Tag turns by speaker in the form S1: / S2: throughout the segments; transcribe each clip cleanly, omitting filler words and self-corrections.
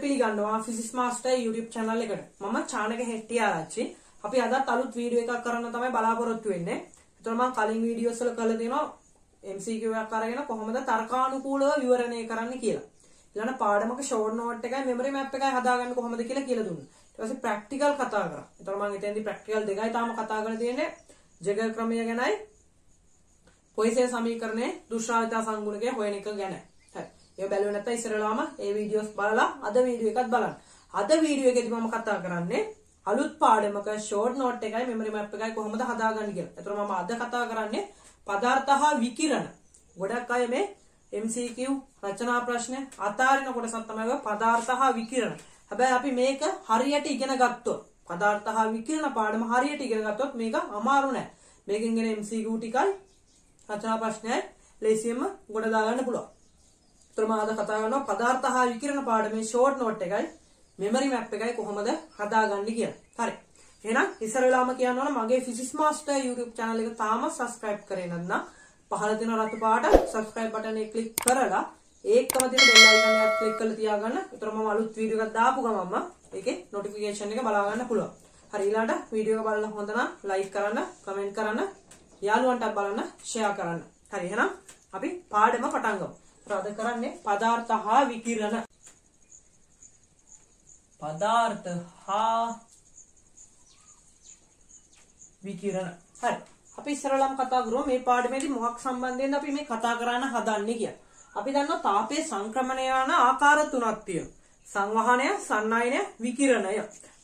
S1: පිළිගන්නවා physics master YouTube channel එකට. මම චානක හෙට්ටිආරච්චි. අපි අදත් අලුත් වීඩියෝ එකක් කරන්න තමයි බලාපොරොත්තු වෙන්නේ. ඒතර මම කලින් වීඩියෝස් වල කරලා තියෙනවා MCQ එකක් අරගෙන කොහොමද තර්කානුකූලව විවරණය කරන්න කියලා. ඊළඟ පාඩමක ෂෝට් නෝට් එකයි මෙමරි මැප් එකයි හදාගන්න කොහොමද කියලා දුන්නා. ඊට පස්සේ ප්‍රැක්ටිකල් කතා කරා. ඒතර මම ඉතින්දී ප්‍රැක්ටිකල් දෙකයි තාම කතා කරලා තියෙන්නේ. ජෙගර් ක්‍රමය ගැනයි පොයිසෙල් සමීකරණයේ දුෂ්ටාවිතා සංගුණකයේ හොයන එක ගැන. හරි. ඒක බැලුවේ නැත්නම් ඉස්සරලාම මේ වීඩියෝස් බලලා අද වීඩියෝ එකත් බලන්න. අද වීඩියෝ එකේදී මම කතා කරන්නේ අලුත් පාඩමක ෂෝට් නෝට් එකයි මෙමරි මැප් එකයි කොහොමද හදාගන්නේ කියලා. ඒතර මම අද කතා කරන්නේ පදාර්ථ හා විකිරණ. ගොඩක් අය මේ MCQ රචනා ප්‍රශ්න අතාරින කොටසක් තමයි ඔය පදාර්ථ හා විකිරණ. හැබැයි අපි මේක හරියට ඉගෙන ගත්තොත් පදාර්ථ හා විකිරණ පාඩම හරියට ඉගෙන ගත්තොත් මේක අමාරු නෑ. මේකෙන් එන MCQ ටිකයි රචනා ප්‍රශ්නයයි ලේසියෙන්ම ගොඩ දාගන්න පුළුවන්. ඒතර මම අද කතා කරනවා පදාර්ථ හා විකිරණ පාඩමේ ෂෝට් නෝට් එකයි මෙමරි මැප් එකයි කොහොමද හදාගන්නේ කියලා. හරි. එහෙනම් ඉස්සර වෙලාවම කියනවා නම් මගේ ෆිසික්ස් මාස්ටර් YouTube channel එක තාම subscribe කරේ නැත්නම් පහළ තියෙන රතු පාට subscribe button එක click කරලා ඒකම තියෙන bell icon එකත් click කරලා තියාගන්න. ඒතර මම අලුත් වීඩියෝ එකක් දාපු ගමන්ම ඒකේ notification එක බලා ගන්න පුළුවන්. හරි ඊළඟට වීඩියෝ එක බලලා හොඳ නම් like කරන්න, comment කරන්න, යාළුවන්ටත් බලන්න, share කරන්න. හරි එහෙනම් අපි පාඩම පටන් ගමු. අද කරන්නේ පදාර්ථ හා විකිරණ. පදාර්ථ හා විකිරණ. හරි. අපි ඉස්සරලම කතා කරමු මේ පාඩමේදී මොකක් සම්බන්ධයෙන්ද අපි මේ කතා කරන්න හදන්නේ කියලා. අපි දන්නවා තාපයේ සංක්‍රමණය යන ආකාර තුනක් තියෙනවා. සංවහනය, සන්නායනය, විකිරණය.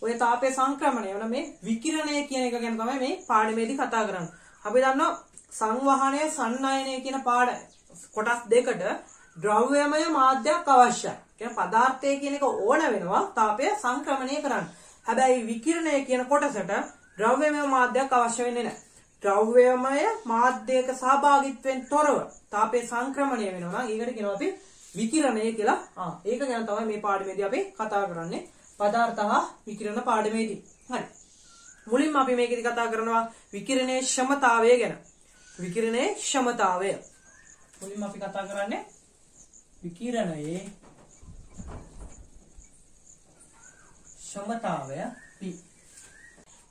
S1: ඔය තාපයේ සංක්‍රමණය වෙන මේ විකිරණය කියන එක ගැන තමයි මේ පාඩමේදී කතා කරන්නේ. අපි දන්නවා සංවහනය, සන්නායනය කියන කොටස් දෙකට ද්‍රව්‍යමය මාධ්‍යයක් අවශ්‍යයි. කියන පදාර්ථය කියන එක ඕන වෙනවා තාපය සංක්‍රමණය කරන්න. හැබැයි විකිරණය කියන කොටසට ද්‍රව්‍යමය මාධ්‍යයක් අවශ්‍ය වෙන්නේ නැහැ. ද්‍රව්‍යමය මාධ්‍යයක සහභාගීත්වයෙන් තොරව තාපයේ සංක්‍රමණය වෙනවා නම් ඒකට කියනවා අපි විකිරණය කියලා. ඒක ගැන තමයි මේ පාඩමේදී අපි කතා කරන්නේ. පදාර්ථ හා විකිරණ පාඩමේදී. හරි. මුලින්ම අපි මේකෙදි කතා කරනවා විකිරණයේ ක්ෂමතාවය ගැන. විකිරණයේ ක්ෂමතාවය. මුලින්ම අපි කතා කරන්නේ විකිරණයේ ක්ෂමතාවය P.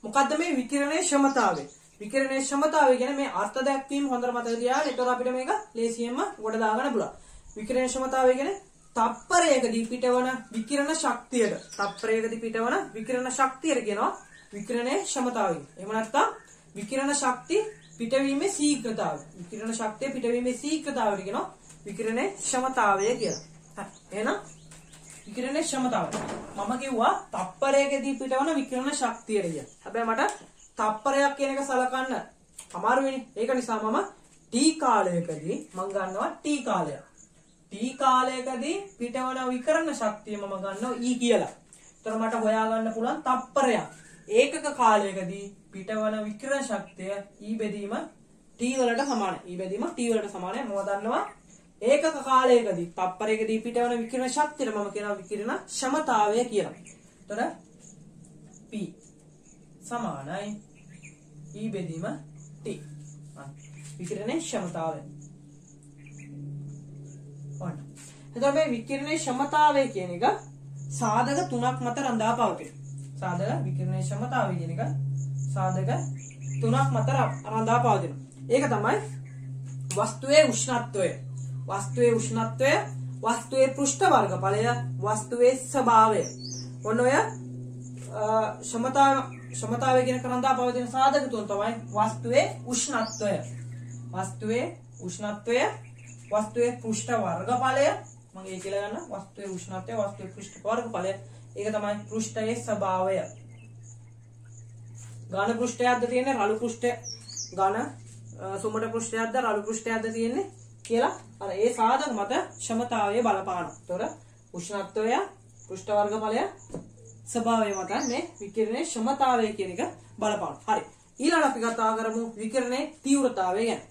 S1: මොකද්ද මේ විකිරණයේ ක්ෂමතාවය? විකිරණයේ ක්ෂමතාවය කියන්නේ මේ අර්ථ දැක්වීම හොඳට මතක තියාගන්න. ඒතකොට අපිට මේක ලේසියෙන්ම ගොඩ දාගන්න පුළුවන්. විකිරණයේ ක්ෂමතාවය කියන්නේ තප්පරයකදී පිටවන විකිරණ ශක්තියට. තප්පරයකදී පිටවන විකිරණ ශක්තියට කියනවා විකිරණයේ ක්ෂමතාවය. එහෙම නැත්නම් විකිරණ ශක්තිය පිටවීමේ ශීඝ්‍රතාවය. විකිරණ ශක්තිය පිටවීමේ ශීඝ්‍රතාවයට කියනවා විකිරණයේ ක්ෂමතාවය කියලා. හරි. එහෙනම් විකිරණයේ ක්ෂමතාවය. මම කිව්වා තප්පරයකදී පිටවන විකිරණ ශක්තියට කියලා. හැබැයි මට තප්පරයක් කියන එක සලකන්න අමාරු වෙන්නේ. ඒක නිසා මම t කාලයකදී මම ගන්නවා t කාලය. t කාලයකදී පිටවන විකිරණ ශක්තිය මම ගන්නවා e කියලා. ඒතර මට හොයාගන්න පුළුවන් තප්පරයක්. ඒකක කාලයකදී පිටවන විකිරණ ශක්තිය e බෙදීම t වලට සමානයි. e බෙදීම t වලට සමානයි. මම දන්නවා ඒකක කාලයකදී තප්පරයකදී පිටවන විකිරණ ශක්තියට මම කියනවා විකිරණ ක්ෂමතාවය කියලා. ඒතර p සමානයි e බෙදීම t. විකිරණයේ ක්ෂමතාවය. ඔන්න. එතකොට මේ විකිරණයේ ක්ෂමතාවය කියන එක සාධක තුනක් මත රඳා පවතින. සාධක විකිරණයේ ක්ෂමතාවය කියන එක සාධක තුනක් මත රඳා පවතින. ඒක තමයි වස්තුවේ උෂ්ණත්වය, වස්තුවේ උෂ්ණත්වය, වස්තුවේ පෘෂ්ඨ වර්ගඵලය, වස්තුවේ ස්වභාවය. ඔන්න ඔය ක්ෂමතාවය කියන කරන්දා පවතින සාධක තුන තමයි වස්තුවේ උෂ්ණත්වය, වස්තුවේ උෂ්ණත්වය, වස්තුවේ පෘෂ්ඨ වර්ගඵලය. මම ඒක කියලා ගන්න වස්තුවේ උෂ්ණත්වය, වස්තුවේ පෘෂ්ඨ වර්ගඵලය. ඒක තමයි පෘෂ්ඨයේ ස්වභාවය. ඝන පෘෂ්ඨයක්ද තියෙන්නේ රළු පෘෂ්ඨය, ඝන සුමට පෘෂ්ඨයක්ද රළු පෘෂ්ඨයක්ද තියෙන්නේ කියලා අර ඒ සාධක මත ක්ෂමතාවය බලපානවා. ඒතොර උෂ්ණත්වය, පෘෂ්ඨ වර්ගඵලය, ස්වභාවය මත මේ විකිරණයේ ක්ෂමතාවය කියන එක බලපානවා. හරි. ඊළඟ අපි කතා කරමු විකිරණයේ තීව්‍රතාවය ගැන.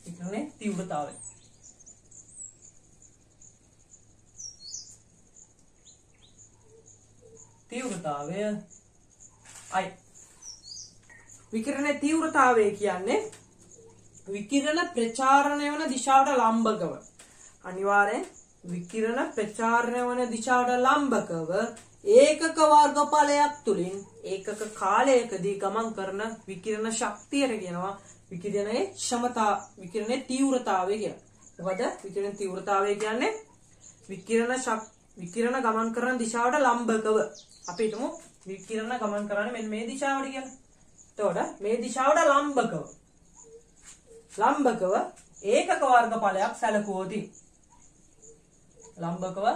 S1: විකිරණයේ තීව්‍රතාවය. තීව්‍රතාවය I. විකිරණයේ තීව්‍රතාවය කියන්නේ විකිරණ ප්‍රචාරණය වන දිශාවට ලම්බකව අනිවාර්යෙන් විකිරණ ප්‍රචාරණය වන දිශාවට ලම්බකව ඒකක වර්ගඵලයක් තුලින් ඒකක කාලයකදී ගමන් කරන විකිරණ ශක්තියට කියනවා විකිරණයේ ක්ෂමතා විකිරණයේ තීව්‍රතාවය කියලා. මොකද විකිරණ තීව්‍රතාවය කියන්නේ විකිරණ ගමන් කරන දිශාවට ලම්බකව. අපි හිතමු විකිරණ ගමන් කරන්නේ මෙන්න මේ දිශාවට කියලා. එතකොට මේ දිශාවට ලම්බකව ඒකක වර්ගඵලයක් සැලකුවොත් ලම්බකව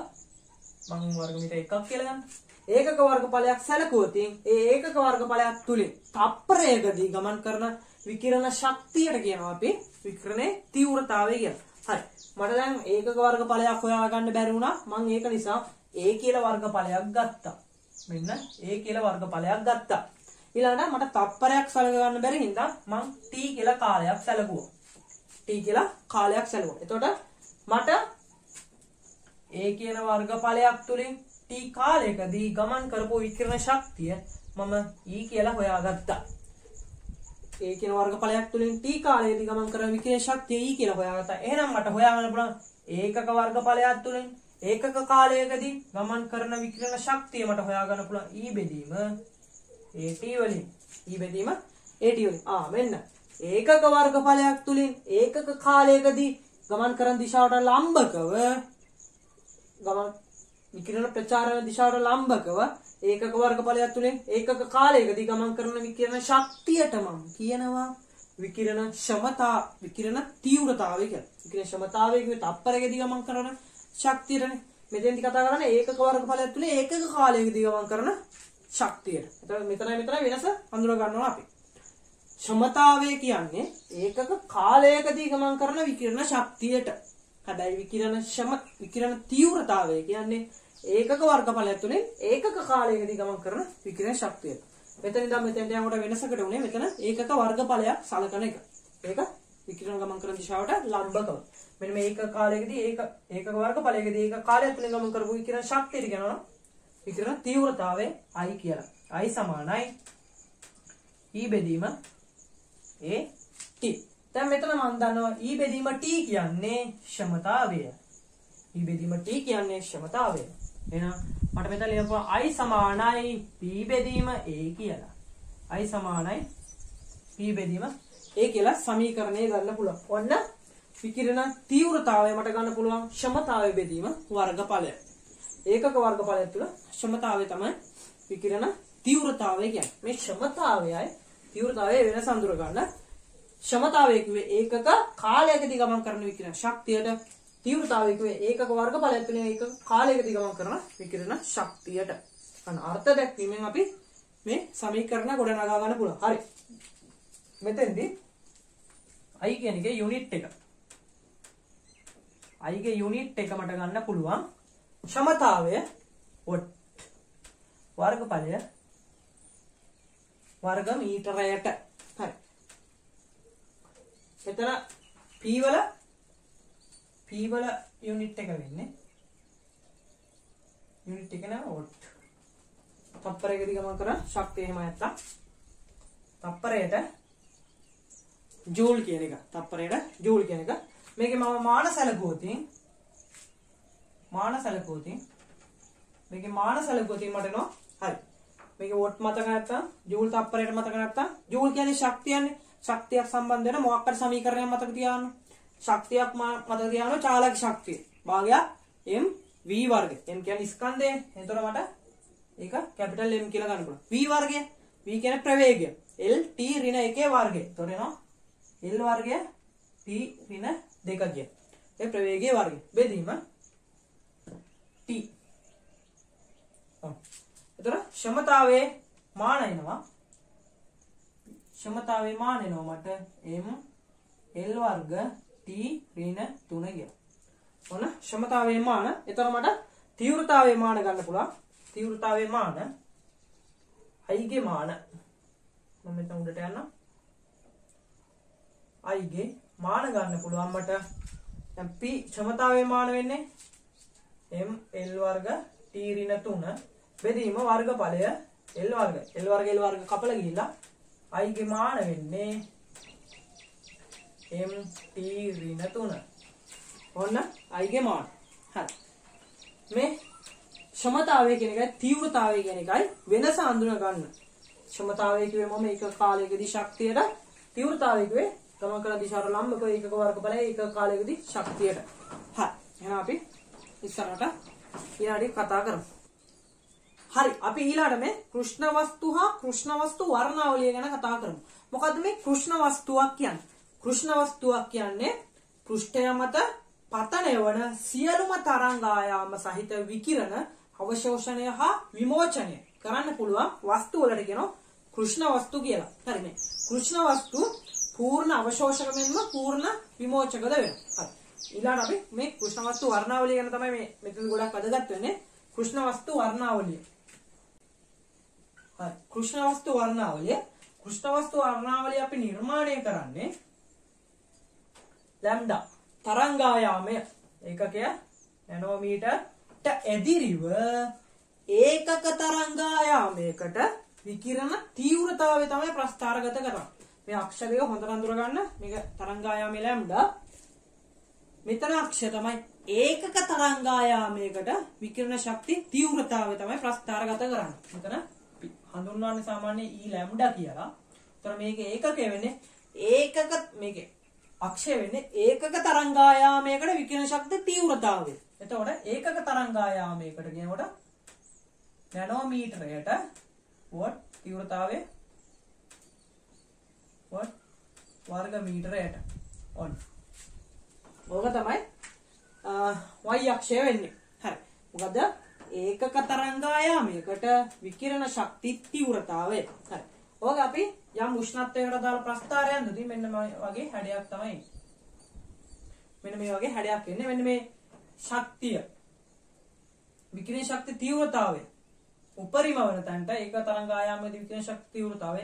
S1: මම වර්ගමීටර 1ක් කියලා ගන්න. ඒකක වර්ගඵලයක් සැලකුවොත් ඒ ඒකක වර්ගඵලයක් තුලින් තප්පරයකදී ගමන් කරන විකිරණ ශක්තියට කියනවා අපි විකිරණයේ තීව්‍රතාවය කියලා. හරි. මට දැන් ඒකක වර්ගඵලයක් හොයාගන්න බැරි වුණා. මම ඒක නිසා a කියලා වර්ගඵලයක් ගත්තා. මෙන්න a කියලා වර්ගඵලයක් ගත්තා. ඊළඟට මට තප්පරයක් සලක ගන්න බැරි හින්දා මම t කියලා කාලයක් සැලකුවා. t කියලා කාලයක් සැලකුවා. එතකොට මට a කියන වර්ගඵලයක් තුලින් t කාලයකදී ගමන් කරපු විකිරණ ශක්තිය මම e කියලා හොයාගත්තා. a කියන වර්ගඵලයක් තුලින් t කාලයකදී ගමන් කරන විකිරණ ශක්තිය e කියලා හොයාගත්තා. එහෙනම් මට හොයාගන්න පුළුවන් ඒකක වර්ගඵලයක් තුලින් ඒකක කාලයකදී ගමන් කරන විකිරණ ශක්තිය මට හොයාගන්න පුළුවන් e බෙදීම at වලින්. e බෙදීම at වලින්. මෙන්න ඒකක වර්ගඵලයක් තුලින් ඒකක කාලයකදී ගමන් කරන දිශාවට ලම්බකව ගමන් විකිරණ ප්‍රචාරණ දිශාවට ලම්බකව ඒකක වර්ගඵලයක් තුලින් ඒකක කාලයකදී ගමන් කරන විකිරණ ශක්තියට මම කියනවා විකිරණ ක්ෂමතා විකිරණ තීව්‍රතාවය කියලා. විකිරණ ක්ෂමතාවය කියන්නේ තප්පරයකදී ගමන් කරන ශක්තියටනේ. මෙතෙන්දි කතා කරන්නේ ඒකක වර්ගඵලයක් තුලින් ඒකක කාලයකදී ගමන් කරන ශක්තියට. එතකොට මෙතන වෙනස හඳුනා ගන්නවා අපි. ක්ෂමතාවය කියන්නේ ඒකක කාලයකදී ගමන් කරන විකිරණ ශක්තියට. හැබැයි විකිරණ තීව්‍රතාවය කියන්නේ ඒකක වර්ගඵලයක් තුලින් ඒකක කාලයකදී ගමන් කරන විකිරණ ශක්තියට. මෙතන ඉඳන් මෙතෙන්ට යනකොට වෙනසකට උනේ මෙතන ඒකක වර්ගඵලයක් සලකන එක. ඒක විකිරණ ගමන් කරන දිශාවට ලම්බකව. මෙන්න මේ ඒකක කාලයකදී ඒකක වර්ගඵලයකදී ඒකක කාලයක් තුලින් ගමන් කරපු විකිරණ ශක්තියට කියනවා විකිරණ තීව්‍රතාවය I කියලා. I සමානයි E බෙදීම A T. දැන් මෙතන මම දන්නවා E බෙදීම T කියන්නේ ක්ෂමතාවය. E බෙදීම T කියන්නේ ක්ෂමතාවය. එහෙනම් මට මෙතන ලියපුවා I සමානයි P බෙදීම A කියලා. I සමානයි P බෙදීම A කියලා සමීකරණය ගන්න පුළුවන්. ඔන්න විකිරණ තීව්‍රතාවය මට ගන්න පුළුවන් ක්ෂමතාවය බෙදීම වර්ගඵලය. ඒකක වර්ගඵලය තුළ ක්ෂමතාවය තමයි විකිරණ තීව්‍රතාවය කියන්නේ. මේ ක්ෂමතාවයයි තීව්‍රතාවය වෙනස හඳුර ගන්න. ක්ෂමතාවය කිව්වේ ඒකක කාලයකදී ගමන් කරන විකිරණ ශක්තියට, තීව්‍රතාවය කිව්වේ ඒකක වර්ගඵලයක් තුළින් ඒකක කාලයකදී ගමන් කරන විකිරණ ශක්තියට. අන්න අර්ථ දැක්වීමෙන් අපි මේ සමීකරණ ගොඩනගා ගන්න පුළුවන්. හරි. මෙතෙන්දී I කියන එකේ යුනිට් එක. I ගේ යුනිට් එක මට ගන්න පුළුවන් ක්ෂමතාවය වොට් වර්ගඵලය වර්ග මීටරයට. හරි. මෙතන P වල යුනිට් එක වෙන්නේ යුනිට් එක නම වොට්. තප්පරයකදී ගමන් කරන ශක්තිය එහෙම නැත්තම් තප්පරයට ජූල් කියන එක. තප්පරයට ජූල් කියන එක. මේකේ මම මාන සැලකුවොත් මේකේ මාන සැලකුවොත් මට නෝ හරි. මේකේ වොට් මතක නැත්තම් ජූල් තප්පරයට මතක නැත්තම් ජූල් කියන්නේ ශක්තියන්නේ. ශක්තියක් සම්බන්ධ වෙන මොකක් හරි සමීකරණයක් මතක තියාගන්න. ශක්තියක් මතක තියාගන්න චාලක ශක්තිය. භාගයක් m v වර්ග. m කියන්නේ ස්කන්ධය. එතකොට මට ඒක කැපිටල් M කියලා ගන්න පුළුවන්. v වර්ගය. v කියන්නේ ප්‍රවේගය. L t ඍණ 1 වර්ගය. එතකොට එනවා L වර්ගය t ඍණ 2 කිය. ඒ ප්‍රවේගයේ වර්ගය. බෙදීම t. එතකොට ක්ෂමතාවයේ මාන එනවා. ක්ෂමතාවයේ මාන එනවා මට m L වර්ග t ඍණ 3 කිය. ඔන්න ක්ෂමතාවයේ මාන. එතකොට මට තීව්‍රතාවයේ මාන ගන්න පුළුවන්. තීව්‍රතාවයේ මාන I ගේ මාන මම මෙතන උඩට යනවා. I ගේ මාන ගන්න පුළුවන් මට. දැන් P ක්ෂමතාවයේ මාන වෙන්නේ m L වර්ග t ඍණ 3 බෙදීම වර්ගඵලය L වර්ග. L වර්ග කපලා ගිහිල්ලා I ගේ මාන වෙන්නේ m t ඍණ 3. ඔන්න I ගේ මාන. හරි. මේ ක්ෂමතාවය කියන එකයි තීව්‍රතාවය කියන එකයි වෙනස හඳුනා ගන්න. ක්ෂමතාවය කිව්වේ මම එක කාලයකදී ශක්තියට, තීව්‍රතාවය කිව්වේ ගමන් කරන දිශාවට ලම්බක ඒකක වර්ගඵලය එක කාලයකදී ශක්තියට. හරි. එහෙනම් අපි ඉස්සරහට ඊළඟට කතා කරමු. හරි. අපි ඊළඟට මේ කෘෂ්ණ වස්තු හා කෘෂ්ණ වස්තු වර්ණාවලිය ගැන කතා කරමු. මොකද්ද මේ කෘෂ්ණ වස්තුවක් කියන්නේ? කෘෂ්ණ වස්තුවක් කියන්නේ පෘෂ්ඨය මත පතනය වන සියලුම තරංග ආයාම සහිත විකිරණ අවශෝෂණය හා විමෝචනය කරන්න පුළුවන් වස්තු වලට කියනවා කෘෂ්ණ වස්තු කියලා. හරි. මේ කෘෂ්ණ වස්තු පූර්ණ අවශෝෂක මෙන්ම පූර්ණ විමෝචකද වෙනවා. හරි. ඊළඟ අපි මේ කෘෂ්ණ වස්තු වර්ණාවලිය ගැන තමයි මේ මෙතන ගොඩක් වැදගත් වෙන්නේ. කෘෂ්ණ වස්තු වර්ණාවලිය. හරි. කෘෂ්ණ වස්තු වර්ණාවලිය. කෘෂ්ණ වස්තු වර්ණාවලිය අපි නිර්මාණය කරන්නේ ලැම්ඩා තරංගායාමය ඒකකය නැනෝමීටරට එදිරිව ඒකක තරංගායාමයකට විකිරණ තීව්‍රතාවය තමයි ප්‍රස්ථාරගත කරන්නේ. මේ අක්ෂරය හොඳට අඳුර ගන්න. මේක තරංගායාමයේ ලැම්ඩා. මෙතන අක්ෂය තමයි ඒකක තරංගායාමයකට විකිරණ ශක්ති තීව්‍රතාවය තමයි ප්‍රස්ථාරගත කරන්නේ. මෙතන හඳුන්වන්නේ සාමාන්‍ය E ලැම්ඩා කියලා. ඒතර මේකේ ඒකකය වෙන්නේ ඒකක මේකේ අක්ෂය වෙන්නේ ඒකක තරංගායාමයකට විකිරණ ශක්ති තීව්‍රතාවය. එතකොට ඒකක තරංගායාමයකට කියනකොට නැනෝමීටරයට වොට් තීව්‍රතාවය වොට් වර්ග මීටරයට ඔන්න. ඕක තමයි y අක්ෂය වෙන්නේ. හරි. මොකද ඒකක තරංගායාමයකට විකිරණ ශක්ති තීව්‍රතාවය. හරි. ඕක අපි යම් උෂ්ණත්වයකට දාලා ප්‍රස්ථාරයක් දුදී මෙන්න මේ වගේ හැඩයක් තමයි. මෙන්න මේ වගේ හැඩයක් එන්නේ. මෙන්න මේ ශක්තිය විකිරණ ශක්ති තීව්‍රතාවය උපරිම වන තැනට ඒක තරංග ආයාමයේ විකිරණ ශක්ති තීව්‍රතාවය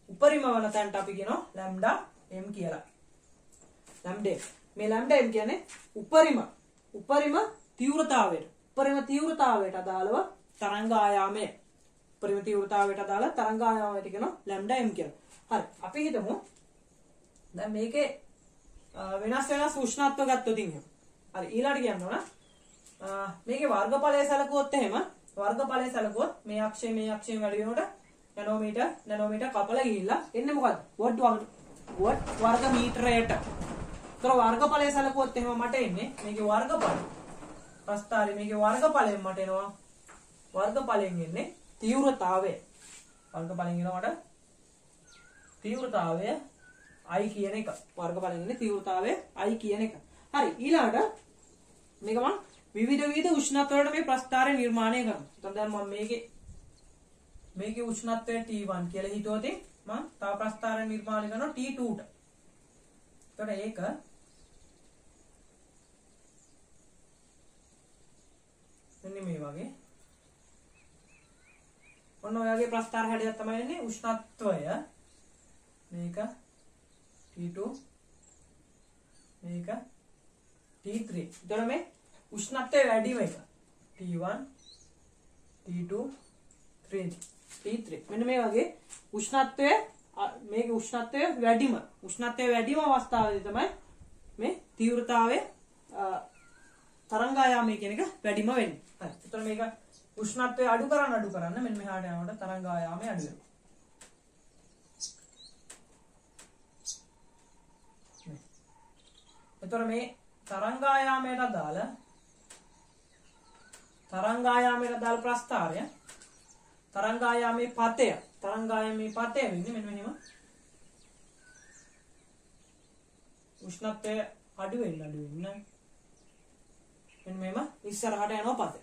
S1: උපරිම වන තැනට අපි කියනවා ලැම්ඩා m කියලා. ලැම්ඩා මේ ලැම්ඩා m කියන්නේ උපරිම තීව්‍රතාවයට අදාළව තරංග ආයාමය උපරිම තීව්‍රතාවයට අදාළ තරංග ආයාමයට කියනවා ලැම්ඩා m කියලා. හරි. අපි හිතමු දැන් මේකේ වෙනස් උෂ්ණත්ව ගත්තොත් ඉන්නේ. හරි. ඊළඟට කියන්න ඕන මේකේ වර්ගඵලය සැලකුවොත් එහෙම වර්ගඵලය සැලකුවොත් මේ අක්ෂයෙන් වැඩි වෙනකොට නැනෝමීටර් කපලා ගිහිල්ලා එන්නේ මොකද්ද? වොට් වර්ග මීටරයට. ඒතර වර්ගඵලය සැලකුවොත් එහෙම මට එන්නේ මේකේ වර්ගඵලය ප්‍රස්ථාරේ මේකේ වර්ගඵලයෙන් මට එනවා වර්ගඵලයෙන් එන්නේ තීව්‍රතාවය. වර්ගඵලයෙන් එනකොට තීව්‍රතාවය I කියන එක. වර්ගඵලයෙන් එන්නේ තීව්‍රතාවය I කියන එක. හරි. ඊළඟට මේක මම විවිධ උෂ්ණත්වවලට මේ ප්‍රස්ථාරය නිර්මාණය කරනවා. එතකොට දැන් මම මේකේ උෂ්ණත්වය T1 කියලා හිතුවොත් මම තව ප්‍රස්ථාරය නිර්මාණය කරනවා T2ට. එතකොට ඒක මෙන්න මේ වගේ ඔන්න ඔය වගේ ප්‍රස්ථාර හැඩයක් තමයි එන්නේ. උෂ්ණත්වය මේක T2 මේක T3. එතකොට මේ උෂ්ණත්වය වැඩිම එක T1 T2 T3 මෙන්න මේ වගේ උෂ්ණත්වය මේකේ උෂ්ණත්වය වැඩිම අවස්ථාවේදී තමයි මේ තීව්‍රතාවය තරංගායාමය කියන එක වැඩිම වෙන්නේ. හරි. එතකොට මේක උෂ්ණත්වය අඩු කරන්න මෙන්න මෙහාට යනකොට තරංගායාමය අඩු වෙනවා. එතකොට මේ තරංගායාමයට අදාළ ප්‍රස්ථාරය තරංගායාමයේ පතය වෙන්නේ මෙන්න මෙහෙම උෂ්ණත්වය අඩු වෙන්න මෙන්න මෙහෙම ඉස්සරහට යනවා පතය.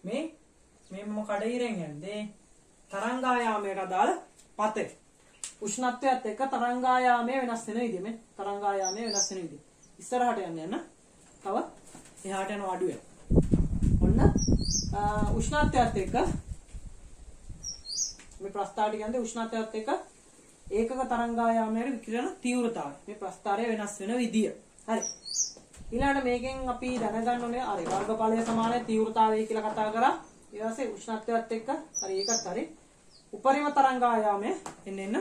S1: මේ මම කඩිරෙන් යන්නේ තරංගායාමයට අදාළ පතය. උෂ්ණත්වයත් එක්ක තරංගායාමය වෙනස් වෙන විදිහ මේ තරංගායාමය වෙනස් වෙන විදිහ. ඉස්සරහට යන්න තව එහාට යන අඩු වෙනවා. ඔන්න උෂ්ණත්වයත් එක්ක මේ ප්‍රස්ථාරය කියන්නේ උෂ්ණත්වයත් එක්ක ඒකක තරංගායාමයේ විකිරණ තීව්‍රතාවය. මේ ප්‍රස්ථාරය වෙනස් වෙන විදිය. හරි. ඊළඟට මේකෙන් අපි දැනගන්න ඕනේ අර වර්ගඵලය සමානයි තීව්‍රතාවය කියලා කතා කරා. ඊට පස්සේ උෂ්ණත්වයත් එක්ක හරි ඒකත් හරි. උපරිම තරංගායාමය එන්න.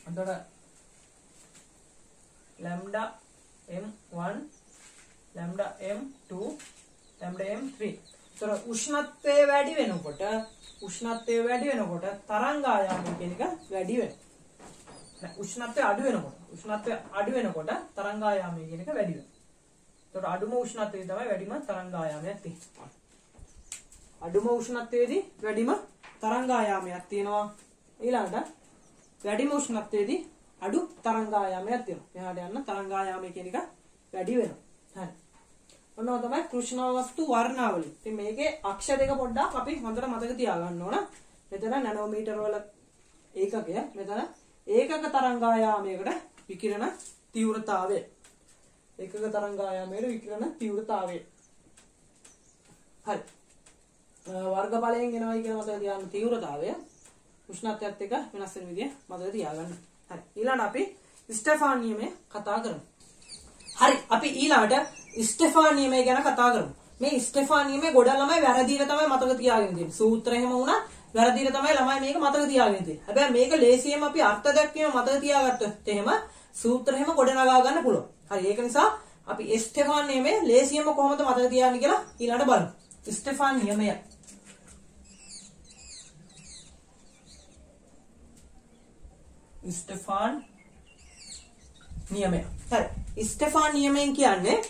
S1: අතට lambda m1 lambda m2 m3. ඒතර උෂ්ණත්වය වැඩි වෙනකොට තරංග ආයාමය කියන එක වැඩි වෙනවා. උෂ්ණත්වය අඩු වෙනකොට තරංග ආයාමය කියන එක වැඩි වෙනවා. ඒතර අඩුම උෂ්ණත්වයේ තමයි වැඩිම තරංග ආයාමයක් තියෙන්නේ. අඩුම උෂ්ණත්වයේදී වැඩිම තරංග ආයාමයක් තියෙනවා. ඊළඟට වැඩිම උෂ්ණත්වයේදී අඩු තරංග ආයාමයක් තියෙනවා. එහාට යන තරංග ආයාමය කියන එක වැඩි වෙනවා. හරි. ඔන්න තමයි කෘෂ්ණ වස්තු වර්ණාවලිය. ඉතින් මේකේ අක්ෂ දෙක පොඩ්ඩක් අපි හොඳට මතක තියාගන්න ඕන. මෙතන නැනෝමීටර වල ඒකකය, මෙතන ඒකක තරංග ආයාමයකට විකිරණ තීව්‍රතාවය. ඒකක තරංග ආයාමයේ විකිරණ තීව්‍රතාවය. හරි. වර්ගඵලයෙන් එනවා කියන මතක තියාගන්න තීව්‍රතාවය උෂ්ණත්වයත් එක්ක වෙනස් වෙන විදිය මතක තියාගන්න. හරි. ඊළඟට අපි ස්ටෙෆාන් නියමය කතා කරමු. හරි. අපි ඊළඟට ස්ටෙෆාන් නියමය ගැන කතා කරමු. මේ ස්ටෙෆාන් නියමය ගොඩක් ළමයි වැරදිලා තමයි මතක තියාගෙන තියෙන්නේ. සූත්‍ර එහෙම වුණා වැරදිලා තමයි ළමයි මේක මතක තියාගෙන තියෙන්නේ. හැබැයි මේක ලේසියෙන්ම අපි අර්ථ දැක්වීම මතක තියාගත්තොත් එහෙම සූත්‍ර එහෙම ගොඩනගා ගන්න පුළුවන්. හරි. ඒක නිසා අපි ස්ටෙෆාන් නියමය ලේසියෙන්ම කොහොමද මතක තියාගන්නේ කියලා ඊළඟට බලමු. ස්ටෙෆාන් නියමය. ස්ටෙෆාන් නියමය. හරි. ස්ටෙෆාන් නියමයෙන් කියන්නේ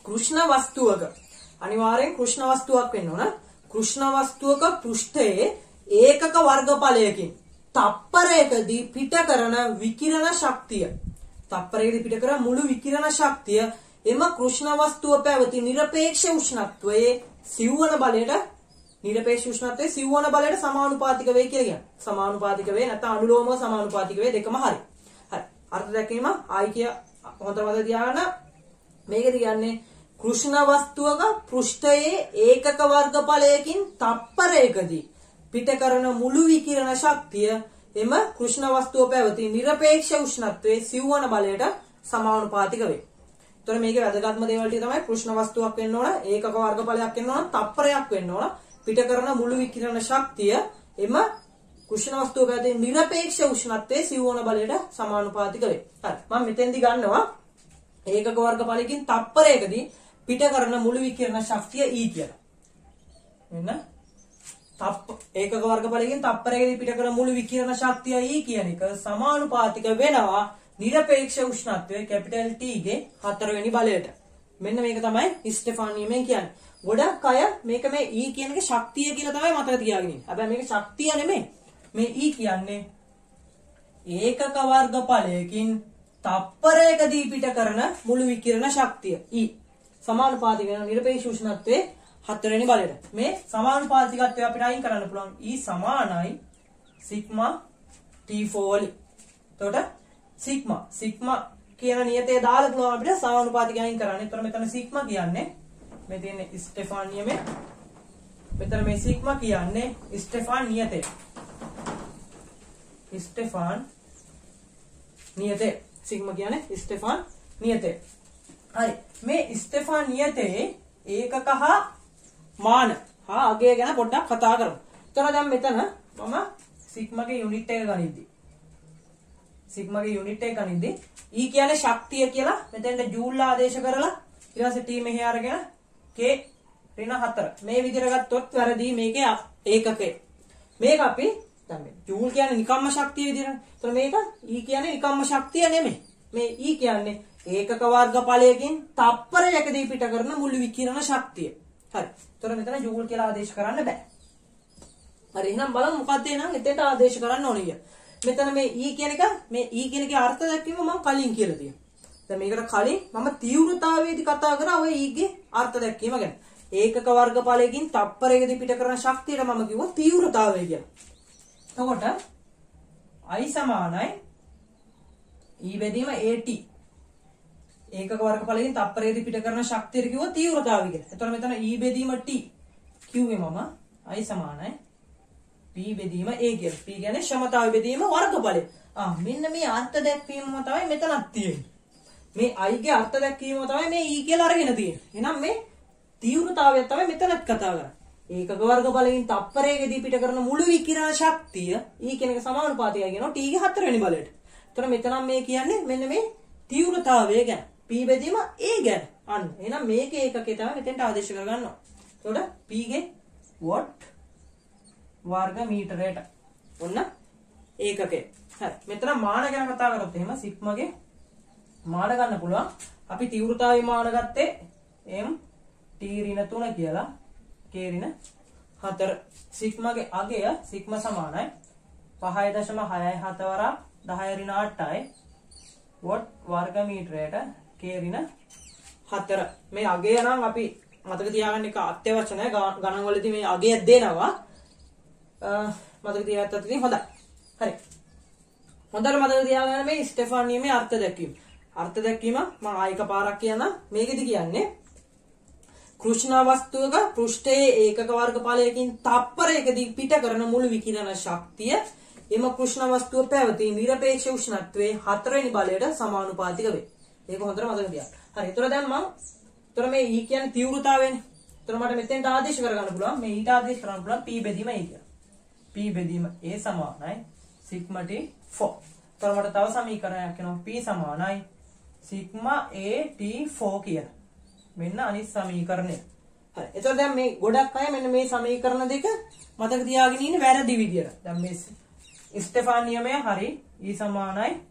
S1: කෘෂ්ණ වස්තුවක අනිවාර්යෙන් කෘෂ්ණ වස්තුවක් වෙන්න ඕන. කෘෂ්ණ වස්තුවක පෘෂ්ඨයේ ඒකක වර්ගඵලයකින් තප්පරයකදී පිට කරන විකිරණ ශක්තිය. තප්පරයකදී පිට කරන මුළු විකිරණ ශක්තිය එම කෘෂ්ණ වස්තුව පැවති නිරපේක්ෂ උෂ්ණත්වයේ සිව්වන බලයට සමානුපාතික වේ කියලා කියනවා. සමානුපාතික වේ නැත්නම් අනුලෝමව සමානුපාතික වේ දෙකම හරි. හරි. අර්ථ දැක්වීම ආයි කිය හොඳට මතක තියාගන්න. මේකද කියන්නේ කෘෂ්ණ වස්තුවක පෘෂ්ඨයේ ඒකක වර්ගඵලයකින් තප්පරයකදී පිට කරන මුළු විකිරණ ශක්තිය එම කෘෂ්ණ වස්තුව පැවති නිරපේක්ෂ උෂ්ණත්වයේ සිව්වන බලයට සමානුපාතික වේ. එතකොට මේකේ වැදගත්ම දේවල් ටික තමයි කෘෂ්ණ වස්තුවක් වෙන්න ඕන, ඒකක වර්ගඵලයක් වෙන්න ඕන, තප්පරයක් වෙන්න ඕන. පිට කරන මුළු විකිරණ ශක්තිය එම කෘෂ්ණ වස්තුව පැවති නිරපේක්ෂ උෂ්ණත්වයේ සිව්වන බලයට සමානුපාතික වේ. හරි. මම මෙතෙන්දි ගන්නවා ඒකක වර්ගඵලයකින් තප්පරයකදී පිට කරන මුළු විකිරණ ශක්තිය E කියලා. මෙන්න ඒකක වර්ගඵලයකින් තප්පරයකදී පිට කරන මුළු විකිරණ ශක්තිය E කියන එක සමානුපාතික වෙනවා නිරපේක්ෂ උෂ්ණත්වයේ කැපිටල් T ගේ 4 වෙනි බලයට. මෙන්න මේක තමයි ස්ටෙෆාන් නියමයෙන් කියන්නේ. ගොඩක් අය මේක මේ E කියන එක ශක්තිය කියලා තමයි මතක තියාගෙන ඉන්නේ. හැබැයි මේක ශක්තිය නෙමෙයි. මේ E කියන්නේ ඒකක වර්ගඵලයකින් තප්පරයකදී පිට කරන මුළු විකිරණ ශක්තිය E සමානුපාතික වෙන නිරපේක්ෂ උෂ්ණත්වයේ 4 වෙනි බලයට. මේ සමානුපාතිකත්වය අපිට අයින් කරන්න පුළුවන්. E සමානයි සිග්මා T4 වලින්. එතකොට සිග්මා කියන නියතය දාලා පුළුවන් අපිට සමානුපාතිකය අයින් කරන්න. එතකොට මෙතන සිග්මා කියන්නේ මේ තියෙන ස්ටෙෆාන් නියමය. මෙතන මේ සිග්මා කියන්නේ ස්ටෙෆාන් නියතය. ස්ටෙෆාන් නියතය. සිග්මා කියන්නේ ස්ටෙෆාන් නියතය. හරි. මේ ස්ටෙෆාන් නියතයේ ඒකක හා මාන හා අගය ගැන පොඩ්ඩක් කතා කරමු. එතකොට දැන් මෙතන මම සිග්මාගේ යුනිට් එක ගනිද්දි E කියන්නේ ශක්තිය කියලා මෙතෙන්ට ජූල් ආදේශ කරලා ඊට පස්සේ T මෙහෙ අරගෙන K ඍණ 4 මේ විදිහට ගත්තොත් වැරදි මේකේ ඒකකය. මේක අපි දැන් මේ ජූල් කියන්නේ නිකම්ම ශක්තිය විදිහට. ඒතර මේක E කියන්නේ නිකම්ම ශක්තිය නෙමෙයි. මේ E කියන්නේ ඒකක වර්ගඵලයකින් තප්පරයකදී පිට කරන මුළු විකිරණ ශක්තිය. හරි. ඒතර මෙතන ජූල් කියලා ආදේශ කරන්න බෑ. හරි. එහෙනම් බලමු මොකක්ද එහෙනම් එතෙන්ට ආදේශ කරන්න ඕනේ කියලා. මෙතන මේ E කියන එකේ අර්ථ දැක්වීම මම කලින් කියලා තියෙනවා. දැන් මේකට කලින් මම තීව්‍රතාවයේදී කතා කරා ඔය E ගේ අර්ථ දැක්වීම ගැන. ඒකක වර්ගඵලයකින් තප්පරයකදී පිට කරන ශක්තියට මම කිව්වා තීව්‍රතාවය කියලා. එතකොට I සමානයි E බෙදීම AT. ඒකක වර්ගඵලයෙන් තප්පරයේදී පිට කරන ශක්තියට කිව්ව තීව්‍රතාවය කියලා. එතකොට මෙතන E බෙදීම T කිව්වේ මම I සමානයි P බෙදීම A කියලා. P කියන්නේ ක්ෂමතාවය බෙදීම වර්ගඵලය. මෙන්න මේ අර්ථ දැක්වීමම තමයි මෙතනක් තියෙන්නේ. මේ I ගේ අර්ථ දැක්වීමම තමයි මේ E කියලා අරගෙන තියෙන්නේ. එහෙනම් මේ තීව්‍රතාවය තමයි මෙතනත් කතා කරන්නේ. ඒකක වර්ගඵලයෙන් තප්පරයකදී පිට කරන මුළු විකිරණ ශක්තිය E කියන එක සමානුපාතිකයි කියනවා T ගේ 4 වෙනි බලයට. එතකොට මෙතනම් මේ කියන්නේ මෙන්න මේ තීව්‍රතාවය ගැන. p බෙදීම a ගැන. අන්න එහෙනම් මේකේ ඒකකේ තමයි මෙතෙන්ට ආදේශ කරගන්නවා. එතකොට p ගේ වොට් වර්ග මීටරයට ඔන්න ඒකකේ. හරි. මෙතන මාන ගැන කතා කරොත් එහෙම සිග්මාගේ මාන ගන්න පුළුවන්. අපි තීව්‍රතාවයේ මාන ගත්තේ m t ඍණ 3 කියලා k ඍණ 4. සිග්මාගේ අගය සිග්මා සමානයි 5.67 වරක් 10 ඍණ 8යි වොට් වර්ග මීටරයට k ඍණ 4. මේ අගය නම් අපි මතක තියාගන්න එක අත්‍යවශ්‍ය නැහැ. ගණන් වලදී මේ අගය දෙනවා. මතක තියාගත්තත් ඉතින් හොඳයි. හරි. හොඳට මතක තියාගන්න මේ ස්ටෙෆාන් නියමයේ අර්ථ දැක්වීම. අර්ථ දැක්වීම මම ආයික පාරක් කියන්න. මේකෙදි කියන්නේ කෘෂ්ණ වස්තුවක පෘෂ්ඨයේ ඒකක වර්ගඵලයකින් තප්පරයකදී පිට කරන මුළු විකිරණ ශක්තිය එම කෘෂ්ණ වස්තුව පැවති නිරපේක්ෂ උෂ්ණත්වයේ 4 වෙනි බලයට සමානුපාතික වේ. ඒක හොඳට මතක තියාගන්න. හරි. ඒතර දැන් මේ E කියන්නේ තීව්‍රතාවයනේ. ඒතර මට මෙතෙන්ට ආදේශ කරගන්න පුළුවන්. මේ ඊට ආදේශ කරන්න පුළුවන් P බෙදීම E කියලා. P බෙදීම A සමානයි සිග්මා T 4. ඒතර මට තව සමීකරණයක් එනවා P සමානයි සිග්මා A T 4 කියලා. මෙන්න අනිත් සමීකරණය. හරි. එතකොට දැන් මේ ගොඩක් අය මෙන්න මේ සමීකරණ දෙක මතක තියාගෙන ඉන්නේ වැරදි විදියට. දැන් මේ ස්ටෙෆාන් නියමය හරි E සමානයි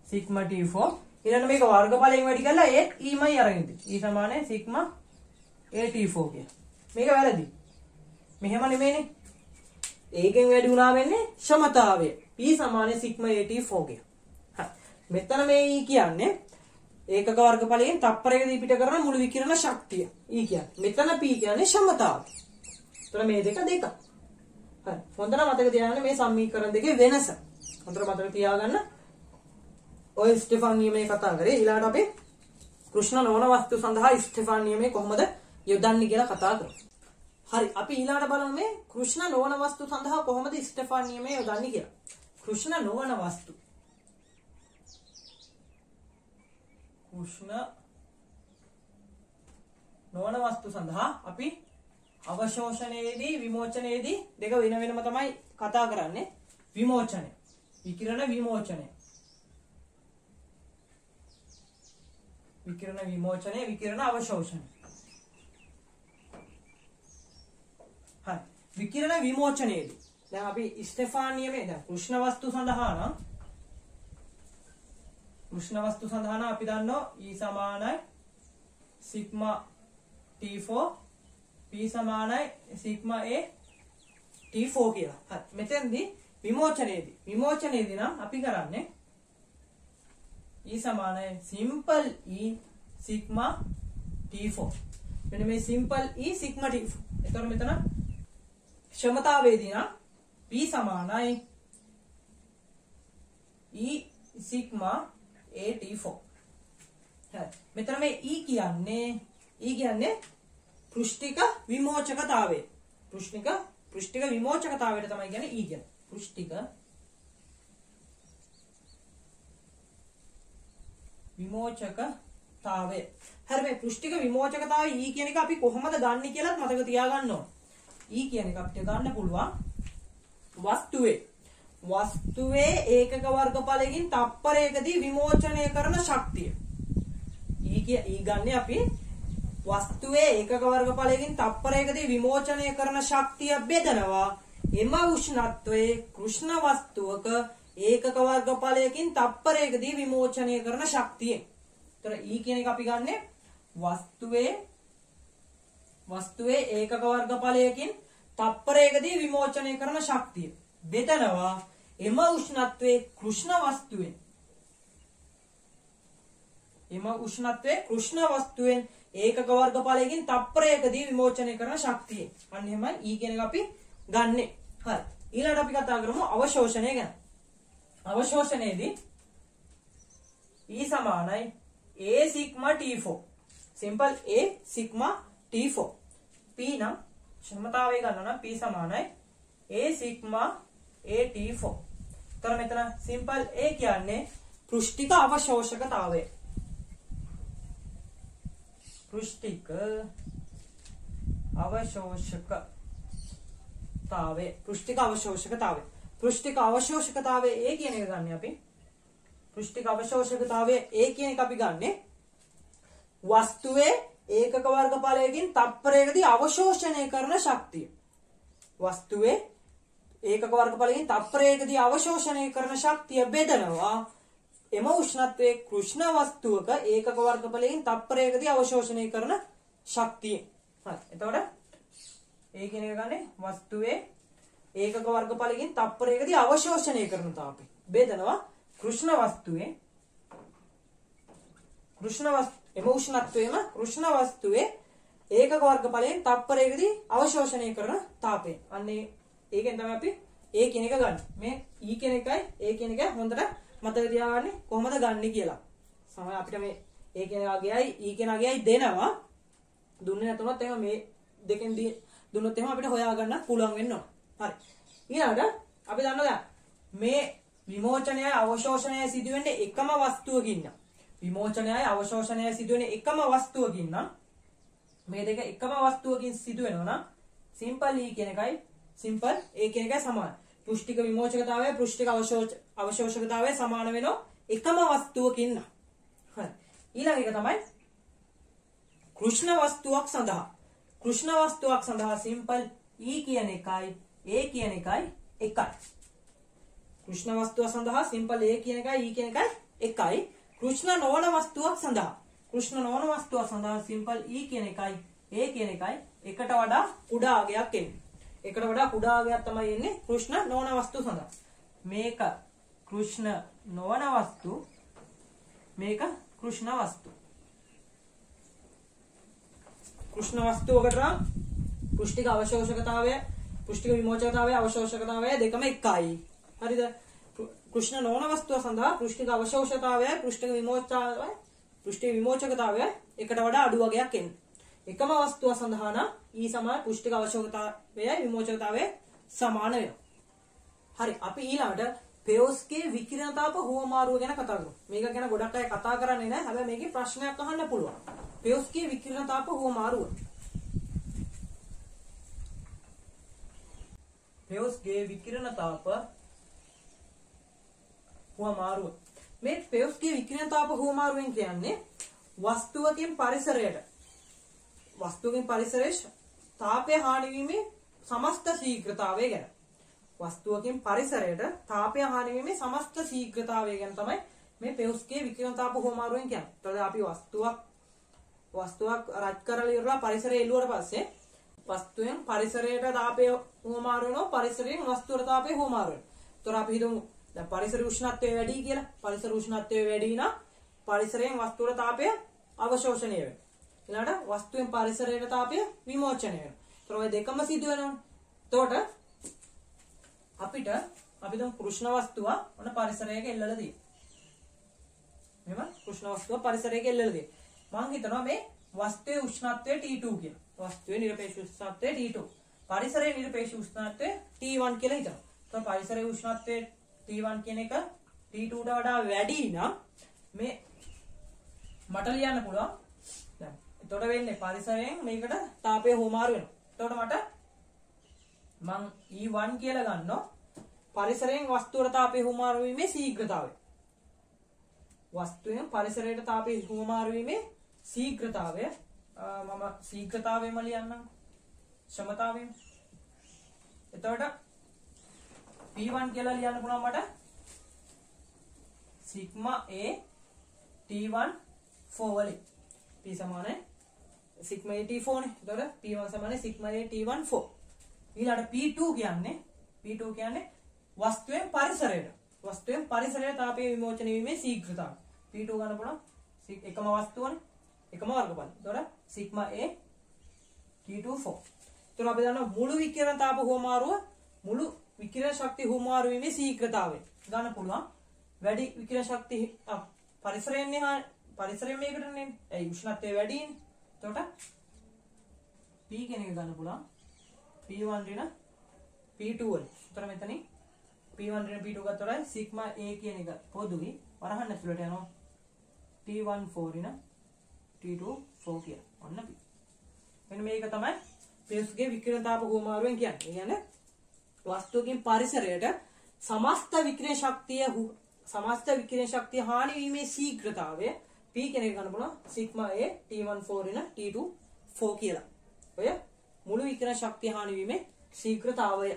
S1: සිග්මා T4. ඊළඟ මේක වර්ගඵලයෙන් වැඩි කරලා ඒත් E මයි අරගෙන ඉන්නේ. E සමානයි සිග්මා AT4 කිය. මේක වැරදි. මෙහෙම නෙමෙයිනේ. ඒකෙන් වැඩි වුණා වෙන්නේ ක්ෂමතාවය. P සමානයි සිග්මා AT4 කිය. හරි. මෙතන මේ E කියන්නේ ඒකක වර්ගඵලයෙන් තප්පරයකදී පිට කරන මුළු විකිරණ ශක්තිය. E කියන්නේ. මෙතන P කියන්නේ ක්ෂමතාව. ඒතර මේ දෙක. හරි. හොඳට මතක තියාගන්න මේ සමීකරණ දෙකේ වෙනස. හොඳට මතක තියාගන්න. ඔය ස්ටෙෆාන් නියමයේ කතා කරේ. ඊළඟට අපි කෘෂ්ණ නොවන වස්තු සඳහා ස්ටෙෆාන් නියමය කොහොමද යොදන්නේ කියලා කතා කරමු. හරි. අපි ඊළඟට බලමු මේ කෘෂ්ණ නොවන වස්තු සඳහා කොහොමද ස්ටෙෆාන් නියමය යොදන්නේ කියලා. කෘෂ්ණ නොවන වස්තු. කෘෂ්ණ නොවන වස්තු සඳහා අපි අවශෝෂණයේදී විමෝචනයේදී දෙක වෙන වෙනම තමයි කතා කරන්නේ. විමෝචනය, විකිරණ විමෝචනය. විකිරණ විමෝචනය, විකිරණ අවශෝෂණය. හරි. විකිරණ විමෝචනයේදී දැන් අපි ස්ටෙෆාන් නියමයේ දැන් කෘෂ්ණ වස්තු සඳහා නම් අපි දන්නවා E සමානයි සිග්මා T4 P සමානයි සිග්මා A T4 කියලා. හරි. මෙතෙන්දී විමෝචනයේදී නම් අපි කරන්නේ E සමානයි සිම්පල් E සිග්මා T4. මෙන්න මේ සිම්පල් E සිග්මා T4. එතකොට මෙතන ක්ෂමතාවේදී නම් P සමානයි E සිග්මා A T4. හරි. මෙතන මේ E කියන්නේ පෘෂ්ඨික විමෝචකතාවය. පෘෂ්ඨික විමෝචකතාවයට තමයි කියන්නේ E කියන්නේ. පෘෂ්ඨික විමෝචකතාවය. හරි. මේ පෘෂ්ඨික විමෝචකතාවය E කියන එක අපි කොහොමද ගන්නෙ කියලාත් මතක තියාගන්න ඕන. E කියන එක අපිට ගන්න පුළුවන් වස්තුවේ ඒකක වර්ගඵලයෙන් තප්පරයකදී විමෝචනය කරන ශක්තිය. E ගන්නේ අපි වස්තුවේ ඒකක වර්ගඵලයෙන් තප්පරයකදී විමෝචනය කරන ශක්තිය බෙදනවා එම උෂ්ණත්වයේ කෘෂ්ණ වස්තුවක ඒකක වර්ගඵලයකින් තප්පරයකදී විමෝචනය කරන ශක්තිය. ඒතර E කියන එක අපි ගන්නෙ වස්තුවේ ඒකක වර්ගඵලයකින් තප්පරයකදී විමෝචනය කරන ශක්තිය බෙදනවා එම උෂ්ණත්වයේ කෘෂ්ණ වස්තුවෙන් ඒකක වර්ගඵලයකින් තප්පරයකදී විමෝචනය කරන ශක්තිය. අන්න එහෙමයි E කියන එක අපි ගන්නෙ. හරි. ඊළඟට අපි කතා කරමු අවශෝෂණය ගැන. අවශෝෂණයේදී E සමානයි A sigma T4. Simple A sigma T4. P නම් ක්ෂමතාවය ගන්නවා නම් P සමානයි A සිග්මා A T4. තර මෙතන සිම්පල් A කියන්නේ පෘෂ්ඨික අවශෝෂකතාවය. පෘෂ්ඨික අවශෝෂකතාවය A කියන එක ගන්න අපි. පෘෂ්ඨික අවශෝෂකතාවය A කියන එක අපි ගන්නෙ වස්තුවේ ඒකක වර්ගඵලයකින් තප්පරයකදී අවශෝෂණය කරන ශක්තිය. වස්තුවේ ඒකක වර්ගඵලයකින් තප්පරයකදී අවශෝෂණය කරන ශක්තිය බෙදනවා එම උෂ්ණත්වයේ කෘෂ්ණ වස්තුවක ඒකක වර්ගඵලයකින් තප්පරයකදී අවශෝෂණය කරන ශක්තිය. හරි. එතකොට ඒ කියන එක ගන්නේ වස්තුවේ ඒකක වර්ගඵලයකින් තප්පරයකදී අවශෝෂණය කරන තාපය බෙදනවා කෘෂ්ණ වස්තුවේ එම උෂ්ණත්වයේම කෘෂ්ණ වස්තුවේ ඒකක වර්ගඵලයෙන් තප්පරයකදී අවශෝෂණය කරන තාපය. අන්නේ ඒකෙන් තමයි අපි ඒ කියන එක ගන්න. මේ E කියන එකයි ඒ කියන එක හොඳට මතක තියාගන්න කොහොමද ගන්න කියලා. සමහර අපිට මේ ඒ කියන එකයි E කියන එකයි දෙනවා. දුන්නේ නැතුනොත් එහෙනම් මේ දෙකෙන් දුන්නොත් එහෙනම් අපිට හොයා ගන්න පුළුවන් වෙනවා. හරි. ඊළඟට අපි දන්නවා මේ විමෝචනයයි අවශෝෂණයයි සිදුවෙන්නේ එකම වස්තුවකින් නම්. විමෝචනයයි අවශෝෂණයයි සිදුවෙන්නේ එකම වස්තුවකින් නම් මේ දෙක එකම වස්තුවකින් සිදු වෙනවා නම් සිම්පල් E කියන එකයි සිම්පල් A කියන එකයි සමාන. පෘෂ්ඨික විමෝචකතාවය පෘෂ්ඨික අවශෝෂකතාවය සමාන වෙනවා එකම වස්තුවකින් නම්. හරි. ඊළඟ එක තමයි කෘෂ්ණ වස්තුවක් සඳහා. කෘෂ්ණ වස්තුවක් සඳහා සිම්පල් E කියන එකයි A කියන එකයි එකයි. කෘෂ්ණ වස්තුව සඳහා සිම්පල් A කියන එකයි E කියන එකයි එකයි. කෘෂ්ණ නොවන වස්තුවක් සඳහා සිම්පල් E කියන එකයි A කියන එකයි එකට වඩා කුඩා අගයක් එන්නේ. එකට වඩා කුඩා අගයක් තමයි එන්නේ කෘෂ්ණ නොවන වස්තු සඳහා. මේක කෘෂ්ණ නොවන වස්තු මේක කෘෂ්ණ වස්තු. කෘෂ්ණ වස්තුවකට නම් පෘෂ්ඨික අවශෝෂකතාවය පෘෂ්ඨික විමෝචකතාවය අවශෝෂකතාවය දෙකම එකයි. හරිද? කෘෂ්ණ නොවන වස්තුව සඳහා පෘෂ්ඨික අවශෝෂකතාවය පෘෂ්ඨික විමෝචකතාවය එකට වඩා අඩු වගයක් එන්නේ. එකම වස්තුව සඳහා නම් E සමාන පෘෂ්ඨික අවශෝෂකතාවයයි විමෝචකතාවය සමාන වෙනවා. හරි. අපි ඊළඟට පෙයොස්ගේ විකිරණ තාප හුවමාරුව ගැන කතා කරමු. මේක ගැන ගොඩක් අය කතා කරන්නේ නැහැ. හැබැයි මේකේ ප්‍රශ්නයක් අහන්න පුළුවන්. පෙයොස්ගේ විකිරණ තාප හුවමාරුව. පෙයොස්ගේ විකිරණ තාප හුවමාරුව. මේ පෙයොස්ගේ විකිරණ තාප හුවමාරුවෙන් කියන්නේ වස්තුවකින් පරිසරයේ තාපය හානි වීමේ සමස්ත ශීඝ්‍රතාවය ගැන. වස්තුවකින් පරිසරයට තාපය හානි වීමේ සමස්ත ශීඝ්‍රතාවය ගැන තමයි මේ පෙයොස්ගේ විකිරණ තාප හුවමාරුවෙන් කියන්නේ. එතකොට අපි වස්තුවක් රත් කරලා ඉවරලා පරිසරයේ එළුවට පස්සේ වස්තුවෙන් පරිසරයට තාපය හුවමාරු වෙනවා පරිසරයෙන් වස්තුවට තාපය හුවමාරු වෙනවා. එතකොට අපි හිතමු දැන් පරිසර උෂ්ණත්වය වැඩි කියලා. පරිසර උෂ්ණත්වය වැඩි නම් පරිසරයෙන් වස්තුවට තාපය අවශෝෂණය වෙනවා. ඊළඟට වස්තුවෙන් පරිසරයට තාපය විමෝචනය වෙනවා. ඒතර ඔය දෙකම සිදු වෙනවා. එතකොට අපි දැන් කෘෂ්ණ වස්තුව ඔන්න පරිසරයක එල්ලලා තියෙනවා. මෙහෙම කෘෂ්ණ වස්තුව පරිසරයක එල්ලලා තියෙනවා. මම හිතනවා මේ වස්තුවේ උෂ්ණත්වය T2 කියලා. වස්තුවේ නිරපේක්ෂ උෂ්ණත්වය T2. පරිසරයේ නිරපේක්ෂ උෂ්ණත්වය T1 කියලා හිතනවා. එතකොට පරිසරයේ උෂ්ණත්වය T1 කියන එක T2ට වඩා වැඩි නම් මේ මට ලියන්න පුළුවන්. දැන් එතකොට වෙන්නේ පරිසරයෙන් මේකට තාපය හුවමාරු වෙනවා. එතකොට මට මං E1 කියලා ගන්නවා පරිසරයෙන් වස්තුවට තාපය හුවමාරු වීමේ ශීඝ්‍රතාවය. වස්තුවෙන් පරිසරයට තාපය හුවමාරු වීමේ ශීඝ්‍රතාවය මම ශීඝ්‍රතාවයම ලියන්නම්. ක්ෂමතාවයම. එතකොට P1 කියලා ලියන්න පුළුවන් මට sigma A T1 4 වලින් P සමානයි sigma A T4 නේ. එතකොට P1 සමානයි sigma A T1 4. ඊළඟට P2 කියන්නේ වස්තුවෙන් පරිසරයට තාපය විමෝචනය වීමේ ශීඝ්‍රතාවය. P2 ගන්න පුළුවන් එකම වස්තුවනේ එකම වර්ගඵල. එතකොට sigma A T2 4. එතකොට අපි දන්නවා මුළු විකිරණ තාප හුවමාරුව මුළු විකිරණ ශක්තිය හුවමාරු වීමේ ශීඝ්‍රතාවය ගන්න පුළුවන්. වැඩි විකිරණ ශක්තිය පරිසරයෙන් මේකටනේ. ඒ උෂ්ණත්වය වැඩිනේ. එතකොට P කියන එක ගන්න පුළුවන්. P1 ඍණ P2 වල. උතර මෙතනින් P1 ඍණ P2 ගත්තොත් sigma A කියන එක පොදුයි වරහන් ඇතුළට යනවා. T1 4 ඍණ T2 4 කියලා. ඔන්න P. මෙන්න මේක තමයි පෙයොස්ගේ විකිරණ තාප හුවමාරුවෙන් කියන්නේ. ඒ කියන්නේ වස්තුවකින් පරිසරයට සමස්ත විකිරණ ශක්තිය හානි වීමේ ශීඝ්‍රතාවය P කෙනෙක් ගන්න පුළුවන් sigma A T14 න T24 කියලා. ඔය මුළු විකිරණ ශක්තිය හානි වීමේ ශීඝ්‍රතාවය.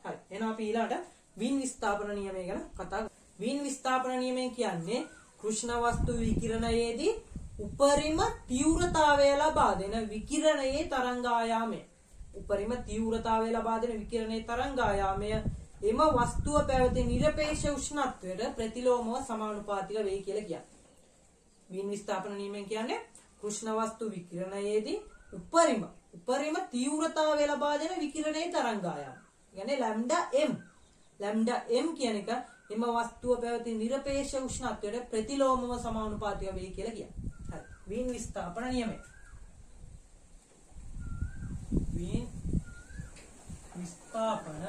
S1: හරි. එහෙනම් අපි ඊළඟට වීන් විස්ථාපන නියමය ගැන කතා කරමු. වීන් විස්ථාපන නියමය කියන්නේ කෘෂ්ණ වස්තු විකිරණයේදී උපරිම තීව්‍රතාවය ලබා දෙන විකිරණයේ තරංගායාමය. උපරිම තීව්‍රතාවය ලබා දෙන විකිරණයේ තරංගායාමය එම වස්තුව පැවති නිරපේක්ෂ උෂ්ණත්වයට ප්‍රතිලෝමව සමානුපාතික වෙයි කියලා කියන්නේ. වීන් විස්ථාපන නියමයෙන් කියන්නේ කෘෂ්ණ වස්තු විකිරණයේදී උපරිම තීව්‍රතාවය ලබා දෙන විකිරණයේ තරංගායාම. කියන්නේ ලැම්ඩා m කියන එක එම වස්තුව පැවති නිරපේක්ෂ උෂ්ණත්වයට ප්‍රතිලෝමව සමානුපාතික වෙයි කියලා කියන්නේ. හරි. වීන් විස්ථාපන නියමය. වීන් විස්ථාපන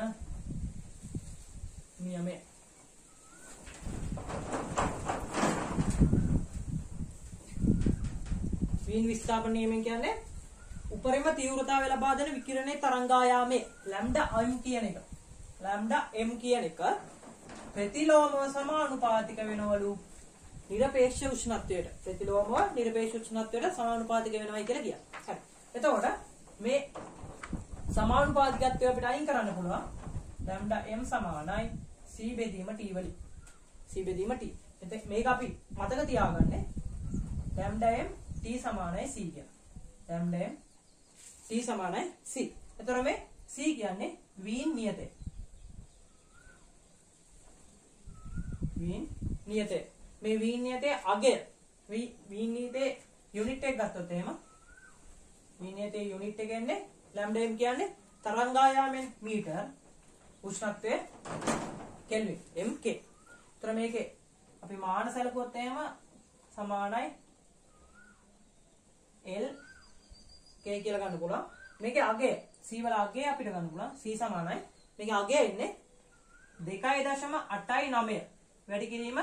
S1: නියමය. වීන් විස්ථාපන නියමයෙන් කියන්නේ උපරිම තීව්‍රතාවය ලබා දෙන විකිරණයේ තරංගායාමයේ ලැම්ඩා m කියන එක. ලැම්ඩා m කියන එක ප්‍රතිලෝමව සමානුපාතික වෙනවලු නිරපේක්ෂ උෂ්ණත්වයට. ප්‍රතිලෝමව නිරපේක්ෂ උෂ්ණත්වයට සමානුපාතික වෙනවයි කියලා කියනවා. හරි. එතකොට මේ සමානුපාතිකත්වය අපිට අයින් කරන්න පුළුවන්. ලැම්ඩා m සමානයි c බෙදීම t වලින්. c බෙදීම t. එතකොට මේක අපි මතක තියාගන්න. ලැම්ඩා m t සමානයි c කියලා. ලැම්ඩා m t සමානයි c. එතකොට මේ c කියන්නේ වීන් නියතය. වීන් නියතය. මේ වීන් නියතයේ අගය වීන් නියතයේ යුනිට් එක ගත්තොත් එහෙම වීන් නියතයේ යුනිට් එක එන්නේ ලැම්ඩා m කියන්නේ තරංගායාමයෙන් මීටර උෂ්ණත්වය කෙල්වින් mk. ඒතර මේකේ අපි මාන සැලකුවොත් එහෙම සමානයි L k කියලා ගන්න පුළුවන්. මේකේ අගය c වල අගය අපිට ගන්න පුළුවන්. c සමානයි මේකේ අගය එන්නේ 2.89 වැඩි කිරීම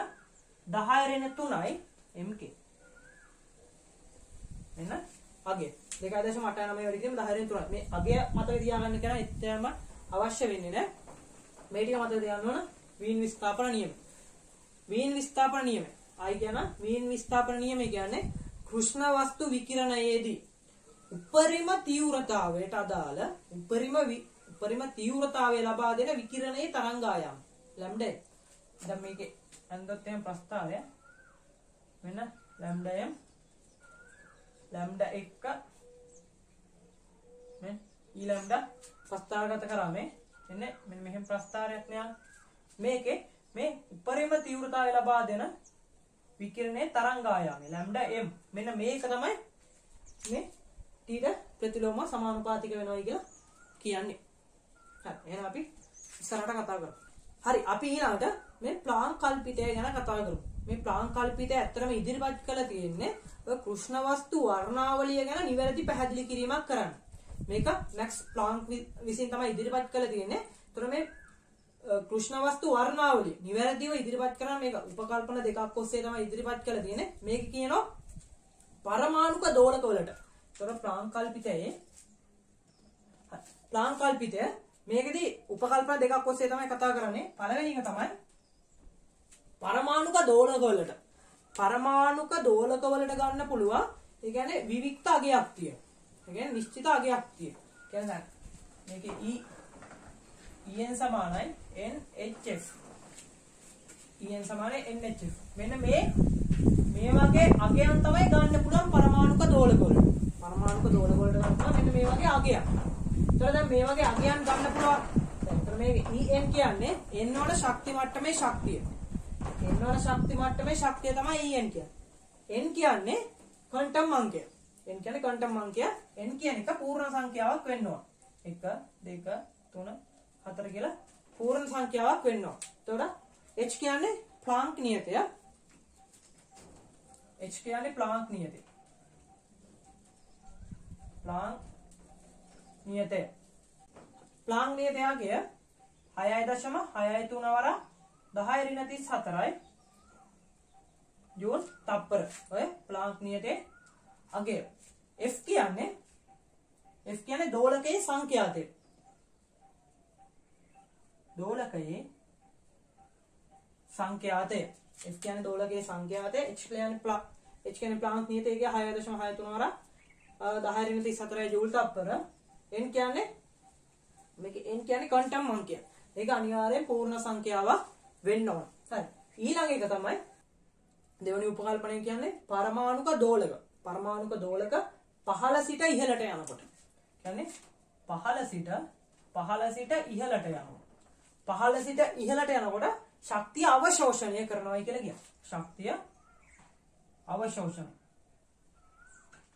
S1: 10^3යි mk. එන්න අගය 2.89 වැඩි කිරීම 10^3. මේ අගය මතක තියාගන්න කියන එච්චරම අවශ්‍ය වෙන්නේ නැහැ. මේ ටික මතක තියාගන්න ඕන වීන් විස්ථාපන නියම. වීන් විස්ථාපන නියම. ආයි කියන වීන් විස්ථාපන නියම කියන්නේ කෘෂ්ණ වස්තු විකිරණයේදී උපරිම තීව්‍රතාවයට අදාළ උපරිම තීව්‍රතාවය ලබා දෙන විකිරණයේ තරංගායාම ලැම්ඩා. දැන් මේකේ අන්දොත් එහෙම ප්‍රස්තාවය වෙන ලැම්ඩා m ලැම්ඩා 1 මෙන්න ඊළඟට ප්‍රස්තාවගත කරා මේ එන්නේ මෙන්න මෙහෙම ප්‍රස්තාරයක් නෑ. මේකේ මේ උපරිම තීව්‍රතාවය ලබා දෙන විකිරණයේ තරංගායාමය ලැම්ඩා m මෙන්න මේක තමයි මේ ටීට ප්‍රතිලෝම සමානුපාතික වෙනවා කියලා කියන්නේ. හරි. එහෙනම් අපි ඉස්සරහට කතා කරමු. හරි. අපි ඊළඟට මේ ප්ලාන්ක් කල්පිතය ගැන කතා කරමු. මේ ප්ලාන්ක් කල්පිතය ඇත්තටම ඉදිරිපත් කළ තියෙන්නේ ඔය කෘෂ්ණ වස්තු වර්ණාවලිය ගැන නිවැරදි පැහැදිලි කිරීමක් කරන්න. මේක මැක්ස් ප්ලාන්ක් විසින් තමයි ඉදිරිපත් කළ තියෙන්නේ. ඒතර මේ කෘෂ්ණ වස්තු වර්ණාවලිය නිවැරදිව ඉදිරිපත් කරන මේක උපකල්පන දෙකක් ඔස්සේ තමයි ඉදිරිපත් කළ තියෙන්නේ. මේක කියනවා පරමාණුක දෝලක වලට. ඒතර ප්ලාන්ක් කල්පිතය මේකෙදී උපකල්පන දෙකක් ඔස්සේ තමයි කතා කරන්නේ. පළවෙනි එක තමයි පරමාණුක දෝලක වලට. පරමාණුක දෝලක වලට ගන්න පුළුවන්. ඒ කියන්නේ විවික්ත අගයක් තියෙනවා. ඒ කියන්නේ නිශ්චිත අගයක් තියෙනවා. කියන්නේ මේකේ En සමානයි NHF. En සමානයි NHF. මෙන්න මේ වගේ අගයන් තමයි ගන්න පුළුවන් පරමාණුක දෝලක වලට. පරමාණුක දෝලක වලට ගන්න මෙන්න මේ වගේ අගයක්. ඒතර දැන් මේ වගේ අගයන් ගන්න පුළුවන්. දැන් මේ En කියන්නේ n වල ශක්ති මට්ටමේ ශක්තිය. n වල ශක්ති මට්ටමේ ශක්තිය තමයි En කියන්නේ. n කියන්නේ ක්වොන්ටම් අංකය. n කියන්නේ ක්වොන්ටම් අංකය. n කියන එක පූර්ණ සංඛ්‍යාවක් වෙන්න ඕන. 1 2 3 4 කියලා පූර්ණ සංඛ්‍යාවක් වෙන්න ඕන. එතකොට h කියන්නේ ප්ලාන්ක් නියතය. h කියන්නේ ප්ලාන්ක් නියතය. ප්ලාන්ක් නියතය. ප්ලාන්ක් නියතයගේ 6.63 වර 10^34යි ජූල් තප්පර. ඔය ප්ලාන්ක් නියතයේ අගය. F කියන්නේ දෝලකයේ සංඛ්‍යාතය. දෝලකයේ සංඛ්‍යාතය. F කියන්නේ දෝලකයේ සංඛ්‍යාතය. H කියන්නේ H කියන්නේ ප්ලාන්ක් නියතයේ 6.63 වර 10 ඍණ 34 ජූල් තප්පර. n කියන්නේ මේක n කියන්නේ ක්වොන්ටම් අංකය. ඒක අනිවාර්යෙන් පූර්ණ සංඛ්‍යාවක් වෙන්න ඕන. හරි. ඊළඟ එක තමයි දෙවෙනි උපකල්පනය කියන්නේ පරමාණුක දෝලක. පරමාණුක දෝලක පහළ සිට ඉහළට යනකොට. කියන්නේ පහළ සිට ඉහළට යනවා. පහළ සිට ඉහළට යනකොට ශක්තිය අවශෝෂණය කරනවා කියලා කියනවා. ශක්තිය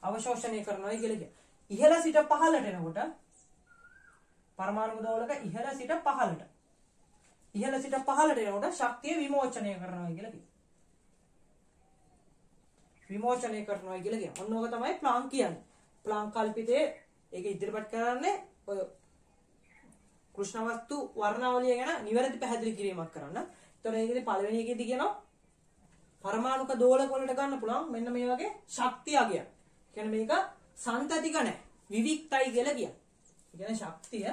S1: අවශෝෂණය කරනවා කියලා කියනවා. ඉහළ සිට පහළට එනකොට පරමාණු දෝලක ඉහළ සිට පහළට එනකොට ශක්තිය විමෝචනය කරනවා කියලා කියනවා. විමෝචනය කරනවා කියලා කියනවා. ඔන්න ඕක තමයි ප්ලාන්ක් කියන්නේ. ප්ලාන්ක් කල්පිතයේ ඒක ඉදිරිපත් කරන්නේ ඔය කෘෂ්ණ වස්තු වර්ණාවලිය ගැන නිවැරදි පැහැදිලි කිරීමක් කරන්න. ඒතකොට ඒකෙදි පළවෙනි එකේදී කියනවා පරමාණුක දෝලක වලට ගන්න පුළුවන් මෙන්න මේ වගේ ශක්තිය අගයක්. කියන්නේ මේක සන්තතික නැහැ. විවික්තයි කියලා කියන්නේ. ඒ කියන්නේ ශක්තිය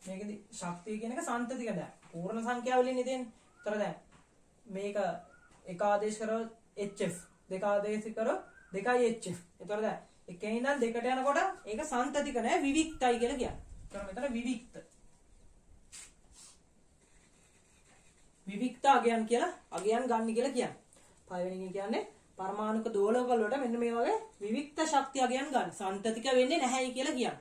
S1: මේකෙදි ශක්තිය කියන එක සන්තතික නැහැ. පූර්ණ සංඛ්‍යාව වලින් ඉතින්. ඒතර දැන් මේක එක ආදේශ කරොත් HF දෙක ආදේශ කරොත් 2HF. ඒතර දැන් එකෙන් ඉඳන් දෙකට යනකොට ඒක සන්තතික නැහැ විවික්තයි කියලා කියන්නේ. ඒතර මෙතන විවික්ත අගයන් කියලා අගයන් ගන්න කියලා කියන්නේ. පළවෙනි එක කියන්නේ පරමාණුක දෝලක වලට මෙන්න මේ වගේ විවික්ත ශක්තිය අගයන් ගන්න. සන්තතික වෙන්නේ නැහැයි කියලා කියන්නේ.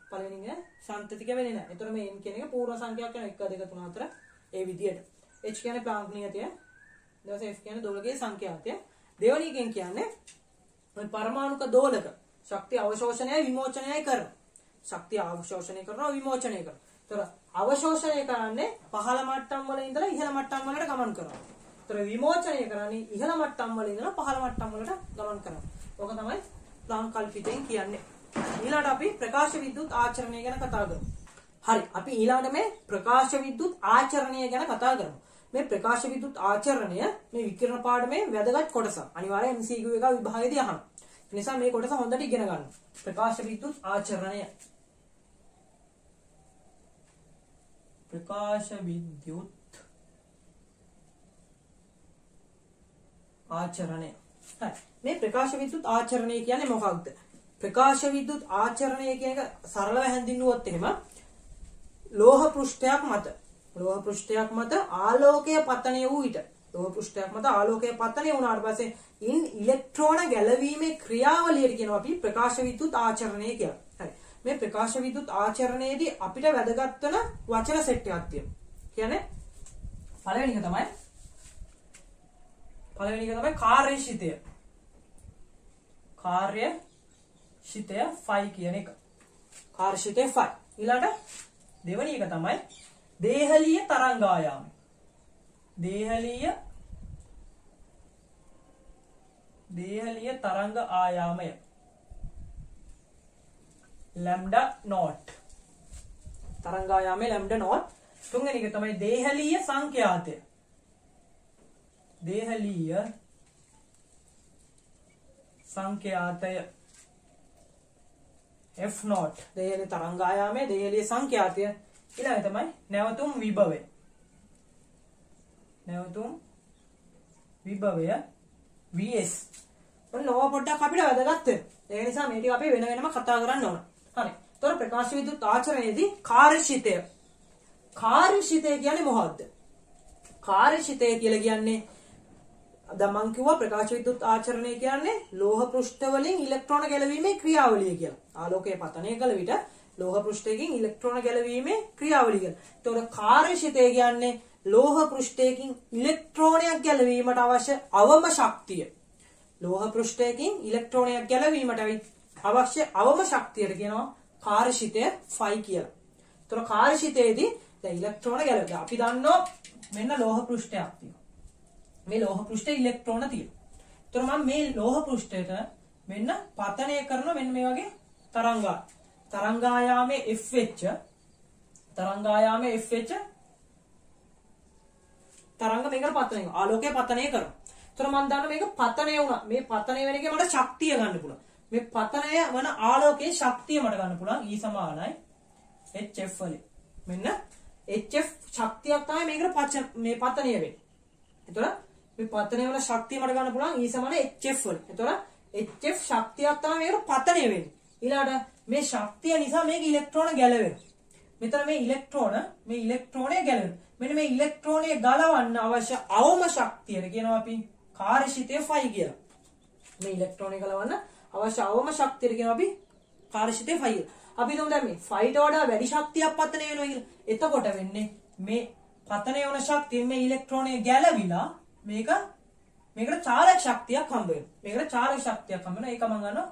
S1: පළවෙනි එක සන්තතික වෙන්නේ නැහැ. ඒතර මේ n කියන එක පූර්ණ සංඛ්‍යාවක් වෙන 1 2 3 4 ඒ විදියට. h කියන්නේ ප්ලාන්ක් නියතය. ඊට පස්සේ f කියන්නේ දෝලකයේ සංඛ්‍යාවතය. දෙවෙනි එකෙන් කියන්නේ මේ පරමාණුක දෝලක ශක්තිය අවශෝෂණයයි විමෝචනයයි කරනවා. ශක්තිය අවශෝෂණය කරනවා විමෝචනය කරනවා. ඒතර අවශෝෂණය කරන්නේ පහළ මට්ටම් වල ඉඳලා ඉහළ මට්ටම් වලට ගමන් කරනවා. ඒතර විමෝචනය කරන්නේ ඉහළ මට්ටම් වල ඉඳලා පහළ මට්ටම් වලට ගමන් කරනවා. ඕක තමයි ප්ලාන්ක් කල්පිතයෙන් කියන්නේ. ඊළඟට අපි ප්‍රකාශ විද්‍යුත් ආචරණය ගැන කතා කරමු. හරි. අපි ඊළඟට මේ ප්‍රකාශ විද්‍යුත් ආචරණය ගැන කතා කරමු. මේ ප්‍රකාශ විද්‍යුත් ආචරණය මේ විකිරණ පාඩමේ වැදගත් කොටසක්. අනිවාර්යයෙන් MCQ එක විභාගයේදී අහනවා. ඒ නිසා මේ කොටස හොඳට ඉගෙන ගන්න. ප්‍රකාශ විද්‍යුත් ආචරණය. ප්‍රකාශ විද්‍යුත් ආචරණය. හරි. මේ ප්‍රකාශ විද්‍යුත් ආචරණය කියන්නේ මොකක්ද? ප්‍රකාශ විද්‍යුත් ආචරණය කියන එක සරලව හැඳින්වුවොත් එහෙම ලෝහ පෘෂ්ඨයක් මත ආලෝකය පතනය වූ විට ලෝහ පෘෂ්ඨයක් මත ආලෝකය පතනය වුණාට පස්සේ ඉන් ඉලෙක්ට්‍රෝන ගැලවීමේ ක්‍රියාවලියට කියනවා අපි ප්‍රකාශ විද්‍යුත් ආචරණය කියලා. හරි. මේ ප්‍රකාශ විද්‍යුත් ආචරණයේදී අපිට වැදගත් වෙන වචන සෙට් එකක් තියෙනවා. කියන්නේ පළවෙනි එක තමයි කාර්යශිතය. කාර්යශිතය ෆයි කියන එක. කාර්යශිතය ෆයි. ඊළඟට දෙවෙනි එක තමයි දේහලීය තරංගායාමය. දේහලීය තරංග ආයාමය. Lambda naught. තරංගායාමයේ ලැම්ඩා නෝට්. තුන්වෙනි එක තමයි දේහලීය සංඛ්‍යාතය. දේහලීය සංඛ්‍යාතය F නෝට්. දේහලීය තරංගායාමයේ දේහලීය සංඛ්‍යාතය. ඊළඟ තමයි නැවතුම් විභවය. VS. ඔන්න ඕවා පොඩ්ඩක් අපිට වැදගත් වෙනවා. ඒ නිසා මේ ටික අපි වෙන වෙනම කතා කරන්න ඕන. හරි. ඒතර ප්‍රකාශ විද්‍යුත් ආචරණයේදී කාර්යශිතය කියන්නේ මොකක්ද? කාර්යශිතය කියලා කියන්නේ දැන් මම කිව්වා ප්‍රකාශ විද්‍යුත් ආචරණය කියන්නේ ලෝහ පෘෂ්ඨ වලින් ඉලෙක්ට්‍රෝන ගැලවීමේ ක්‍රියාවලිය කියලා. ආලෝකය පතනය කළ විට ලෝහ පෘෂ්ඨයකින් ඉලෙක්ට්‍රෝන ගැලවීමේ ක්‍රියාවලිය කියලා. ඒතකොට කාර්යශිතය කියන්නේ ලෝහ පෘෂ්ඨයකින් ඉලෙක්ට්‍රෝනයක් ගැලවීමට අවශ්‍ය අවම ශක්තිය. ලෝහ පෘෂ්ඨයකින් ඉලෙක්ට්‍රෝනයක් ගැලවීමට අවශ්‍ය අවම ශක්තියට කියනවා කාර්යශිතය ෆයි කියලා. ඒතකොට කාර්යශිතයේදී දැන් ඉලෙක්ට්‍රෝන ගැලවෙනවා. අපි දන්නවා මෙන්න ලෝහ පෘෂ්ඨයක් තියෙනවා. මේ ලෝහ පෘෂ්ඨයේ ඉලෙක්ට්‍රෝන තියෙනවා. ඒතර මම මේ ලෝහ පෘෂ්ඨයට මෙන්න පතනය කරන මෙන්න මේ වගේ තරංගායාමයේ FH තරංග මේකට පතනය කරනවා. ආලෝකය පතනය කරනවා. ඒතර මම දන්නවා මේක පතනය වුණා. මේ පතනය වෙන එකේ මට ශක්තිය ගන්න පුළුවන්. මේ පතනය වන ආලෝකයේ ශක්තිය මට ගන්න පුළුවන් E සමානයි HF වලින්. මෙන්න HF ශක්තියක් තමයි මේකට මේ පතනය වෙන්නේ. ඒතර මේ පතනය වල ශක්තිය මට ගන්න පුළුවන් E සමාන HF වලින්. ඒතර HF ශක්තියක් තමයි මේකට පතනය වෙන්නේ. ඊළඟට මේ ශක්තිය නිසා මේක ඉලෙක්ට්‍රෝන ගැලවෙනවා. මෙතන මේ ඉලෙක්ට්‍රෝනය ගැලවෙනවා. මෙන්න මේ ඉලෙක්ට්‍රෝනය ගලවන්න අවශ්‍ය අවම ශක්තියට කියනවා අපි කාර්යශීතය ෆයි කියලා. මේ ඉලෙක්ට්‍රෝනය ගලවන්න අවශ්‍ය අවම ශක්තියට කියනවා අපි කාර්යශීතය ෆයි කියලා. අපි හිතමු දැන් මේ ෆයිට වඩා වැඩි ශක්තියක් පතනය වෙනවා කියලා. එතකොට වෙන්නේ මේ පතනය වන ශක්තියෙන් මේ ඉලෙක්ට්‍රෝනය ගැලවිලා මේකට චාලක ශක්තියක් හම්බ වෙනවා. මේකට චාලක ශක්තියක් හම්බ වෙනවා. ඒක මම ගන්නවා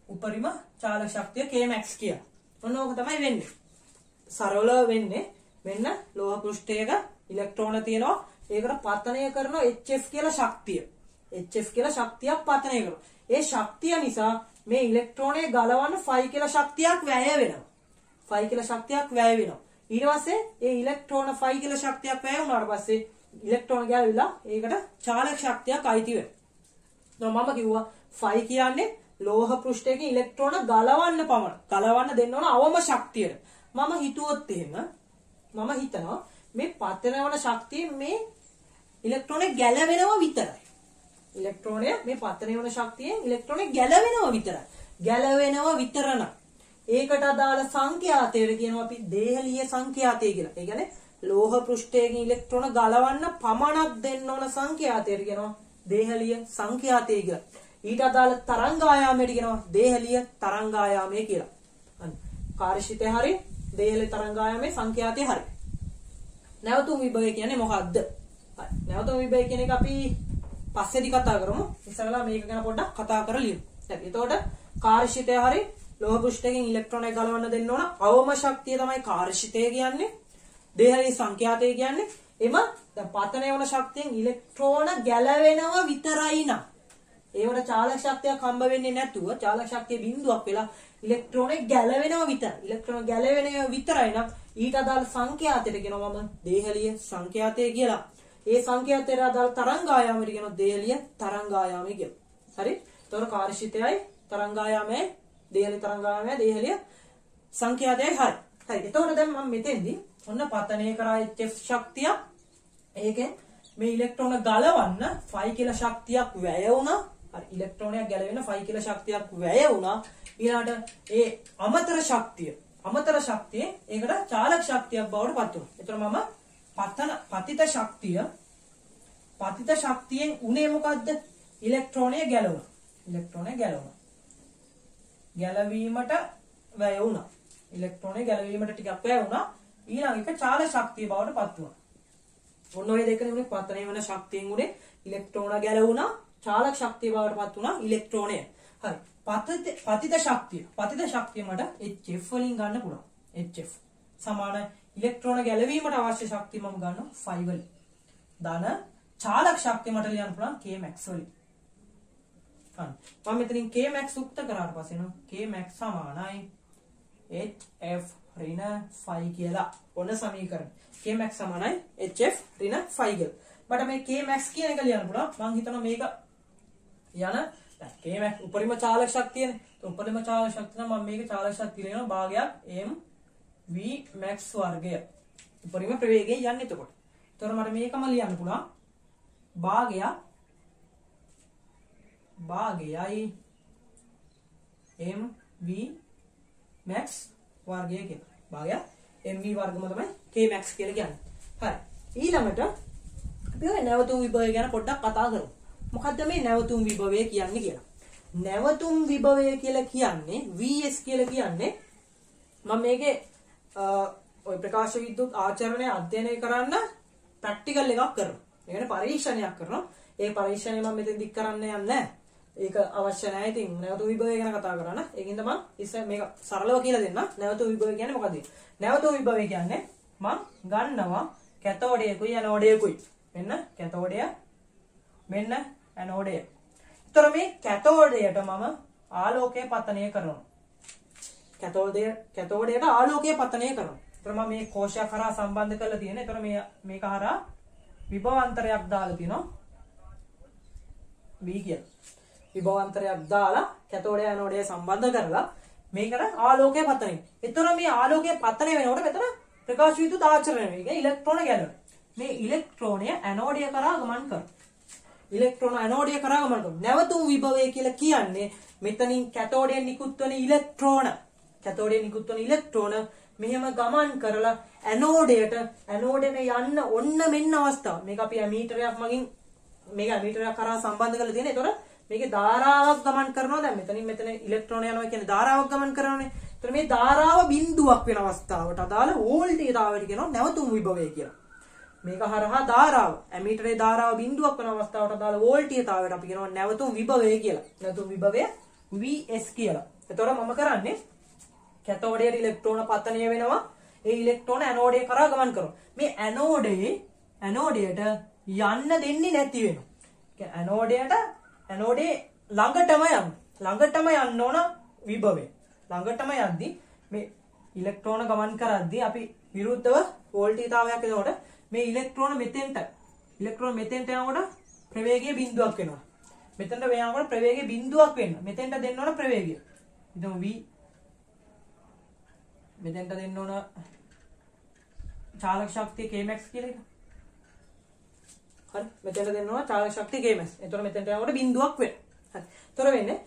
S1: උපරිම චාලක ශක්තිය Kmax කියලා. ඔන්න ඕක තමයි වෙන්නේ. සරලව වෙන්නේ මෙන්න ලෝහ පෘෂ්ඨයක ඉලෙක්ට්‍රෝන තියෙනවා. ඒකට පතනය කරන HF කියලා ශක්තිය. HF කියලා ශක්තියක් පතනය කරනවා. ඒ ශක්තිය නිසා මේ ඉලෙක්ට්‍රෝනය ගලවන්න ෆයි කියලා ශක්තියක් වැය වෙනවා. ෆයි කියලා ශක්තියක් වැය වෙනවා. ඊට පස්සේ ඒ ඉලෙක්ට්‍රෝන ෆයි කියලා ශක්තියක් වැය වුණාට පස්සේ ඉලෙක්ට්‍රෝන ගැලවිලා ඒකට චාලක ශක්තියක් අයිති වෙනවා. මම කිව්වා ෆයි කියන්නේ ලෝහ පෘෂ්ඨයක ඉලෙක්ට්‍රෝන ගලවන්න දෙන්න ඕන අවම ශක්තියට. මම හිතුවොත් එහෙම මම හිතනවා මේ පතනවන ශක්තිය මේ ඉලෙක්ට්‍රෝන ගැලවෙනවා විතරයි. ඉලෙක්ට්‍රෝනය මේ පතනය වන ශක්තියෙන් ඉලෙක්ට්‍රෝන ගැලවෙනවා විතරයි. ගැලවෙනවා විතරන. ඒකට අදාළ සංඛ්‍යාතයට කියනවා අපි දේහලීය සංඛ්‍යාතය කියලා. ඒ කියන්නේ ලෝහ පෘෂ්ඨයකින් ඉලෙක්ට්‍රෝන ගලවන්න පමණක් දෙන්න ඕන සංඛ්‍යාතයට කියනවා දේහලීය සංඛ්‍යාතය කියලා. ඊට අදාළ තරංගායාමයට කියනවා දේහලීය තරංගායාමය කියලා. අන්න කාර්යශීතය හරි දේහලීය තරංගායාමයේ සංඛ්‍යාතය හරි. නැවතුම් විභවය කියන්නේ මොකක්ද? නැවතුම් විභවය කියන එක අපි පස්සේදී කතා කරමු. ඉස්සරලා මේක ගැන පොඩ්ඩක් කතා කරලිමු. හරි. එතකොට කාර්යශීතය හරි ලෝහ පෘෂ්ඨයකින් ඉලෙක්ට්‍රෝනය ගලවන්න දෙන්න ඕන අවම ශක්තිය තමයි කාර්යශීතය කියන්නේ. දේහලීය සංඛ්‍යාතය කියන්නේ එම දැන් පතනය වන ශක්තියෙන් ඉලෙක්ට්‍රෝන ගැලවෙනවා විතරයි නම් ඒවට චාලක ශක්තියක් හම්බ වෙන්නේ නැතුව චාලක ශක්තිය බිඳුවක් වෙලා ඉලෙක්ට්‍රෝනේ ගැලවෙනවා විතරයි. ඉලෙක්ට්‍රෝන ගැලවෙනවා විතරයි නම් ඊට අදාළ සංඛ්‍යාතයට කියනවා මම දේහලීය සංඛ්‍යාතය කියලා. ඒ සංඛ්‍යාතයට අදාළ තරංගායාමයට කියනවා දේහලීය තරංගායාමය කියලා. හරි? ඒතකොට කාර්යශීතයයි තරංගායාමයේ දේහලීය තරංගායාමයේ දේහලීය සංඛ්‍යාතයයි හරි. හරි. එතකොට දැන් මම මෙතෙන්දී ඔන්න පතනය කරා HF ශක්තිය. ඒකෙන් මේ ඉලෙක්ට්‍රෝන ගලවන්න ෆයි කියලා ශක්තියක් වැය වුණා. හරි ඉලෙක්ට්‍රෝනයක් ගැලවෙන්න ෆයි කියලා ශක්තියක් වැය වුණා. ඊළඟට ඒ අමතර ශක්තිය ඒකට චාලක ශක්තියක් බවට පත් වුණා. ඒතර මම පතිත ශක්තියෙන් උනේ මොකද්ද? ඉලෙක්ට්‍රෝනය ගැලවුණා. ගැලවීමට වැය වුණා. ඉලෙක්ට්‍රෝනය ගැලවීමට ටිකක් වැය වුණා. ඊළඟ එක චාලක ශක්තිය බවට පත් වුණා. ඔන්න ඔය දෙකනේ උනේ පතනය වෙන ශක්තියෙන් උනේ ඉලෙක්ට්‍රෝන ගැලවුණා. චාලක ශක්තිය බවට පත් වුණා ඉලෙක්ට්‍රෝනය. හරි. පතිත ශක්තිය මට HF වලින් ගන්න පුළුවන්. HF සමාන ඉලෙක්ට්‍රෝන ගැලවීමට අවශ්‍ය ශක්තිය මම ගන්නවා ෆයි වලින්. ධන චාලක ශක්තිය මට ලියන්න පුළුවන් Kmax වලින්. හරි. මම මෙතනින් Kmax උක්ත කරාට පස්සේ නෝ Kmax සමානයි HF ඍණ ෆයි කියලා. ඔන්න සමීකරණ. Kmax සමානයි HF ඍණ ෆයි කියලා. මට මේ Kmax කියන එක ලියන්න පුළුවන්. මම හිතනවා මේක යන දැන් Kmax උපරිම චාලක ශක්තියනේ. උපරිම චාලක ශක්තිය නම් මම මේක චාලක ශක්තිය ලියනවා භාගයක් m v max වර්ගය. උපරිම ප්‍රවේගයෙන් යන්නේ එතකොට. ඒතකොට මට මේකම ලියන්න පුළුවන් භාගයයි m v max වර්ගය කියලා. භාගයක් mv වර්ගම තමයි Kmax කියලා කියන්නේ. හරි. ඊළඟට අපි ඔය නැවතුම් විභවය ගැන පොඩ්ඩක් කතා කරමු. මොකද්ද මේ නැවතුම් විභවය කියන්නේ කියලා. නැවතුම් විභවය කියලා කියන්නේ Vs කියලා කියන්නේ මම මේකේ ඔය ප්‍රකාශ විද්‍යුත් ආචරණය අධ්‍යයනය කරන්න ප්‍රැක්ටිකල් එකක් කරනවා. ඒ කියන්නේ පරීක්ෂණයක් කරනවා. ඒ පරීක්ෂණය මම මෙතෙන් දික් කරන්න යන්නේ නැහැ. ඒක අවශ්‍ය නැහැ. ඉතින් නැවතුම් විභවය ගැන කතා කරන්න. ඒකින්ද මම ඉතින් මේක සරලව කියලා දෙන්න. නැවතුම් විභවය කියන්නේ මොකද්ද? නැවතුම් විභවය කියන්නේ මම ගන්නවා කැතෝඩයකුයි ඇනෝඩයකුයි. මෙන්න කැතෝඩය මෙන්න ඇනෝඩය. ඒතර මේ කැතෝඩයට මම ආලෝකය පතනය කරනවා. කැතෝඩයට ආලෝකය පතනය කරනවා. ඒතර මම මේ කෝෂයක් හරහා සම්බන්ධ කරලා තියෙනවා. ඒතර මේක හරහා විභවාන්තරයක් දාලා තියෙනවා. V කියලා. විභවාන්තරයක් දාලා කැතෝඩය ඇනෝඩය සම්බන්ධ කරලා මේකට ආලෝකය පතනය. ඒතර මේ ආලෝකය පතනය වෙනකොට මෙතන ප්‍රකාශ විද්‍යුත් ආචරණය වෙනවා. ඒ කියන්නේ ඉලෙක්ට්‍රෝන ගැලවෙනවා. මේ ඉලෙක්ට්‍රෝනය ඇනෝඩය කරා ගමන් කරනවා. ඉලෙක්ට්‍රෝන ඇනෝඩය කරා ගමන් කරනවා. නැවතුම් විභවය කියලා කියන්නේ මෙතනින් කැතෝඩයෙන් නිකුත් වන ඉලෙක්ට්‍රෝන මෙහෙම ගමන් කරලා ඇනෝඩයට යන්න ඔන්න මෙන්න අවස්ථාව. මේක අපි ඇමීටරයක් මගින් මේක ඇමීටරයක් කරා සම්බන්ධ කරලා තියෙනවා. ඒතකොට මේකේ ධාරාවක් ගමන් කරනවා. දැන් මෙතනින් මෙතන ඉලෙක්ට්‍රෝන යනවා කියන්නේ ධාරාවක් ගමන් කරනවානේ. ඒතර මේ ධාරාව බිඳුවක් වෙන අවස්ථාවට අදාළ වෝල්ටේජතාවයට කියනවා නැවතුම් විභවය කියලා. මේක හරහා ධාරාව ඇමීටරේ ධාරාව බිඳුවක් වෙන අවස්ථාවට අදාළ වෝල්ටේජතාවයට අපි කියනවා නැවතුම් විභවය කියලා. නැවතුම් විභවය Vs කියලා. එතකොට මම කරන්නේ කැතෝඩයට ඉලෙක්ට්‍රෝන පතනය වෙනවා. ඒ ඉලෙක්ට්‍රෝන ඇනෝඩය කරා ගමන් කරනවා. මේ ඇනෝඩයට යන්න දෙන්නේ නැති වෙනවා. ඇනෝඩේ ළඟටම යන්න ඕන විභවය. ළඟටම යද්දි මේ ඉලෙක්ට්‍රෝන ගමන් කරද්දී අපි විරුද්ධව වෝල්ටේජතාවයක් එනකොට මේ ඉලෙක්ට්‍රෝන මෙතෙන්ට යනකොට ප්‍රවේගයේ බිඳුවක් වෙනවා. මෙතෙන්ට යනකොට ප්‍රවේගයේ බිඳුවක් වෙන්න. මෙතෙන්ට දෙන්න ඕන ප්‍රවේගය. හිතමු v මෙතෙන්ට දෙන්න ඕන චාලක ශක්තිය kmax කියලා එක. හරි. මෙතෙන්ට දෙන්න ඕන චාලක ශක්තිය kmax. එතකොට මෙතෙන්ට යනකොට බිඳුවක් වෙනවා. හරි. එතකොට වෙන්නේ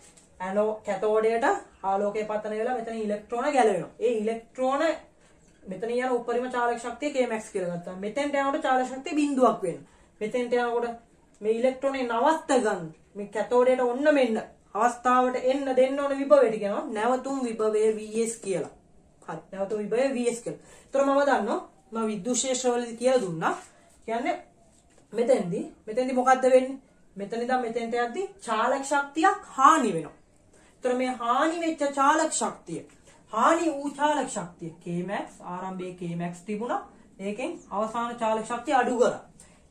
S1: කැතෝඩයට ආලෝකය පතන වෙලා මෙතන ඉලෙක්ට්‍රෝන ගැලවෙනවා. ඒ ඉලෙක්ට්‍රෝන මෙතන යන උපරිම චාලක ශක්තිය kmax කියලා ගත්තා. මෙතෙන්ට යනකොට චාලක ශක්තිය බිඳුවක් වෙනවා. මෙතෙන්ට යනකොට මේ ඉලෙක්ට්‍රෝනේ නවත්ත ගන්න මේ කැතෝඩයට ඔන්න මෙන්න අවස්ථාවට එන්න දෙන්න ඕන විභවයට කියනවා නැවතුම් විභවය Vs කියලා. හරි. නැවතුම් විභවය Vs කියලා. ඒතර මම දන්නවා මම විද්‍යුත් ක්ෂේත්‍රවලදී කියලා දුන්නා. කියන්නේ මෙතෙන්දී මොකද්ද වෙන්නේ? මෙතන ඉඳන් මෙතෙන්ට යද්දි චාලක ශක්තියක් හානි වෙනවා. ඒතර මේ හානි වෙච්ච චාලක ශක්තිය හානි වූ චාලක ශක්තිය kmax ආරම්භයේ kmax තිබුණා. ඒකෙන් අවසාන චාලක ශක්තිය අඩු කරා.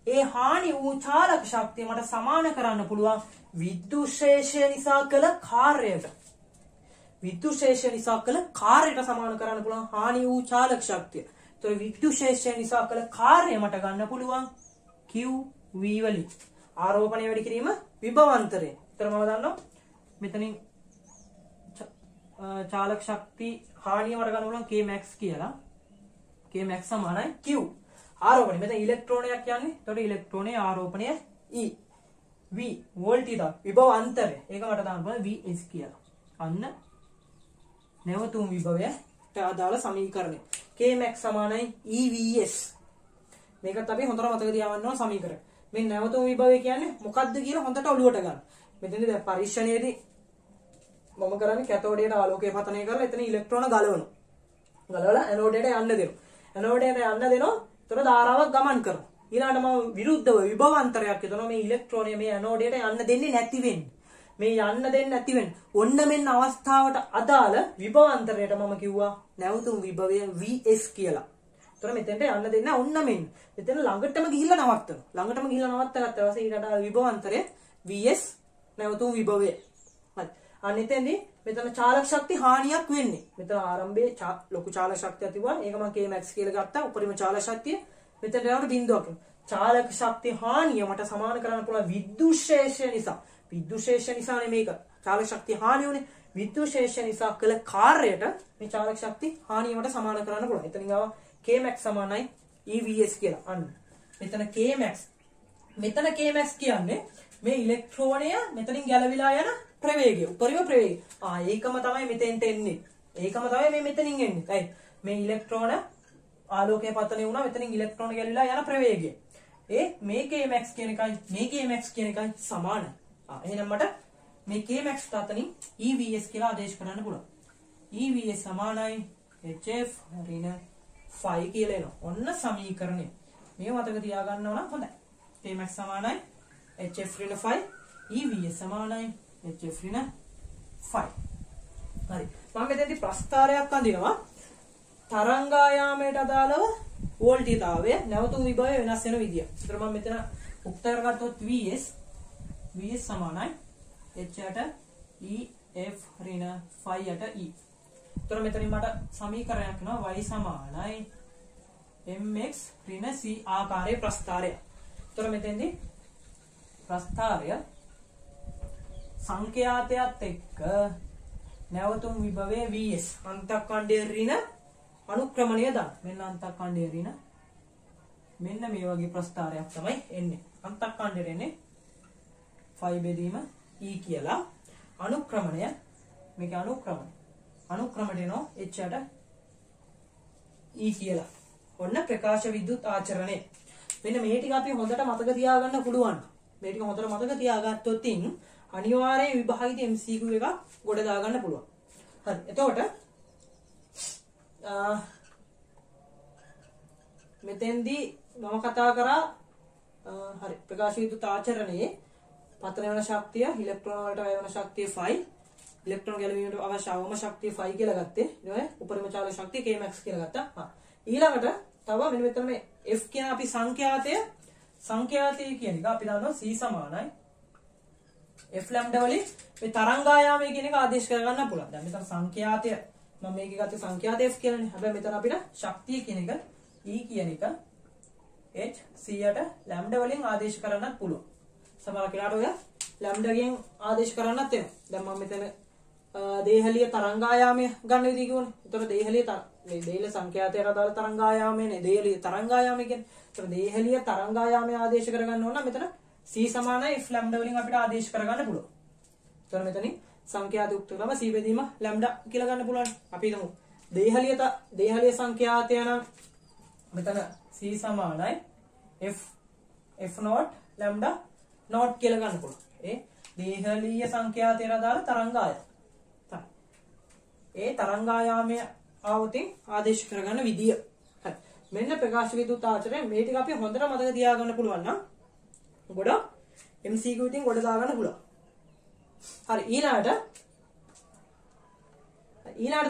S1: ඒ හානි වූ චාලක ශක්තිය මට සමාන කරන්න පුළුවන් විද්‍යුත් ක්ෂේත්‍රය නිසා කළ කාර්යයට. විද්‍යුත් ක්ෂේත්‍රය නිසා කළ කාර්යයට සමාන කරන්න පුළුවන් හානි වූ චාලක ශක්තිය. ඒතර විද්‍යුත් ක්ෂේත්‍රය නිසා කළ කාර්යය මට ගන්න පුළුවන් QV වලින්. ආරෝපණය වැඩි කිරීම විභවාන්තරය. ඒතර මම දන්නවා මෙතනින් චාලක ශක්ති හානිය මට ගන්න පුළුවන් kmax කියලා. kmax සමානයි q. ආරෝපණය මෙතන ඉලෙක්ට්‍රෝනයක් යන්නේ. එතකොට ඉලෙක්ට්‍රෝනයේ ආරෝපණය E. V වෝල්ටේජ විභවාන්තරය. ඒක මට දාන්න පුළුවන් Vs කියලා. අන්න නැවතුම් විභවයට අදාළ සමීකරණය. kmax සමානයි EVs. මේකත් අපි හොඳට මතක තියාගන්න ඕන සමීකරණය. මේ නැවතුම් විභවය කියන්නේ මොකක්ද කියලා හොඳට ඔළුවට ගන්න. මෙතනදී දැන් පරීක්ෂණයේදී මම කරන්නේ කැතෝඩයට ආලෝකය පතනය කරලා එතන ඉලෙක්ට්‍රෝන ගලවනවා. ගලවලා ඇනෝඩයට යන්න දෙනවා. ඇනෝඩයට යන්න දෙනවා. ඒතර ධාරාවක් ගමන් කරනවා. ඊළඟට මම විරුද්ධව විභවාන්තරයක් යොදනවා මේ ඉලෙක්ට්‍රෝනය මේ ඇනෝඩයට යන්න දෙන්නේ නැති වෙන්නේ. මේ යන්න දෙන්නේ නැති වෙන්නේ. ඔන්න මෙන්න අවස්ථාවට අදාළ විභවාන්තරයට මම කිව්වා නැවතුම් විභවය Vs කියලා. ඒතර මෙතෙන්ට යන්න දෙන්න ඔන්න මෙන්න. මෙතන ළඟටම ගිහිල්ලා නවත්තනවා. ළඟටම ගිහිල්ලා නවත්තගත්තා ඊපස්සේ ඊට අදාළ විභවාන්තරය Vs නැවතුම් විභවය. හරි. අන්න එතෙන්දී මෙතන චාලක ශක්ති හානියක් වෙන්නේ. මෙතන ආරම්භයේ ලොකු චාලක ශක්තියක් තිබුණා. ඒක මම kmax කියලා ගත්තා. උපරිම චාලක ශක්තිය. මෙතන යනකොට බිඳුවක්. චාලක ශක්ති හානිය මට සමාන කරන්න පුළුවන් විද්‍යුත් ක්ෂේත්‍රය නිසා. විද්‍යුත් ක්ෂේත්‍රය නිසානේ මේක. චාලක ශක්ති හානිය උනේ. විද්‍යුත් ක්ෂේත්‍රය නිසා කළ කාර්යයට මේ චාලක ශක්ති හානිය මට සමාන කරන්න පුළුවන්. එතනින් ආව kmax සමානයි EVs කියලා. අන්න. මෙතන kmax. මෙතන kmax කියන්නේ මේ ඉලෙක්ට්‍රෝනය මෙතනින් ගැලවිලා යන ප්‍රවේගය. උපරිම ප්‍රවේගය. ඒකම තමයි මෙතෙන්ට එන්නේ. ඒකම තමයි මේ මෙතනින් එන්නේ. හරි. මේ ඉලෙක්ට්‍රෝන ආලෝකය පතනය වුණා මෙතනින් ඉලෙක්ට්‍රෝන ගැලවිලා යන ප්‍රවේගය. මේ kmax කියන එකයි මේ kmax කියන එකයි සමානයි. එහෙනම් මට මේ kmax තතනින් EVs කියලා ආදේශ කරන්න පුළුවන්. EVs සමානයි hf ඍණ ෆයි කියලා එනවා. ඔන්න සමීකරණය. මේ මතක තියාගන්න ඕන හොඳයි. kmax සමානයි hf ඍණ ෆයි EVs සමානයි hf ඍණ ෆයි. හරි. මම මෙතෙන්දී ප්‍රස්ථාරයක් අඳිනවා. තරංගායාමයට අදාළව වෝල්ටේජතාවය නැවතුම් විභවය වෙනස් වෙන විදිය. ඒතර මම මෙතන උක්ත කරගත්තොත් Vs සමානයි h යට EF ඍණ ෆයි යට E. ඒතර මෙතනින් මට සමීකරණයක් වෙනවා y සමානයි mx ඍණ c ආකාරයේ ප්‍රස්ථාරය. ඒතර මෙතෙන්දී ප්‍රස්ථාරය සංඛ්‍යාතයත් එක්ක නැවතුම් විභවයේ Vs අන්තක්ඛණ්ඩයේ ඍණ අනුක්‍රමණය දාන්න. මෙන්න අන්තක්ඛණ්ඩයේ ඍණ මෙන්න මේ වගේ ප්‍රස්ථාරයක් තමයි එන්නේ. අන්තක්ඛණ්ඩයේ එන්නේ 5 බෙදීම E කියලා. අනුක්‍රමණය මේක අනුක්‍රමයට එනවා H යට E කියලා. ඔන්න ප්‍රකාශ විද්‍යුත් ආචරණය. මෙන්න මේ ටික අපි හොඳට මතක තියාගන්න පුළුවන්. මේ ටික හොඳට මතක තියාගත්තොත් අනිවාර්යයෙන් විභාගිත MCQ එකක් ගොඩ දාගන්න පුළුවන්. හරි. එතකොට මෙතෙන්දී මම කතා කරා හරි ප්‍රකාශ විද්‍යුත් ආචරණයේ පතන වෙන ශක්තිය ඉලෙක්ට්‍රෝන වලට වැය වෙන ශක්තිය 5 ඉලෙක්ට්‍රෝන ගැලවීමට අවශ්‍ය අවම ශක්තිය 5 කියලා ගත්තේ නේ උපරිම චාලක ශක්තිය Kmax කියලා ගත්තා. ඊළඟට තව මෙන්න මෙතන මේ F කියන අපි සංඛ්‍යාතය කියන එක අපි දන්නවා C සමානයි F ලැම්ඩා වලින් මේ තරංගායාමය කියන එක ආදේශ කරගන්න පුළුවන්. දැන් මෙතන සංඛ්‍යාතය මම මේකේ ගත්තේ සංඛ්‍යාත F කියලානේ. හැබැයි මෙතන අපිට ශක්තිය කියන එක E කියන එක H C යට ලැම්ඩා වලින් ආදේශ කරන්නත් පුළුවන්. සමහර කෙනාට ඔය ලැම්ඩා ගෙන් ආදේශ කරන්නත් වෙනවා. දැන් මම මෙතන දේහලිය තරංගායාමය ගන්න විදිහ කිව්වනේ. ඒතර දේහලිය මේ දේහල සංඛ්‍යාතයට අදාළ තරංගායාමයනේ දේහලිය තරංගායාමය කියන්නේ. ඒතර දේහලිය තරංගායාමය ආදේශ කරගන්න ඕන නම් මෙතන C සමානයි F ලැම්ඩා වලින් අපිට ආදේශ කරගන්න පුළුවන්. ඒතර මෙතනින් සංඛ්‍යාත යුක්ත කරම C බෙදීම ලැම්ඩා කියලා ගන්න පුළුවන්. අපි හිතමු දේහලිය සංඛ්‍යාතය නම් මෙතන C සමානයි F නෝට් ලැම්ඩා නෝට් කියලා ගන්න පුළුවන්. ඒ දේහලිය සංඛ්‍යාතයට අදාළ තරංගායම. ඒ තරංගායාමය ආවතින් ආදේශ කරගන්න විදිය. හරි. මෙන්න ප්‍රකාශ විද්‍යුත් ආචරණය මේ ටික අපි හොඳට මතක තියාගන්න පුළුවන් නම් ගොඩක් MCQ ඉතින් ගොඩ දාගන්න පුළුවන්. හරි ඊළඟට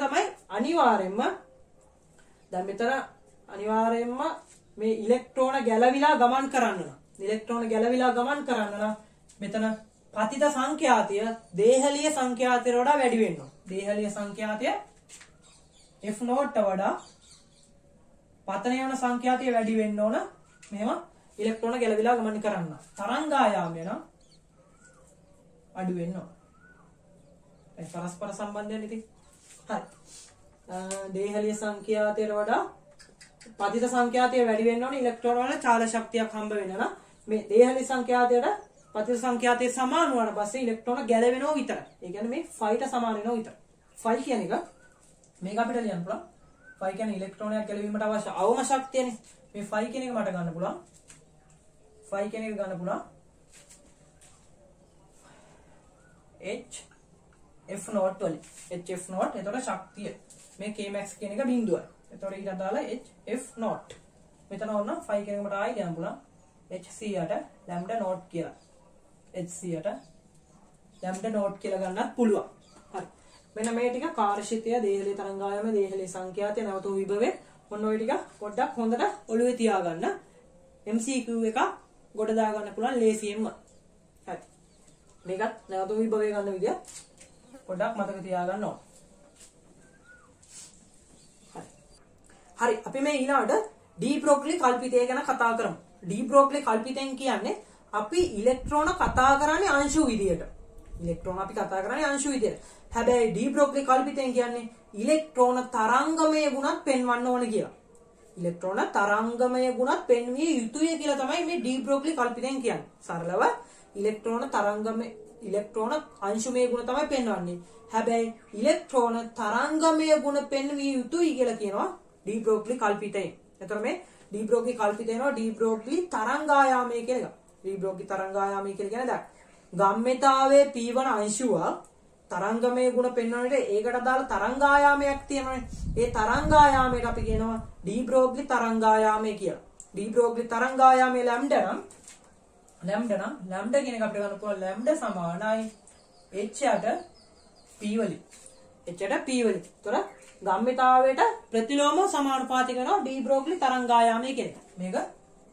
S1: තමයි අනිවාර්යයෙන්ම දැන් මෙතන අනිවාර්යයෙන්ම මේ ඉලෙක්ට්‍රෝන ගැලවිලා ගමන් කරන්න නම් මෙතන පතිත සංඛ්‍යාතය දේහලිය සංඛ්‍යාතයට වඩා වැඩි වෙන්න ඕන. දේහලිය සංඛ්‍යාතය F නෝට්ට වඩා පතන යන සංඛ්‍යාතය වැඩි වෙන්න ඕන. මෙහෙම ඉලෙක්ට්‍රෝන ගැලවිලා ගමන් කරන්න. තරංගායාමය නම් අඩු වෙන්න ඕන. ඒ පරස්පර සම්බන්ධයෙන් ඉතින් හරි. දේහලිය සංඛ්‍යාතයට වඩා පතිත සංඛ්‍යාතය වැඩි වෙන්න ඕන ඉලෙක්ට්‍රෝන වල චාලක ශක්තියක් හම්බ වෙන්න නම් මේ දේහලිය සංඛ්‍යාතයට පතිත සංඛ්‍යාතයේ සමාන වුණාට පස්සේ ඉලෙක්ට්‍රෝන ගැලවෙනවා විතරයි. ඒ කියන්නේ මේ 5 ට සමාන වෙනවා විතරයි. 5 කියන එක මේක අපිට ලියන්න පුළුවන්. 5 කියන්නේ ඉලෙක්ට්‍රෝනයක් ගැලවීමට අවශ්‍ය අවම ශක්තියනේ. මේ 5 කියන එක මට ගන්න පුළුවන්. 5 කියන එක ගන්න පුළුවන්. H F නෝට් වලින්. H F නෝට් එතකොට ශක්තිය. මේ Kmax කියන එක බිඳුවයි. එතකොට ඊට අදාළ H F නෝට්. මෙතන ඕන 5 කියන එක මට ආයෙ ගන්න පුළුවන්. HC යට ලැම්ඩා නෝට් කියලා. HC යට ලැම්ඩා නෝට් කියලා ගන්නත් පුළුවන්. හරි. මෙන්න මේ ටික කාර්යශීලය දේහලිය තරංගායම දේහලිය සංඛ්‍යාතය නැවත විභවයේ ඔන්න ඔය ටික පොඩ්ඩක් හොඳට ඔළුවේ තියාගන්න. MCQ එක ගොඩ දා ගන්න පුළුවන් ලේසියෙන්ම. හරි. මේකත් නැවත විභවයේ ගන්න විදිය පොඩ්ඩක් මතක තියාගන්න ඕන. හරි අපි මේ ඊළඟට डी බ්‍රොග්ලි කල්පිතය ගැන කතා කරමු. डी බ්‍රොග්ලි කල්පිතෙන් කියන්නේ අපි ඉලෙක්ට්‍රෝන කතා කරන්නේ අංශු විදියට. ඉලෙක්ට්‍රෝන අපි කතා කරන්නේ අංශු විදියට. හැබැයි डी බ්‍රොග්ලි කල්පිතෙන් කියන්නේ ඉලෙක්ට්‍රෝන තරංගමය ගුණත් පෙන්වන්න ඕන කියලා. ඉලෙක්ට්‍රෝන තරංගමය ගුණත් පෙන්විය යුතුය කියලා තමයි මේ डी බ්‍රොග්ලි කල්පිතෙන් කියන්නේ. සරලව ඉලෙක්ට්‍රෝන අංශුමය ගුණ තමයි පෙන්වන්නේ. හැබැයි ඉලෙක්ට්‍රෝන තරංගමය ගුණ පෙන්විය යුතුයි කියලා කියනවා डी බ්‍රොග්ලි කල්පිතයෙන්. එතකොට මේ डी බ්‍රොග්ලි කල්පිතේනවා डी බ්‍රොග්ලි තරංගායාමය කියලා එක. डी බ්‍රොග්ලි තරංගායාමය කියලා කියන්නේ දැන් ගම්මිතාවේ පීවන අංශුව තරංගමය ගුණ පෙන්වන්නට ඒකට අදාළ තරංගායාමයක් තියෙනවානේ. ඒ තරංගායාමයට අපි කියනවා डी බ්‍රොග්ලි තරංගායාමය කියලා. डी බ්‍රොග්ලි තරංගායාමයේ ලැම්ඩා කියන එක අපිට ගන්න පුළුවන් ලැම්ඩා සමානයි h යට p වලින්. h යට p වලින්. ඒතර ගම්මිතාවයට ප්‍රතිලෝමව සමානුපාතික වෙනවා डी බ්‍රොග්ලි තරංගායාමය කියන එක. මේක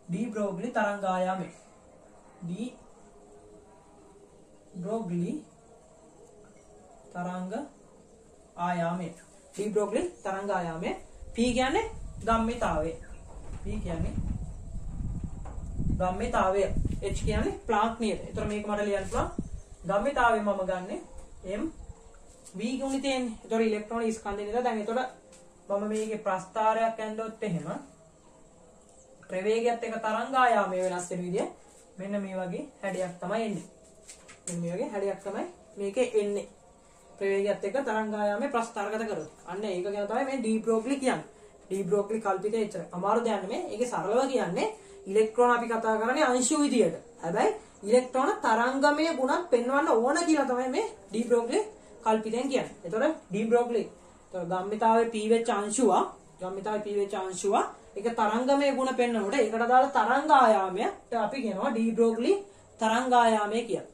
S1: डी බ්‍රොග්ලි තරංගායාමය. डी බ්‍රොග්ලි තරංග ආයාමය. डी බ්‍රොග්ලි තරංග ආයාමය. p කියන්නේ ගම්මිතාවය. p කියන්නේ ගම්මිතාවය. h කියන්නේ ප්ලාන්ක් නියත. ඒතර මේක මට ලියන්න පුළුවන්. ගම්මිතාවය මම ගන්නෙ m v ගුණිතයෙන්. ඒතර ඉලෙක්ට්‍රෝන ස්කන්ධය නේද? දැන් ඒතර මම මේකේ ප්‍රස්ථාරයක් ඇඳොත් එහෙම ප්‍රවේගයත් එක්ක තරංග ආයාමය වෙනස් වෙන විදිය මෙන්න මේ වගේ හැඩයක් තමයි එන්නේ. මෙන්න මේ වගේ හැඩයක් තමයි මේකේ එන්නේ. ප්‍රවේගයත් එක්ක තරංග ආයාමයේ ප්‍රස්ථාරගත කරොත්. අන්න ඒක ගැන තමයි මේ ඩී බ්‍රෝග්ලි කියන්නේ. ඩී බ්‍රෝග්ලි කල්පිතේ එච්චර අමාරු දෙයක් නෙමෙයි. ඒකේ සරලව කියන්නේ ඉලෙක්ට්‍රෝන අපි කතා කරන්නේ අංශු විදියට. හැබැයි ඉලෙක්ට්‍රෝන තරංගමය ගුණත් පෙන්වන්න ඕන කියලා තමයි මේ ඩී බ්‍රෝග්ලි කල්පිතෙන් කියන්නේ. එතකොට ඩී බ්‍රෝග්ලි ගම්මිතාවේ P වෙච්ච අංශුව ඒක තරංගමය ගුණ පෙන්වනකොට ඒකට දාලා තරංග ආයාමයට අපි කියනවා ඩී බ්‍රෝග්ලි තරංග ආයාමය කියලා.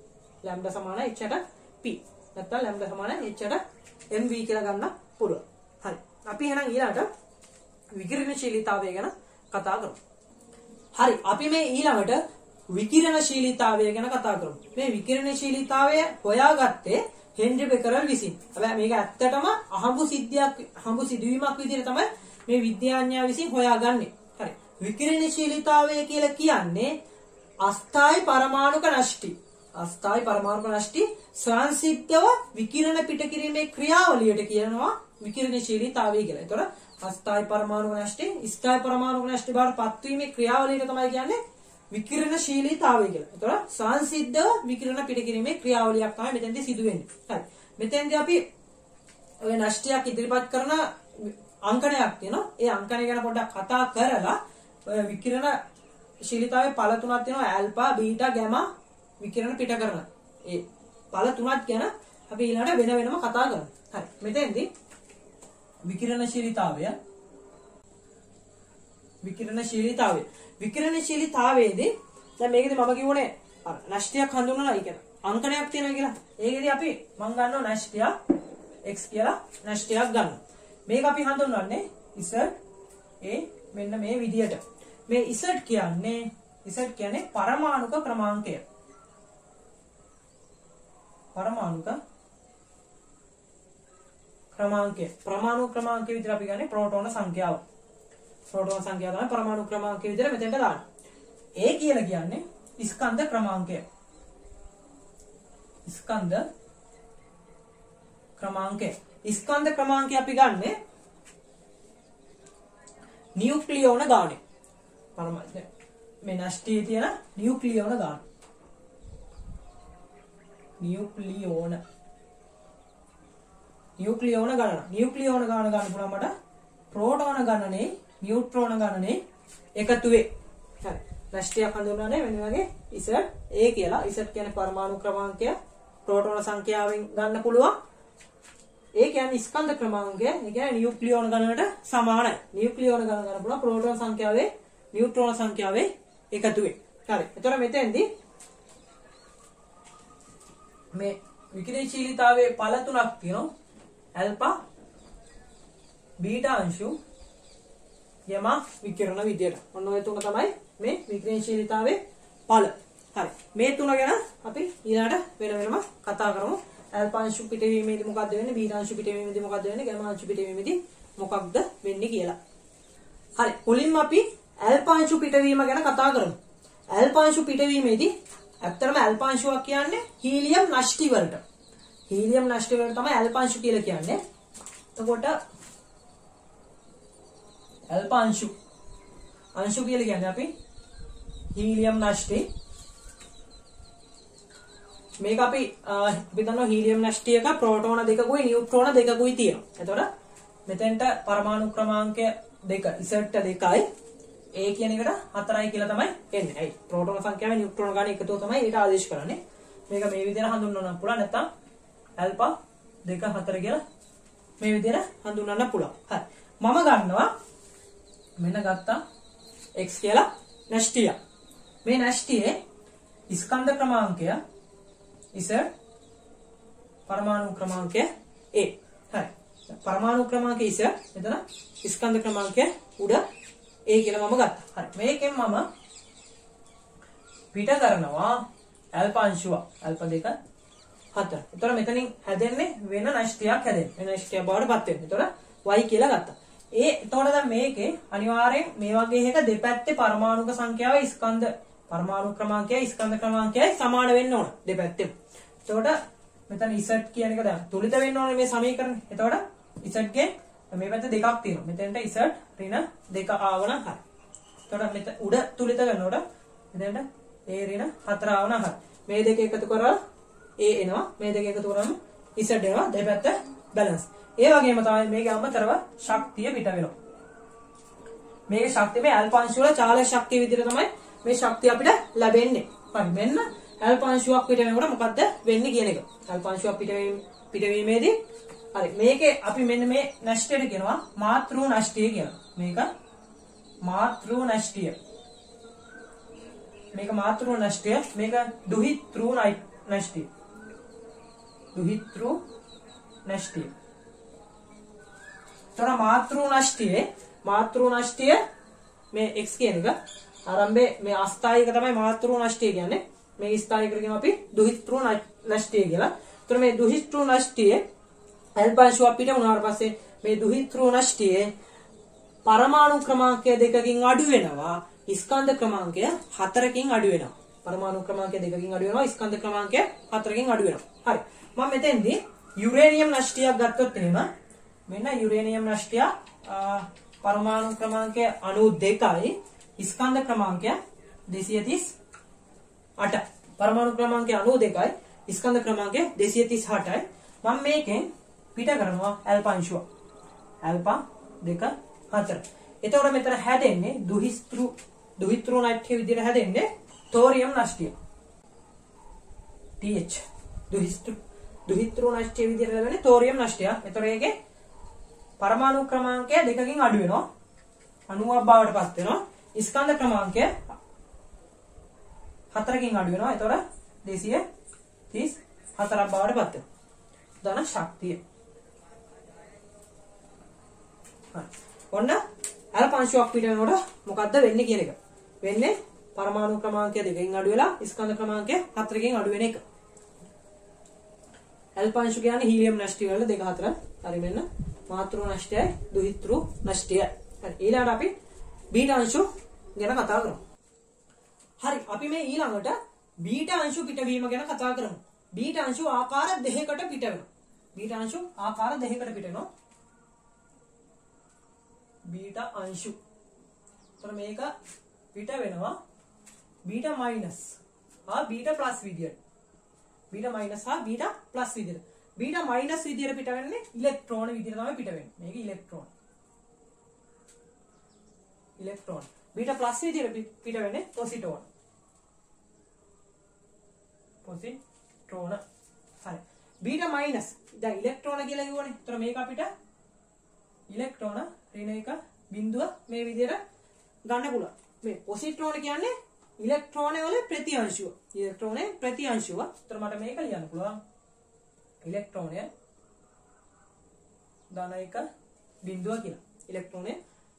S1: ලැම්ඩා සමාන h ට p. නැත්නම් ලැම්ඩා සමාන h ට mv කියලා ගන්න පුළුවන්. හරි. අපි එහෙනම් ඊළඟට විකිරණශීලීතාවය ගැන කතා කරමු. හරි. අපි මේ ඊළඟට විකිරණශීලීතාවය ගැන කතා කරමු. මේ විකිරණශීලීතාවය හොයාගත්තේ හෙන්රි බෙකරල් විසින්. හැබැයි මේක ඇත්තටම අහඹු සිදුවීමක් විදිහට තමයි මේ විද්‍යාඥයා විසින් හොයාගන්නේ. හරි. විකිරණශීලීතාවය කියලා කියන්නේ අස්ථායි පරමාණුක නෂ්ටි. අස්ථායි පරමාණුක නෂ්ටි සංසිද්ධව විකිරණ පිට කිරීමේ ක්‍රියාවලියට කියනවා විකිරණශීලීතාවය කියලා. ඒතකොට අස්ථායි පරමාණුක නෂ්ටි, ස්ථායි පරමාණුක නෂ්ටි බවට පත්වීමේ ක්‍රියාවලියට තමයි කියන්නේ විකිරණශීලීතාවය කියලා. ඒතකොට සංසිද්ධව විකිරණ පිට කිරීමේ ක්‍රියාවලියක් තමයි මෙතෙන්දී සිදු වෙන්නේ. හරි. මෙතෙන්දී අපි ඔය නෂ්ටියක් ඉදිරිපත් කරන අංකණයක් තියෙනවා. ඒ අංකණය ගැන පොඩ්ඩක් කතා කරලා ඔය විකිරණශීලීතාවයේ පළ තුනක් තියෙනවා. ඇල්ෆා, බීටා, ගැමා විකිරණ පිට කරන. ඒ පළ තුනක් ගැන අපි ඊළඟට වෙනම කතා කරමු. හරි. මෙතෙන්දී විකිරණශීලීතාවයේදී දැන් මේකෙදි මම කිව්වනේ අර නෂ්ටියක් හඳුන්වනවා කියන අංකණයක් තියෙනවා කියලා. ඒකෙදි අපි මම ගන්නවා නෂ්ටියක් x කියලා නෂ්ටියක් ගන්නවා. මේක අපි හඳුන්වන්නේ z මෙන්න මේ විදියට. මේ z කියන්නේ පරමාණුක ක්‍රමාංකය. පරමාණු ක්‍රමාංකය විදිහට අපි ගන්නේ ප්‍රෝටෝන සංඛ්‍යාව. ප්‍රෝටෝන සංඛ්‍යාව තමයි පරමාණු ක්‍රමාංකය විදිහට මෙතෙන්ට දාන්නේ. ඒ කියලා කියන්නේ ස්කන්ධ ක්‍රමාංකය. ස්කන්ධ ක්‍රමාංකය අපි ගන්නෙ නියුක්ලියෝන ගානේ. මේ නෂ්ටියේ තියෙන නියුක්ලියෝන ගාන. නියුක්ලියෝන ගණන. නියුක්ලියෝන ගාන ගන්න පුළුවන් මට ප්‍රෝටෝන ගණනේ නියුට්‍රෝන ගණනේ එකතු වේ. හරි. නෂ්ටියක් හඳුන්වන්නේ මෙන්න වගේ Z A කියලා. Z කියන්නේ පරමාණු ක්‍රමාංකය. ප්‍රෝටෝන සංඛ්‍යාවෙන් ගන්න පුළුවන්. ඒ කියන්නේ ස්කන්ධ ක්‍රමාංකය. ඒ කියන්නේ නියුක්ලියෝන ගණනට සමානයි. නියුක්ලියෝන ගණන ගන්න පුළුවන් ප්‍රෝටෝන සංඛ්‍යාවේ නියුට්‍රෝන සංඛ්‍යාවේ එකතු වේ. හරි. එතකොට මෙතෙන්දී මේ විකිරණශීලීතාවයේ පළ තුනක් තියෙනවා. ඇල්ෆා, බීටා අංශු, ගැමා විකිරණ විදියට. ඔන්න ඔය තුන තමයි මේ විකිරණශීලීතාවයේ පළ. හරි. මේ තුන ගැන අපි ඊළඟට වෙනම කතා කරමු. ඇල්ෆා අංශු පිටවීමේදී මොකක්ද වෙන්නේ? බීටා අංශු පිටවීමේදී මොකක්ද වෙන්නේ? ගැමා අංශු පිටවීමේදී මොකක්ද වෙන්නේ කියලා. හරි. මුලින්ම අපි ඇල්ෆා අංශු පිටවීම ගැන කතා කරමු. ඇල්ෆා අංශු පිටවීමේදී ඇත්තටම ඇල්ෆා අංශුවක් කියන්නේ හීලියම් නෂ්ටි වලට. හීලියම් නෂ්ටි වලට තමයි ඇල්ෆා අංශු කියලා කියන්නේ. එතකොට ඇල්ෆා අංශු කියලා කියන්නේ අපි හීලියම් නෂ්ටි. මේක අපි දන්නවා හීලියම් නෂ්ටි එක ප්‍රෝටෝන දෙකකුයි නියුට්‍රෝන දෙකකුයි තියෙනවා. එතකොට මෙතෙන්ට පරමාණු ක්‍රමාංකය 2 Z 2යි A කියන එකට 4යි කියලා තමයි එන්නේ. ඇයි? ප්‍රෝටෝන සංඛ්‍යාවේ නියුට්‍රෝන ගාන එකතුව තමයි ඊට ආදේශ කරන්නේ. මේක මේ විදිහට හඳුන්වන්න පුළුවන්. නැත්නම් ඇල්ෆා 2 4 කියලා මේ විදිහට හඳුන්වන්න පුළුවන්. හරි. මම ගන්නවා මෙන්න ගත්තා x කියලා නෂ්ටිය. මේ නෂ්ටියේ ස්කන්ධ ක්‍රමාංකය Z පරමාණු ක්‍රමාංකය A. හරි. පරමාණු ක්‍රමාංකය Z මෙතන ස්කන්ධ ක්‍රමාංකය උඩ A කියලා මම ගත්තා. හරි. මේකෙන් මම පිට කරනවා ඇල්ෆා අංශුව. ඇල්ෆා 2 4. ඒතර මෙතනින් හැදෙන්නේ වෙන නෂ්ටියක් හැදෙන්නේ. වෙන නෂ්ටියක් බවට පත් වෙන්නේ. ඒතර y කියලා ගත්තා. එතකොට දැන් මේකේ අනිවාර්යෙන් මේ වගේ එක දෙපැත්තේ පරමාණුක සංඛ්‍යාව ස්කන්ධ පරමාණු ක්‍රමාංකයයි ස්කන්ධ ක්‍රමාංකයයි සමාන වෙන්න ඕන දෙපැත්තෙම. එතකොට මෙතන Z කියන එක දැන් තුලිත වෙන්න ඕනේ මේ සමීකරණය. එතකොට Z ගේ මේ පැත්ත දෙකක් තියෙනවා. මෙතෙන්ට Z ඍණ 2 ආවනම් හරි. එතකොට මෙතන උඩ තුලිත කරනකොට මෙතෙන්ට A ඍණ 4 ආවනම් හරි. මේ දෙක එකතු කරලා A එනවා. මේ දෙක එකතු කරාම Z එනවා. දෙපැත්ත බැලන්ස්. ඒ වගේම තමයි මේකේ අමතරව ශක්තිය පිට වෙනවා. මේකේ ශක්තිය මේ ඇල්ෆා අංශු වල චාලක ශක්තිය විදිහට තමයි මේ ශක්තිය අපිට ලැබෙන්නේ. හරි මෙන්න ඇල්ෆා අංශුවක් පිට වෙනකොට මොකද්ද වෙන්නේ කියන එක. ඇල්ෆා අංශුවක් පිටවීමේදී හරි මේකේ අපි මෙන්න මේ නෂ්ටයට කියනවා මාතෘ නෂ්ටය කියලා. මේක මාතෘ නෂ්ටය. මේක මාතෘ නෂ්ටය. මේක දුහිතෘ නෂ්ටය. දුහිතෘ නෂ්ටය. තොර මාතෘ නෂ්ටය මේ x කියන එක ආරම්භයේ මේ අස්ථායික තමයි මාතෘ නෂ්ටය කියන්නේ. මේ ස්ථායිකට කියනවා අපි දුහිතෘ නෂ්ටය කියලා. තොර මේ දුහිතෘ නෂ්ටයේ ඇල්ෆා අංශුව අපිට උනාට පස්සේ මේ දුහිතෘ නෂ්ටයේ පරමාණු ක්‍රමාංකය 2කින් අඩු වෙනවා. ස්කන්ධ ක්‍රමාංකය 4කින් අඩු වෙනවා. පරමාණු ක්‍රමාංකය 2කින් අඩු වෙනවා. ස්කන්ධ ක්‍රමාංකය 4කින් අඩු වෙනවා. හරි. මම මෙතෙන්දී යුරේනියම් නෂ්ටයක් ගත්තොත් එහෙම මෙන්න යුරේනියම් නෂ්ටය පරමාණු ක්‍රමාංකය 92යි ස්කන්ධ ක්‍රමාංකය 238යි. පරමාණු ක්‍රමාංකය 92යි ස්කන්ධ ක්‍රමාංකය 238යි. මම මේකෙන් පිට කරනවා ඇල්ෆා අංශුව. ඇල්ෆා 2 4. එතකොට මෙතන හැදෙන්නේ දුහිතෘ නෂ්ටය විදිහට හැදෙන්නේ තෝරියම් නෂ්ටය. TH දුහිතෘ නෂ්ටය විදිහට ලැබෙන්නේ තෝරියම් නෂ්ටය. එතකොට ඒකේ පරමාණු ක්‍රමාංකය 2කින් අඩු වෙනවා. 90ක් බවට පත් වෙනවා. ස්කන්ධ ක්‍රමාංකය 4කින් අඩු වෙනවා. එතකොට 234ක් බවට පත් වෙනවා. ධන ශක්තිය. හරි. ඔන්න ඇල්ෆා අංශුවක් පිට වෙනකොට මොකද්ද වෙන්නේ කියන එක. වෙන්නේ පරමාණු ක්‍රමාංකය 2කින් අඩු වෙලා ස්කන්ධ ක්‍රමාංකය 4කින් අඩු වෙන එක. ඇල්ෆා අංශු කියන්නේ හීලියම් නෂ්ටය වල 2 4. හරි මෙන්න මාතෘ නෂ්ටයයි දුහිතෘ නෂ්ටයයි. හරි ඊළඟට අපි බීටා අංශු ගැන කතා කරමු. හරි අපි මේ ඊළඟට බීටා අංශු පිටවීම ගැන කතා කරමු. බීටා අංශු ආකාර දෙකකට පිට වෙනවා. බීටා අංශු ආකාර දෙකකට පිට වෙනවා. බීටා අංශු. එතන මේක පිට වෙනවා බීටා මයිනස් හා බීටා ප්ලස් විදියට. බීටා මයිනස් හා බීටා ප්ලස් විදියට. බීටා මයිනස් විදියට පිට වෙන්නේ ඉලෙක්ට්‍රෝන විදියට තමයි පිට වෙන්නේ. මේක ඉලෙක්ට්‍රෝන. බීටා ප්ලස් විදියට පිට වෙන්නේ පොසිට්‍රෝන. හරි. බීටා මයිනස් දැන් ඉලෙක්ට්‍රෝන කියලා කිව්වනේ. ඒතර මේක අපිට ඉලෙක්ට්‍රෝන ඍණ 1 බිඳුව මේ විදියට ගන්න පුළුවන්. මේ පොසිට්‍රෝන කියන්නේ ඉලෙක්ට්‍රෝන වල ප්‍රතිඅංශුව. ඉලෙක්ට්‍රෝනේ ප්‍රතිඅංශුව. ඒතර මට මේක ලියන්න පුළුවන්. ඉලෙක්ට්‍රෝනය ධන 1 බිඳුව කියලා. ඉලෙක්ට්‍රෝනේ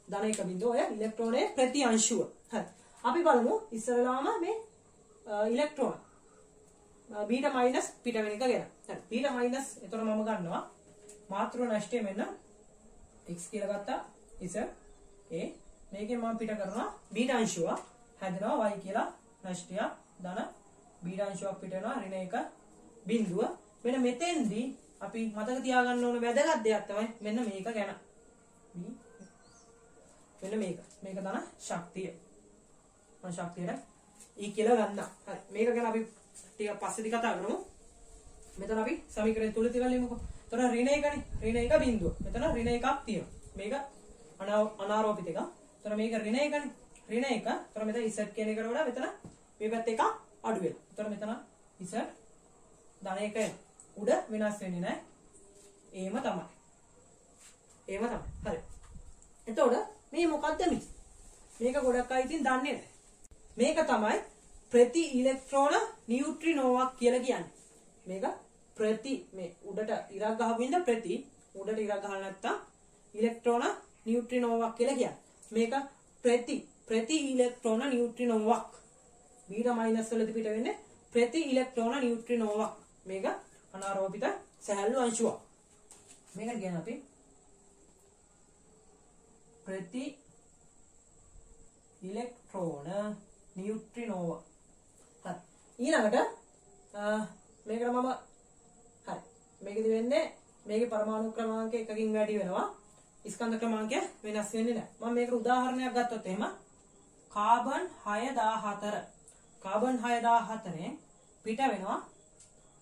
S1: ධන 1 බිඳුව ඔය ඉලෙක්ට්‍රෝනේ ප්‍රතිඅංශුව. හරි. අපි බලමු ඉස්සරලාම මේ ඉලෙක්ට්‍රෝන බීටා මයිනස් පිට වෙන එක ගැන. හරි. බීටා මයිනස් එතකොට මම ගන්නවා මාතෘ නෂ්ටය මෙන්න x කියලා ගත්තා. ඉස a මේකෙන් මම පිට කරනවා බීටා අංශුව හැදෙනවා y කියලා නෂ්ටය ධන බීටා අංශුවක් පිට වෙනවා ඍණ 1 බිඳුව. මෙන්න මෙතෙන්දී අපි මතක තියාගන්න ඕන වැදගත් දෙයක් තමයි මෙන්න මේක ගැන. මෙන්න මේක තමයි ශක්තිය. මම ශක්තියට E කියලා ගන්නවා. හරි. මේක ගැන අපි ටික පස්සේදී කතා කරමු. මෙතන අපි සමීකරණය තුල තියලා ලියමුකෝ. එතන ඍණ 1නේ. ඍණ 1 බිඳුව. මෙතන ඍණ 1ක් තියෙනවා. මේක අනාරෝපිත එක. එතන මේක ඍණ 1නේ. ඍණ 1. එතන මෙතන z කියන එකට වඩා මෙතන මේ පැත්ත එක අඩු වෙනවා. එතන මෙතන z ධන 1 උඩ වෙනස් වෙන්නේ නැහැ. එහෙම තමයි. හරි. එතකොට මේ මොකද්ද මේ? මේක ගොඩක් අය ඉතින් දන්නේ නැහැ. මේක තමයි ප්‍රති ඉලෙක්ට්‍රෝන නියුට්‍රිනෝවක් කියලා කියන්නේ. මේක ප්‍රති මේ උඩට ඉරක් ගහපු ඉන්න ප්‍රති උඩට ඉරක් ගහලා නැත්තම් ඉලෙක්ට්‍රෝන නියුට්‍රිනෝවක් කියලා කියන්නේ. මේක ප්‍රති ඉලෙක්ට්‍රෝන නියුට්‍රිනෝවක්. බීටා මයිනස් වලදී පිට වෙන්නේ ප්‍රති ඉලෙක්ට්‍රෝන නියුට්‍රිනෝවක්. මේක අනාරෝපිත සැහැල්ලු අංශුවක්. මේකට කියන අපි ප්‍රති ඉලෙක්ට්‍රෝන නියුට්‍රිනෝවා. හරි. ඊළඟට මේකට මම හරි. මේකෙදි වෙන්නේ මේකේ පරමාණු ක්‍රමාංකය 1කින් වැඩි වෙනවා. ස්කන්ධ ක්‍රමාංකය වෙනස් වෙන්නේ නැහැ. මම මේකට උදාහරණයක් ගත්තොත් එහෙම කාබන් 6014. කාබන් 6014 පිට වෙනවා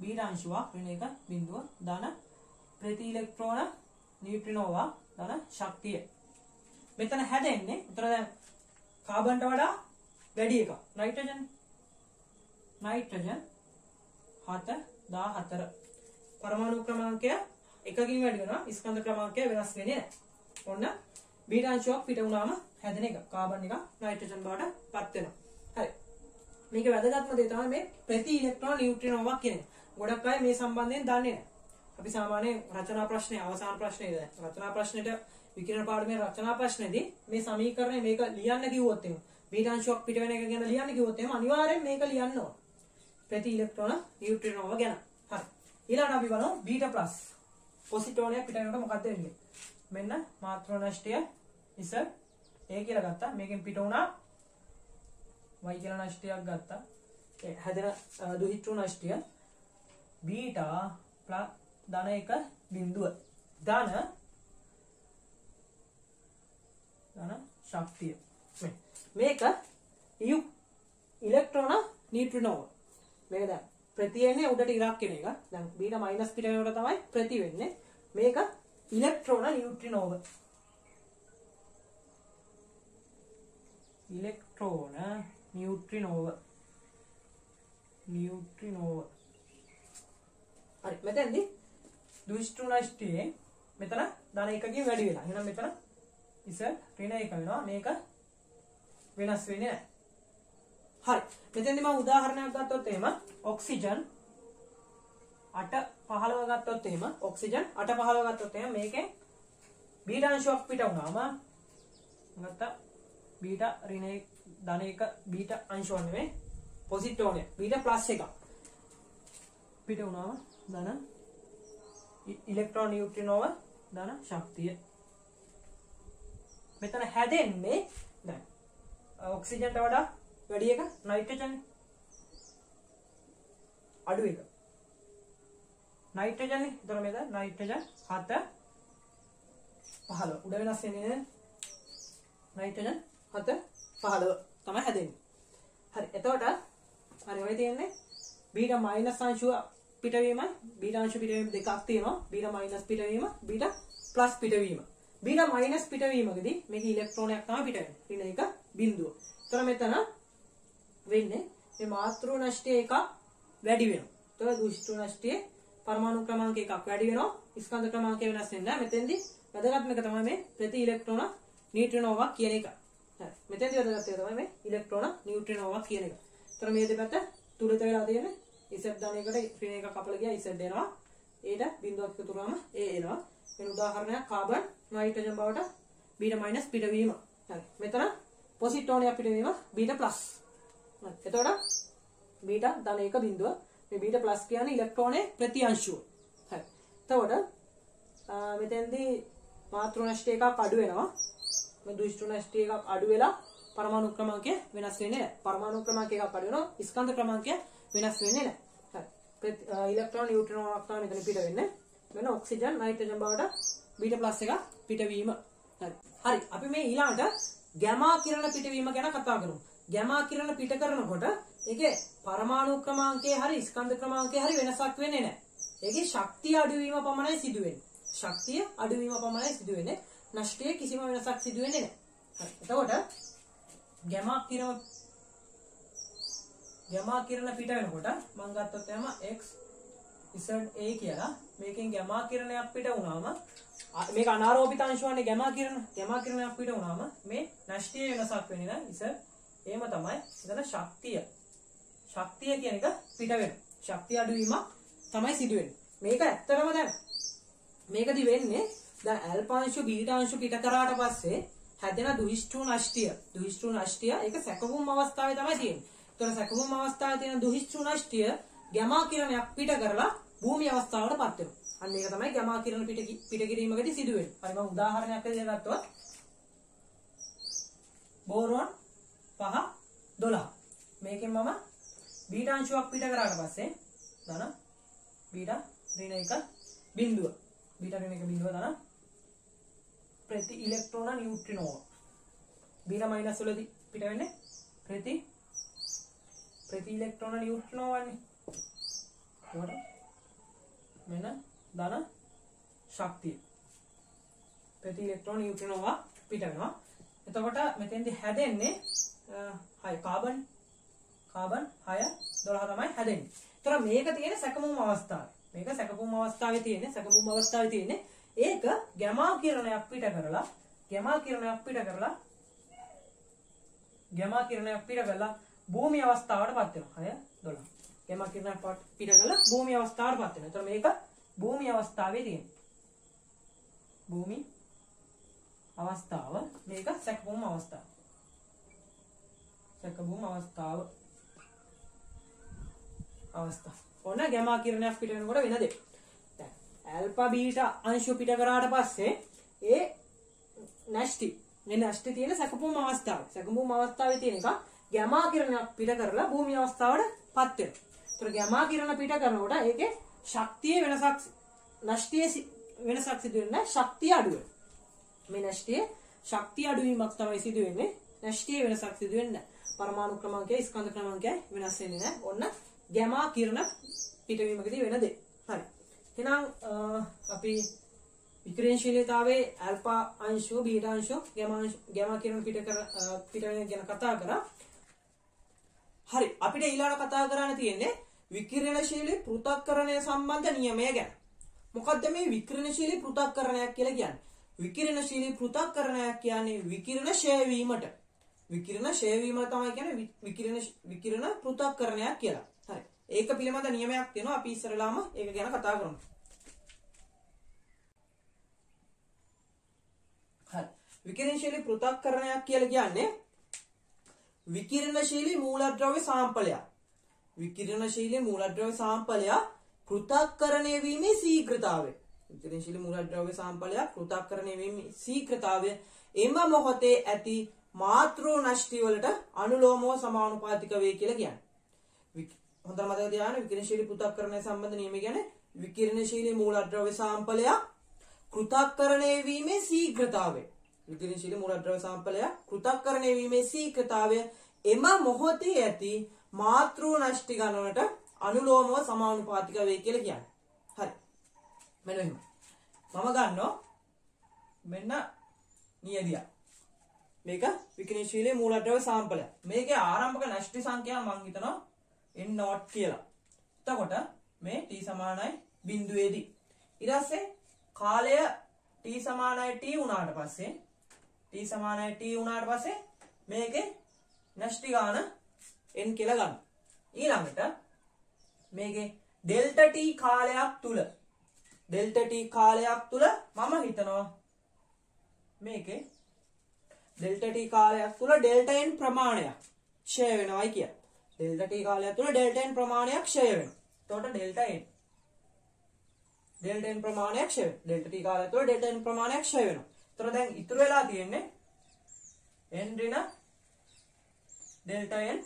S1: බීටා අංශුවක් ඍණ 1 බිඳුව ධන ප්‍රති ඉලෙක්ට්‍රෝන නියුට්‍රිනෝවා ධන ශක්තිය. මෙතන හැදෙන්නේ උතර දැන් කාබන්ට වඩා වැඩි එකක්. නයිට්‍රජන් 714 පරමාණු ක්‍රමාංකය එකකින් වැඩි වෙනවා. ස්කන්ධ ක්‍රමාංකය වෙනස් වෙන්නේ නැහැ. ඔන්න බීටා අංශුවක් පිට වුණාම හැදෙන එක කාබන් එක නයිට්‍රජන් බවට පත් වෙනවා. හරි. මේක වැදගත්ම දේ තමයි මේ ප්‍රති ඉලෙක්ට්‍රෝන නියුට්‍රිනෝවා කියන එක. ගොඩක් අය මේ සම්බන්ධයෙන් දන්නේ නැහැ. අපි සාමාන්‍යයෙන් රචනා ප්‍රශ්නේ අවසාන ප්‍රශ්නේ රචනා ප්‍රශ්නෙට විකිරණ පාඩමේ රචනා ප්‍රශ්නේදී මේ සමීකරණය මේක ලියන්න කිව්වොත් එහෙම බීටා අංශුවක් පිට වෙන එක ගැන ලියන්න කිව්වොත් එහෙම අනිවාර්යෙන් මේක ලියන්න ඕන. ප්‍රති ඉලෙක්ට්‍රෝන නියුට්‍රිනෝවා ගැන. හරි. ඊළඟට අපි බලමු බීටා ප්ලස් පොසිට්‍රෝනය පිට වෙනකොට මොකක්ද වෙන්නේ? මෙන්න මාත්‍රා නෂ්ටය ඉස A කියලා ගත්තා. මේකෙන් පිට වුණා y කියලා නෂ්ටයක් ගත්තා. ඒ හැදෙන දුහිතෘ නෂ්ටය බීටා ප්ලස් ධන 1 බිඳුව ධන ශක්තිය. මේක ඉලෙක්ට්‍රෝන නියුට්‍රිනෝවා. මේක දැන් ප්‍රති වෙන්නේ උඩට ඉරක් කියන එක. දැන් බීටා මයිනස් පිට වෙනකොට තමයි ප්‍රති වෙන්නේ. මේක ඉලෙක්ට්‍රෝන නියුට්‍රිනෝවා. ඉලෙක්ට්‍රෝන නියුට්‍රිනෝවා. හරි. මෙතෙන්දි දුෂ්ටු නෂ්ටියේ මෙතන ධන 1කින් වැඩි වෙලා. එහෙනම් මෙතන ඉස ඍණ 1 වෙනවා. මේක වෙනස් වෙන්නේ නැහැ. හරි. මෙතෙන්දි මම උදාහරණයක් ගත්තොත් එහෙම ඔක්සිජන් 815 ගත්තොත් එහෙම ඔක්සිජන් 815 ගත්තොත් එහෙම මේකෙන් බීටා අංශුවක් පිට වුණාම ගත්තා බීටා ඍණ 1 ධන 1 බීටා අංශුවක් නෙමෙයි පොසිට්‍රෝනය බීටා ප්ලස් 1 පිට වුණාම ධන ඉලෙක්ට්‍රෝන නියුට්‍රිනෝවා ධන ශක්තිය. මෙතන හැදෙන්නේ දැන් ඔක්සිජන්ට වඩා වැඩි එක නයිට්‍රජන් අඩු එක නයිට්‍රජන් නේ. එතන මේක නයිට්‍රජන් 7 15 උඩ වෙනස් වෙන්නේ නයිට්‍රජන් 7 15 තමයි හැදෙන්නේ. හරි. එතකොට හරි ඔය තියෙන්නේ බීටා මයිනස් අංශුව පිටවීම බීටා අංශු පිටවීම දෙකක් තියෙනවා. බීටා මයිනස් පිටවීම බීටා ප්ලස් පිටවීම. බීටා මයිනස් පිටවීමකදී මේක ඉලෙක්ට්‍රෝනයක් තමයි පිට වෙන්නේ. ඍණ 1 බිඳුව. එතන මෙතන වෙන්නේ මේ මාතෘ නෂ්ටය එකක් වැඩි වෙනවා. එතකොට දුෂ්ටු නෂ්ටයේ පරමාණු ක්‍රමාංක එකක් වැඩි වෙනවා. ස්කන්ධ ක්‍රමාංකය වෙනස් වෙන්නේ නැහැ. මෙතෙන්දි වැදගත්ම එක තමයි මේ ප්‍රති ඉලෙක්ට්‍රෝන නියුට්‍රිනෝවා කියන එක. හරි. මෙතෙන්දි වැදගත් එක තමයි මේ ඉලෙක්ට්‍රෝන නියුට්‍රිනෝවා කියන එක. එතන මේ දෙපැත්ත තුලිත වෙලා තියෙන්නේ Z ධනයකට ඍණ 1 කපලා ගියා Z එනවා. ඒට බිඳුවක් එකතු කරාම A එනවා. වෙන උදාහරණයක් කාබන් නයිට්‍රජන් බවට බීටා මයිනස් පිටවීම. හරි. මෙතන පොසිට්‍රෝනියක් පිටවීම බීටා ප්ලස්. හරි. එතකොට බීටා ධන 1 බිඳුව මේ බීටා ප්ලස් කියන්නේ ඉලෙක්ට්‍රෝනයේ ප්‍රති අංශුව. හරි. එතකොට මෙතෙන්දී මාතෘ නෂ්ටය එකක් අඩු වෙනවා. මේ දුෂ්ටු නෂ්ටය එකක් අඩු වෙලා පරමාණු ක්‍රමාංකය වෙනස් වෙන්නේ නැහැ. පරමාණු ක්‍රමාංකය එකක් අඩු වෙනවා. ස්කන්ධ ක්‍රමාංකය වෙනස් වෙන්නේ නැහැ. හරි. ඉලෙක්ට්‍රෝන නියුට්‍රිනෝවක් තමයි මෙතන පිට වෙන්නේ. වෙන ඔක්සිජන් නයිට්‍රජන් බවට බීටා ප්ලස් එක පිටවීම. හරි. හරි. අපි මේ ඊළඟට ගැමා කිරණ පිටවීම ගැන කතා කරමු. ගැමා කිරණ පිට කරනකොට ඒකේ පරමාණු ක්‍රමාංකයේ හරි ස්කන්ධ ක්‍රමාංකයේ හරි වෙනසක් වෙන්නේ නැහැ. ඒකේ ශක්තිය අඩුවීම පමණයි සිදු වෙන්නේ. ශක්තිය අඩුවීම පමණයි සිදු වෙන්නේ. නෂ්ටයේ කිසිම වෙනසක් සිදු වෙන්නේ නැහැ. හරි. එතකොට ගැමා කිරණ පිට වෙනකොට මම ගත්තොත් එහම x ZA කියලා මේකෙන් ගැමා කිරණයක් පිට වුණාම මේක අනාරෝපිත අංශුවනේ ගැමා කිරණයක් පිට වුණාම මේ නෂ්ටයේ වෙනසක් වෙන්නේ නැහැ. එහෙම තමයි. එතන ශක්තිය කියන එක පිට වෙනවා. ශක්තිය අඩුවීමක් තමයි සිදු වෙන්නේ. මේක ඇත්තටම දැන් මේකදි වෙන්නේ දැන් ඇල්ෆා අංශු බීටා අංශු පිට කරාට පස්සේ හැදෙන දුහිෂ්ඨු නෂ්ටිය ඒක සැකවුම් අවස්ථාවේ තමයි තියෙන්නේ. ඒතර සැකවුම් අවස්ථාවේ තියෙන දුහිෂ්ඨු නෂ්ටිය ගැමා කිරණයක් පිට කරලා භූමි අවස්ථාවටපත් වෙනවා. අන්න ඒක තමයි ගැමා කිරණ පිට කිරීමකදී සිදු වෙන්නේ. හරි මම උදාහරණයක් විදිහට ගත්තොත් බෝරෝන් 512 මේකෙන් මම බීටා අංශුවක් පිට කරාට පස්සේ ධන බීටා ඍණ 1 බිඳුව බීටා ඍණ 1 බිඳුව ධන ප්‍රති ඉලෙක්ට්‍රෝන නියුට්‍රිනෝවා බීටා මයිනස් වලදී පිට වෙන්නේ ප්‍රති ඉලෙක්ට්‍රෝන නියුට්‍රිනෝවානේ. මෙන්න ධන ශක්තිය. ප්‍රති ඉලෙක්ට්‍රෝන නියුට්‍රෝන පිට වෙනවා. එතකොට මෙතෙන්දී හැදෙන්නේ 6 කාබන් 6 12 තමයි හැදෙන්නේ. ඒතර මේක තියෙන සැකමුම් අවස්ථාවේ. මේක සැකමුම් අවස්ථාවේ තියෙන්නේ. ඒක ගැමා කිරණයක් පිට කරලා භූමි අවස්ථාවටපත් වෙනවා. 6 12. ගැමා කිරණයක් පිට කරලා භූමි අවස්ථාවටපත් වෙනවා. ඒතර මේක භූමි අවස්ථාවේ තියෙන්නේ. භූමි අවස්ථාව මේක සැකමුම් අවස්ථාව. ඔන්න ගැමා කිරණයක් පිට වෙනකොට වෙන දේ. දැන් ඇල්ෆා බීටා අංශු පිට කරාට පස්සේ ඒ නැස්ටි තියෙන සැකපුම් අවස්ථාවේ. සැකපුම් අවස්ථාවේ තියෙන එක ගැමා කිරණයක් පිට කරලා භූමි අවස්ථාවටපත් වෙනවා. ඒතර ගැමා කිරණ පිට කරනකොට ඒකේ ශක්තියේ වෙනසක් සිදු වෙන්නේ ශක්තිය අඩු වෙනවා. මේ නැස්ටියේ ශක්තිය අඩුවීමක් තමයි සිදු වෙන්නේ. නැස්ටියේ වෙනසක් සිදු වෙන්නේ නැහැ. පරමාණු ක්‍රමාංකය ස්කන්ධ ක්‍රමාංකය වෙනස් වෙන්නේ නැහැ. ඔන්න ගැමා කිරණ පිටවීමකදී වෙන දේ. හරි. එහෙනම් අපි විකිරණශීලීතාවයේ ඇල්ෆා අංශු, බීටා අංශු, ගැමා කිරණ පිට වෙන ගැන කතා කරා. හරි. අපිට ඊළඟ කතා කරන්න තියෙන්නේ විකිරණශීලී පෘථග්කරණය සම්බන්ධ නියමය ගැන. මොකද්ද මේ විකිරණශීලී පෘථග්කරණයක් කියලා කියන්නේ? විකිරණශීලී පෘථග්කරණයක් කියන්නේ විකිරණ ෂය වීමට. විකිරණ ෂය වීම තමයි කියන්නේ විකිරණ පෘථග්කරණයක් කියලා. හරි. ඒක පිළිබඳ නියමයක් තියෙනවා. අපි ඉස්සරලාම ඒක ගැන කතා කරමු. හරි. විකිරණශීලී පෘථග්කරණයක් කියලා කියන්නේ විකිරණශීලී මූලද්‍රව්‍ය සාම්පලයක්. විකිරණශීලී මූලද්‍රව්‍ය සාම්පලයක් පෘථග්කරණය වීමේ ශීඝ්‍රතාවය. විකිරණශීලී මූලද්‍රව්‍ය සාම්පලයක් පෘථග්කරණය වීමේ ශීඝ්‍රතාවය එම මොහොතේ ඇති මාතෘ නෂ්ටි වලට අනුලෝමව සමානුපාතික වේ කියලා කියන්නේ. හොඳට මතක තියාගන්න විකිරණශීලී පෘථග්කරණය සම්බන්ධ නියම කියන්නේ විකිරණශීලී මූලද්‍රව්‍ය සාම්පලයක් පෘථග්කරණය වීමේ ශීඝ්‍රතාවය. විකිරණශීලී මූලද්‍රව්‍ය සාම්පලයක් පෘථග්කරණය වීමේ ශීඝ්‍රතාවය එම මොහොතේ ඇති මාතෘ නෂ්ටි ගණනට අනුලෝමව සමානුපාතික වේ කියලා කියන්නේ. හරි. මෙන්න එහෙම. මම ගන්නවා මෙන්න නියදියා. මේක විකිරණශීලී මූලද්‍රව්‍ය සාම්පලයක්. මේකේ ආරම්භක නෂ්ටි සංඛ්‍යාව මම හිතනවා n0 කියලා. එතකොට මේ t සමානයි බිඳුවේදී. ඊට පස්සේ කාලය t සමානයි t වුණාට පස්සේ මේකේ නෂ්ටි ගාන n කියලා ගන්න. ඊළඟට මේකේ ඩෙල්ටා t කාලයක් තුල මම හිතනවා මේකේ ඩෙල්ටා t කාලයක් තුල ඩෙල්ටා n ප්‍රමාණයක් ක්ෂය වෙනවයි කිය. ඩෙල්ටා t කාලයක් තුල ඩෙල්ටා n ප්‍රමාණයක් ක්ෂය වෙනවා. එතකොට ඩෙල්ටා n ප්‍රමාණයක් ක්ෂය වෙනවා. ඩෙල්ටා t කාලයක් තුල ඩෙල්ටා n ප්‍රමාණයක් ක්ෂය වෙනවා. එතකොට දැන් ඉතුරු වෙලා තියෙන්නේ n ඍණ ඩෙල්ටා n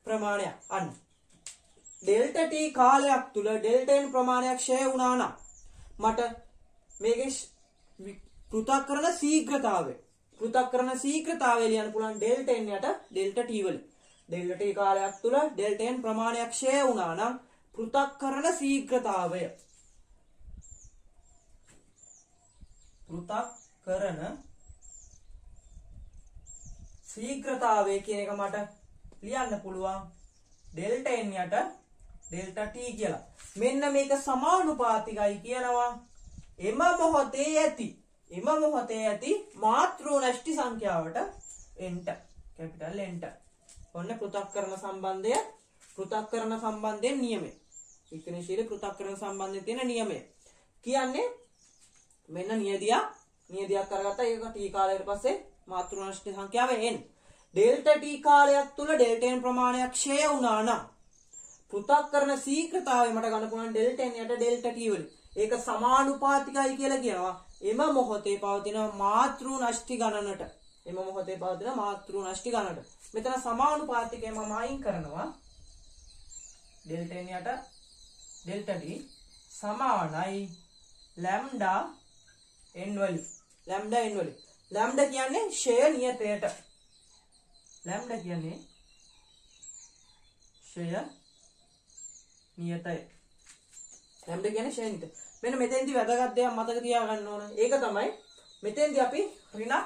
S1: ප්‍රමාණයක්. අන්න ඩෙල්ටා t කාලයක් තුල ඩෙල්ටා n ප්‍රමාණයක් ක්ෂය වුණා නම් මට මේකේ පෘථග්කරණ ශීඝ්‍රතාවය ලියන්න පුළුවන් ඩෙල්ටා n යට ඩෙල්ටා t වලින්. ඩෙල්ටා t කාලයක් තුල ඩෙල්ටා n ප්‍රමාණයක් ක්ෂය වුණා නම් පෘථග්කරණ ශීඝ්‍රතාවය කියන එක මට ලියන්න පුළුවන් ඩෙල්ටා n යට ඩෙල්ටා t කියලා. මෙන්න මේක සමානුපාතිකයි කියනවා එම මොහොතේ ඇති මාතෘ නෂ්ටි සංඛ්‍යාවට n කැපිටල් n. ඔන්න පෘථග්කරණ සම්බන්ධයෙන් නියමය. විකිරණශීලී පෘථග්කරණ සම්බන්ධයෙන් තියෙන නියමය. කියන්නේ මෙන්න නියදියක් අරගත්තා. ඒක t කාලයකට පස්සේ මාතෘ නෂ්ටි සංඛ්‍යාව n. ඩෙල්ටා t කාලයක් තුල ඩෙල්ටා n ප්‍රමාණයක් ක්ෂය වුණා නම් පෘථග්කරණ ශීඝ්‍රතාවය මට ගන්න පුළුවන් ඩෙල්ටා n යට ඩෙල්ටා t වලින්. ඒක සමානුපාතිකයි කියලා කියනවා එම මොහොතේ පවතින මාතෘ නෂ්ටි ගණනට. මෙතන සමානුපාතිකය මම අයින් කරනවා. ඩෙල්ටා n යට ඩෙල්ටා t සමානයි ලැම්ඩා n වලින්. ලැම්ඩා කියන්නේ ෂය නියතයට. ලැම්ඩා කියන්නේ ශ්‍රේණිත. මෙන්න මෙතෙන්දි වැදගත් දෙයක් මතක තියාගන්න ඕන. ඒක තමයි මෙතෙන්දි අපි ඍණක්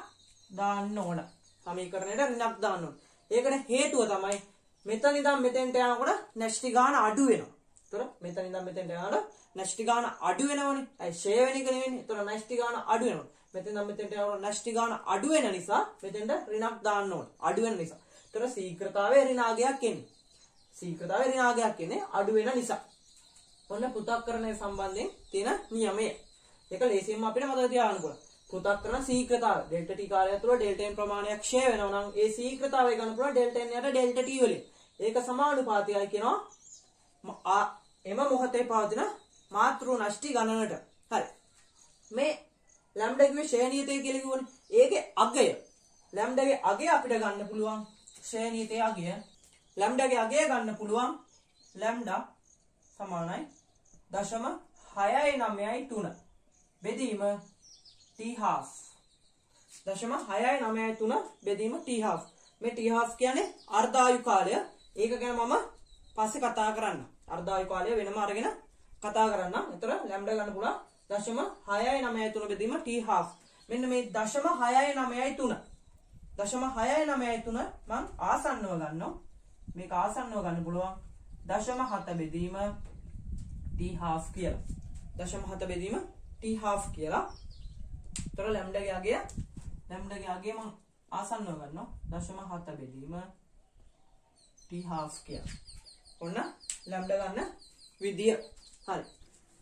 S1: දාන්න ඕන. සමීකරණයට ඍණක් දාන්න ඕන. ඒකට හේතුව තමයි මෙතන ඉඳන් මෙතෙන්ට යනකොට නැෂ්ටි ගාන අඩු වෙනවා. ඒතර මෙතන ඉඳන් මෙතෙන්ට යනකොට නැෂ්ටි ගාන අඩු වෙනවනේ. ඒ ෂේ වෙන එක නෙවෙන්නේ. ඒතර නැෂ්ටි ගාන අඩු වෙනවා. මෙතෙන් ඉඳන් මෙතෙන්ට යනකොට නැෂ්ටි ගාන අඩු වෙන නිසා මෙතෙන්ට ඍණක් දාන්න ඕන. අඩු වෙන නිසා. ඒතර ශීඝ්‍රතාවයේ ඍණාගයක් එන්නේ. ශීඝ්‍රතාවයේ ඍණාගයක් එන්නේ අඩු වෙන නිසා. ඔන්න පෘථග්කරණය සම්බන්ධයෙන් තියෙන නියමය. ඒක ලේසියෙන්ම අපිට මතක තියාගන්න පුළුවන්. පෘථග්කරණ ශීඝ්‍රතාවය ඩෙල්ටා t කාලය තුළ ඩෙල්ටා n ප්‍රමාණයක් ක්ෂය වෙනවා නම් ඒ ශීඝ්‍රතාවය ගන්න පුළුවන් ඩෙල්ටා n යට ඩෙල්ටා t වලින්. ඒක සමානුපාතිකයි කියනවා එම මොහොතේ පවතින මාතෘ නෂ්ටි ගණනට. හරි. මේ ලැම්ඩා කිව්වේ ශ්‍රේණියතය කියලා කිව්වනේ. ඒකේ අගය ලැම්ඩාගේ අගය අපිට ගන්න පුළුවන් ශ්‍රේණියතේ අගය. ලැම්ඩාගේ අගය ගන්න පුළුවන් ලැම්ඩා සමානයි 0.693 බෙදීම t half 0.693 බෙදීම t half. මේ t half කියන්නේ අර්ධ ආයු කාලය. ඒක ගැන මම පස්සේ කතා කරන්න. අර්ධ ආයු කාලය වෙනම අරගෙන කතා කරන්න. ඒතර ලැම්ඩා ගන්න පුළුවන් 0.693 බෙදීම t half. මෙන්න මේ 0.693 0.693 මම ආසන්නව ගන්නවා. මේක ආසන්නව ගන්න පුළුවන් 0.7 බෙදීම t half කියලා. 0.7 බෙදීම t half කියලා. ඒතර ලැම්ඩාගේ අගය මම ආසන්නව ගන්නවා 0.7 බෙදීම t half කියලා. ඔන්න ලැම්ඩා ගන්න විදිය.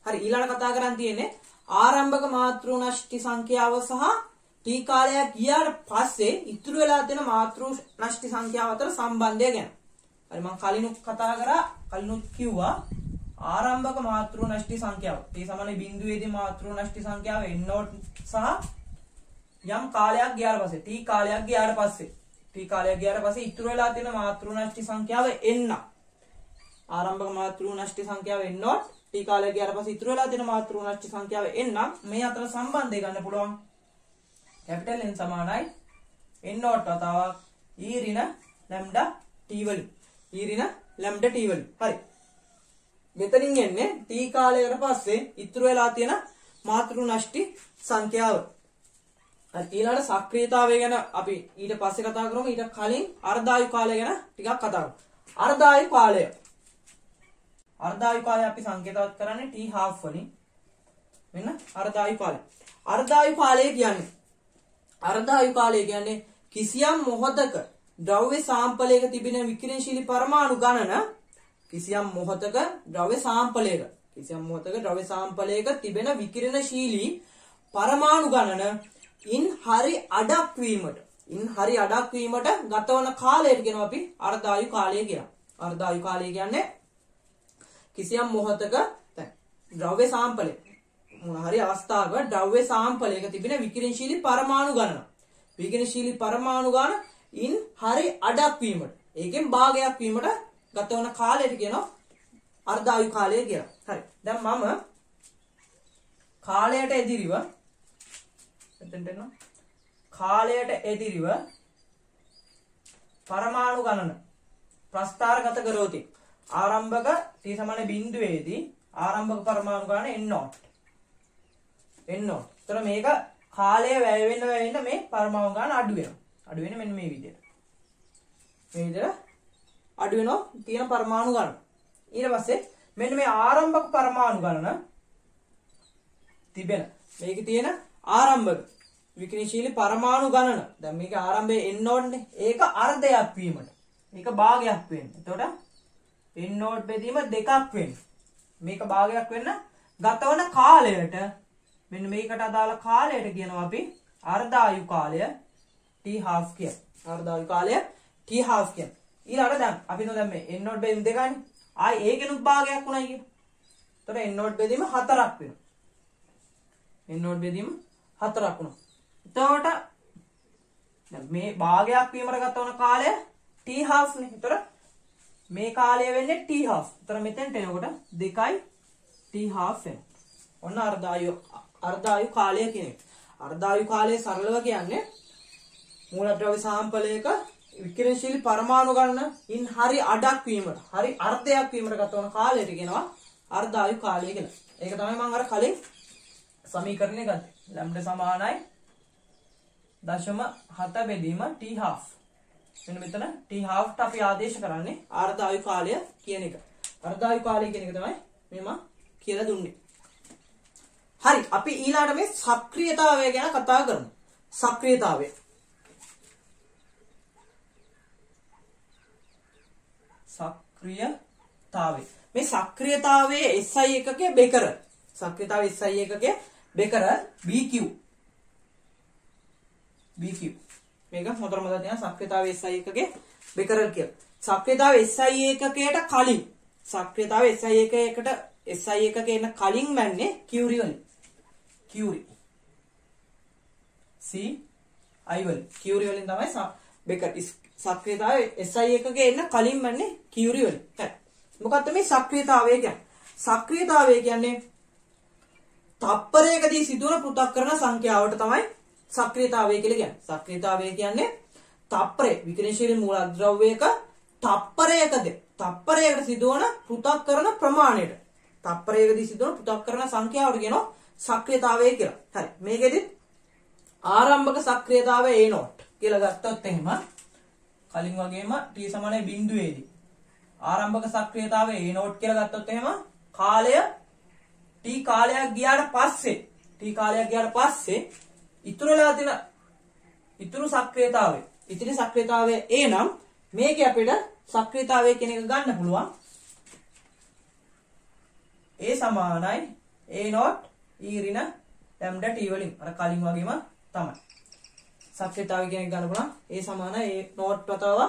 S1: හරි ඊළඟ කතා කරන් තියෙන්නේ ආරම්භක මාතෘ නෂ්ටි සංඛ්‍යාව සහ t කාලයක් ගියාට පස්සේ ඉතුරු වෙලා තියෙන මාතෘ නෂ්ටි සංඛ්‍යාව අතර සම්බන්ධය ගැන. හරි මම කලිනුත් කිව්වා ආරම්භක මාතෘ නෂ්ටි සංඛ්‍යාව t සමාන බිඳුවේදී මාතෘ නෂ්ටි සංඛ්‍යාව n0 සහ යම් කාලයක් ගියාට පස්සේ t කාලයක් ගියාට පස්සේ ඉතුරු වෙලා තියෙන මාතෘ නෂ්ටි සංඛ්‍යාව n. ආරම්භක මාතෘ නෂ්ටි සංඛ්‍යාව n0 t කාලයක් ගියාට පස්සේ ඉතුරු වෙලා තියෙන මාතෘ නෂ්ටි සංඛ්‍යාව n. මේ අතර සම්බන්ධය ගන්න පුළුවන් කැපිටල් N සමානයි n0 වතාවක් e ඍණ ලැම්ඩා t වලින්. හරි. මෙතනින් එන්නේ t කාලයකට පස්සේ ඉතුරු වෙලා තියෙන මාතෘ නෂ්ටි සංඛ්‍යාව. ඊළඟට සක්‍රියතාවය ගැන අපි ඊට පස්සේ කතා කරමු. ඊට කලින් අර්ධ ආයු කාලය ගැන ටිකක් කතා කරමු. අර්ධ ආයු කාලය අපි සංකේතවත් කරන්නේ t half වලින්. මෙන්න අර්ධ ආයු කාලය කියන්නේ කිසියම් මොහොතක ද්‍රව්‍ය සාම්පලයක තිබෙන විකිරණශීලී පරමාණු ගණන කිසියම් මොහොතක ද්‍රව්‍ය සාම්පලයක තිබෙන විකිරණශීලී පරමාණු ගණන ඉන් හරි අඩක් වීමට ගතවන කාලයට කියනවා අපි අර්ධ ආයු කාලය කියලා. අර්ධ ආයු කාලය කියන්නේ කිසියම් මොහොතක ද්‍රව්‍ය සාම්පලයක මොන හරි අවස්ථාවක ද්‍රව්‍ය සාම්පලයක තිබෙන විකිරණශීලී පරමාණු ගණන ඉන් හරි අඩක් වීමට ඒකෙන් භාගයක් වීමට ගතවන කාලයට කියනවා අර්ධ ආයු කාලය කියලා. හරි. දැන් මම කාලයට එදිරිව පරමාණු ගණන ප්‍රස්ථාරගත කරෝති. ආරම්භක t සමාන බිඳුවේදී ආරම්භක පරමාණු ගණන n0. ඒතර මේක කාලය වැය වෙන්න මේ පරමාණු ගණන අඩු වෙනවා. මෙන්න මේ විදිහට. අඩු වෙනවා තියෙන පරමාණු ගණන. ඊට පස්සේ මෙන්න මේ ආරම්භක පරමාණු ගණන තිබෙන මේකේ තියෙන ආරම්භක විකිරණශීලී පරමාණු ගණන. දැන් මේක ආරම්භයේ n0 නේ. ඒක අර්ධයක් වීමට. මේක භාගයක් වෙන්න. එතකොට n0 බෙදීම 2ක් වෙන්න. මේක භාගයක් වෙන්න ගතවන කාලයට මෙන්න මේකට අදාළ කාලයට කියනවා අපි අර්ධ ආයු කාලය t half කියලා. ඊළඟට දැන් අපි දැන් මේ n0 බෙදීම 2යි. ආයි ඒකෙනුත් භාගයක් උණයි කියන. එතකොට n0 බෙදීම 4ක් වෙනවා. එතකොට දැන් මේ භාගයක් වීමට ගතවන කාලය t half නේ. එතකොට මේ කාලය වෙන්නේ t half. එතකොට මෙතෙන්ට එනකොට 2යි t half වෙනවා. ඔන්න අර්ධ ආයු කාලය කියන්නේ. අර්ධ ආයු කාලය සරලව කියන්නේ මූලද්‍රව්‍ය සාම්පලයක විකිරණශීලී පරමාණු ගණන ඉන් හරි අඩක් වීමට හරි අර්ධයක් වීමට ගතවන කාලයට කියනවා අර්ධ ආයු කාලය කියලා. ඒක තමයි මම අර කලින් සමීකරණය ගත්තේ. ලැම්ඩා සමානයි 0.7 බෙදීම t half. මෙන්න මෙතන t half ට අපි ආදේශ කරන්නේ ආර්ධායු කාලය කියන එක. ආර්ධායු කාලය කියන එක තමයි මේ මම කියලා දුන්නේ. හරි, අපි ඊළඟට මේ සක්‍රියතාවය ගැන කතා කරමු. සක්‍රියතාවය. සක්‍රියතාවය. මේ සක්‍රියතාවයේ SI එකකයේ බෙකර. සක්‍රියතාවයේ SI එකකයේ බෙකර BQ. BQ. මේක මොතරම් මතක තියන්න සක්‍රියතාවයේ SI එකකයේ බෙකරල් කියලා. සක්‍රියතාවයේ SI එකකයට කලින් සක්‍රියතාවයේ SI එකකට SI එකකේ එන කලින් මැන්නේ කියුරි වලින්. කියුරි. C I වලින්. කියුරි වලින් තමයි බෙකර් සක්‍රියතාවයේ SI එකකේ එන කලින් මැන්නේ කියුරි වලින්. හරි. මොකක්ද මේ සක්‍රියතාවය කියන්නේ? සක්‍රියතාවය කියන්නේ තප්පරයකදී සිදුවන පෘථග්කරණ සංඛ්‍යාවට තමයි සක්‍රියතාවය කියලා කියන්නේ. සක්‍රියතාවය කියන්නේ තප්පරේ විකිරණශීලී මූලද්‍රව්‍යයක තප්පරයකට සිදුවන පෘථග්කරණ ප්‍රමාණයට. තප්පරයකදී සිදුවන පෘථග්කරණ සංඛ්‍යාවට කියනවා සක්‍රියතාවය කියලා. හරි. මේකෙදි ආරම්භක සක්‍රියතාවය A0 කියලා ගත්තොත් එහෙම කලින් වගේම t සමානයි බිඳුවේදී ආරම්භක සක්‍රියතාවය A0 කියලා ගත්තොත් එහෙම කාලය t කාලයක් ගියාට පස්සේ ඉතුරුලා තියෙන ඉතුරු සක්‍රියතාවය ඉතිරි සක්‍රියතාවය A නම් මේකේ අපිට සක්‍රියතාවය කියන එක ගන්න පුළුවන් A සමානයි A0 e ඍණ ලැම්ඩා t වලින් අර කලින් වගේම තමයි සක්‍රියතාවය කියන එක ගන්න පුළුවන් A සමානයි A0 වතාව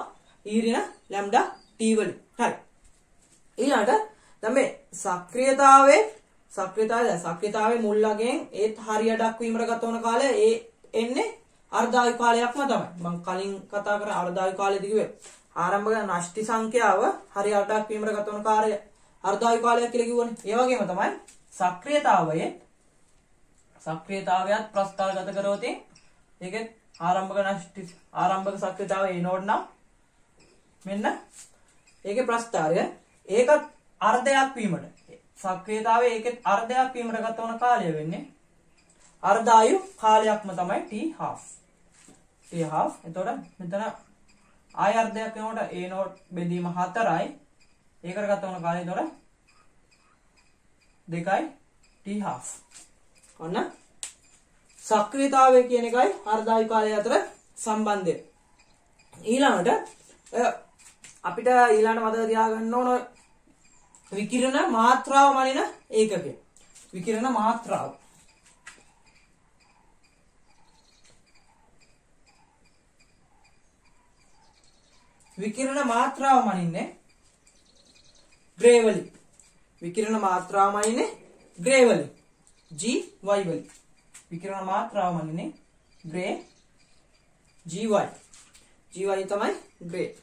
S1: e ඍණ ලැම්ඩා t වලින්. හරි. ඊළඟට දැන් මේ සක්‍රියතාවයේ මුල් අගයෙන් ඒත් හරිය දක්වීමට ගත වන කාලය ඒ එන්නේ අර්ධායු කාලයක්ම තමයි. මම කලින් කතා කරා අර්ධායු කාලයේදී කිව්වේ ආරම්භක නෂ්ටි සංඛ්‍යාව හරිය දක්වීමට ගත වන කාලය අර්ධායු කාලයක් කියලා කිව්වනේ. ඒ වගේම තමයි සක්‍රියතාවයත් ප්‍රස්ථාරගත කරොත් ඒකේ ආරම්භක සක්‍රියතාවය A0 නම් මෙන්න ඒකේ ප්‍රස්ථාරය ඒකත් අර්ධයක් වීමට සක්‍රියතාවය ඒකෙත් අර්ධයක් වීමට ගත වන කාලය වෙන්නේ අර්ධායු කාලයක්ම තමයි t half. එතකොට මෙතන ආය අර්ධයක් වෙනකොට A0 බෙදීම 4යි ඒකට ගත වන කාලය එතකොට 2යි t half. ඔන්න සක්‍රියතාවය කියන එකයි අර්ධායු කාලය අතර සම්බන්ධය. ඊළඟට අපිට මතක තියාගන්න ඕන විකිරණ මාත්‍රාව මනින ඒකකය. විකිරණ මාත්‍රාව. විකිරණ මාත්‍රාව මනින්නේ ග්‍රේ වලින්. විකිරණ මාත්‍රාව මනින්නේ ග්‍රේ වලින්. G Y වලින්. විකිරණ මාත්‍රාව මනින්නේ ග්‍රේ GY. GY තමයි ග්‍රේ.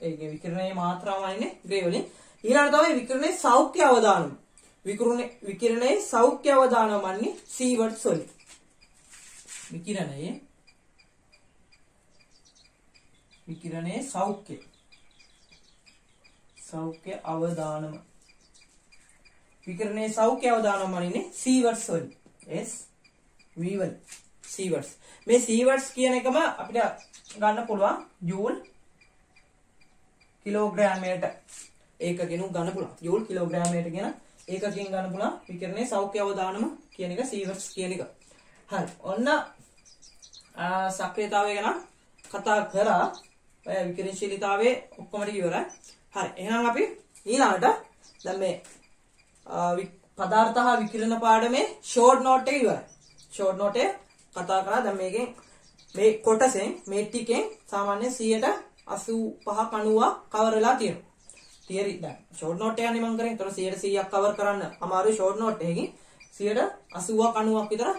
S1: ඒකේ විකිරණයේ මාත්‍රාව මනින්නේ ග්‍රේ වලින්. ඊළඟට තමයි විකිරණයේ සෞඛ්‍ය අවදානම. විකිරණයේ සෞඛ්‍ය අවදානම මන්නේ සීවර්ඩ්ස් වලින්. විකිරණයේ සෞඛ්‍ය අවදානම. විකිරණයේ සෞඛ්‍ය අවදානම මනින්නේ සීවර්ඩ්ස් වලින්. S V වලින්. සීවර්ඩ්ස්. මේ සීවර්ඩ්ස් කියන එකම අපිට ගන්න පුළුවන් ජූල් කිලෝග්‍රෑමයට ඒකකින් ගන්න පුළුවන්. ජූල් කිලෝග්‍රෑමයට කියන ඒකකින් ගන්න පුළුවන් විකිරණයේ සෞඛ්‍ය අවදානම කියන එක සීවර්ඩ්ස් කියන එක. හරි. ඔන්න සක්‍රියතාවය ගැන කතා කරා. විකිරණශීලීතාවයේ ඔක්කොම ටික ඉවරයි. හරි. එහෙනම් අපි ඊළඟට දැන් මේ පදාර්ථ හා විකිරණ පාඩමේ ෂෝට් නෝට් එක ඉවරයි. ෂෝට් නෝට් එක කතා කරා. දැන් මේකෙන් මේ කොටසෙන් මේ ටිකෙන් සාමාන්‍ය 85ක් 90ක් කවර් වෙලා තියෙනවා. තියරි දැන් ෂෝට් නෝට් එක යන්නේ මම කරේ. ඒතර 100ක් කවර් කරන්න අමාරුයි ෂෝට් නෝට් එකකින් 80ක් 90ක් විතර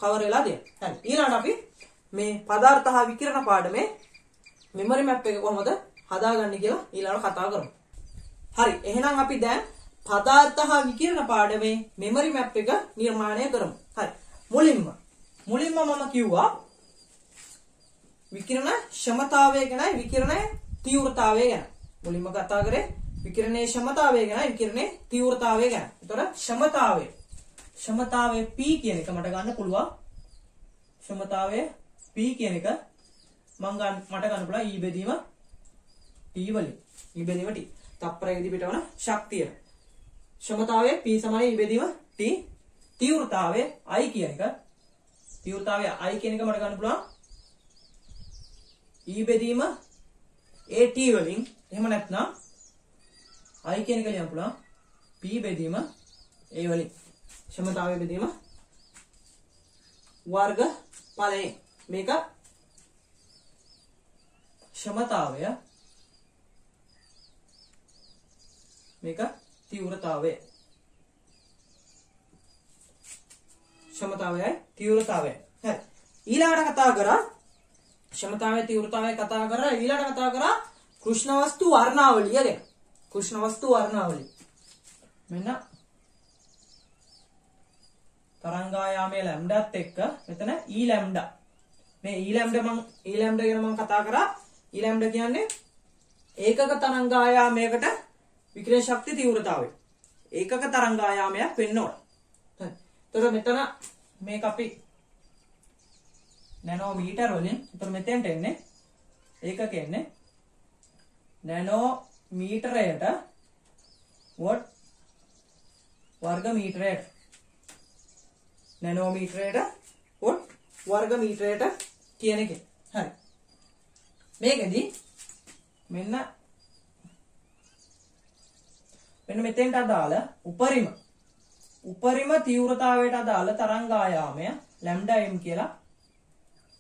S1: කවර් වෙලා තියෙනවා. හරි. ඊළඟට අපි මේ පදාර්ථ හා විකිරණ පාඩමේ මෙමරි මැප් එක කොහොමද හදාගන්නේ කියලා ඊළඟට කතා කරමු. හරි. එහෙනම් අපි දැන් පදාර්ථ හා විකිරණ පාඩමේ මෙමරි මැප් එක නිර්මාණය කරමු. හරි. මුලින්ම මම කිව්වා විකිරණ ක්ෂමතාවය ගැනයි විකිරණයේ තීව්‍රතාවය ගැන. මුලින්ම කතා කරේ විකිරණයේ ක්ෂමතාවය ගැනයි විකිරණයේ තීව්‍රතාවය ගැන. ඒතර ක්ෂමතාවය ක්ෂමතාවය P කියන එක මට ගන්න පුළුවන්. ක්ෂමතාවය P කියන එක මට ගන්න පුළුවන් E බෙදීම T වලින්. E බෙදීම T. තප්පරයකදී පිටවන ශක්තිය. ක්ෂමතාවය P සමාන E බෙදීම T. තීව්‍රතාවය I කියන එක. තීව්‍රතාවය I කියන එක මට ගන්න පුළුවන් E බෙදීම AT වලින්. එහෙම නැත්නම් I කියන එක ලියන්න පුළුවන් P බෙදීම A වලින්. ක්ෂමතාවය බෙදීම වර්ග ඵලයෙන්. මේක ක්ෂමතාවය, මේක තීව්‍රතාවය. ක්ෂමතාවයයි තීව්‍රතාවය. හරි. ඊළඟට කතා කරා ක්ෂමතාවය තීව්‍රතාවය කතා කරා. ඊළඟට කතා කරා කෘෂ්ණ වස්තු වර්ණාවලිය ගැන. කෘෂ්ණ වස්තු වර්ණාවලිය. මෙන්න තරංගායාමයේ ලැම්ඩාත් එක්ක මෙතන E ලැම්ඩා. මේ E ලැම්ඩා ගැන මම කතා කරා. E ලැම්ඩා කියන්නේ ඒකක තරංගායාමයකට විකිරණ ශක්ති තීව්‍රතාවය. ඒකක තරංගායාමයක් වෙන්න ඕන. හරි. එතකොට මෙතන මේක අපි නැනෝමීටර් වලින් එතකොට මෙතෙන්ට එන්නේ ඒකක එන්නේ නැනෝමීටරයට වොට් වර්ග මීටරයට. නැනෝමීටරයට වොට් වර්ග මීටරයට කියන එක. හරි. මේකෙදි මෙන්න මෙතෙන්ට අදාළ උපරිම තීව්‍රතාවයට අදාළ තරංගායාමය ලැම්ඩා m කියලා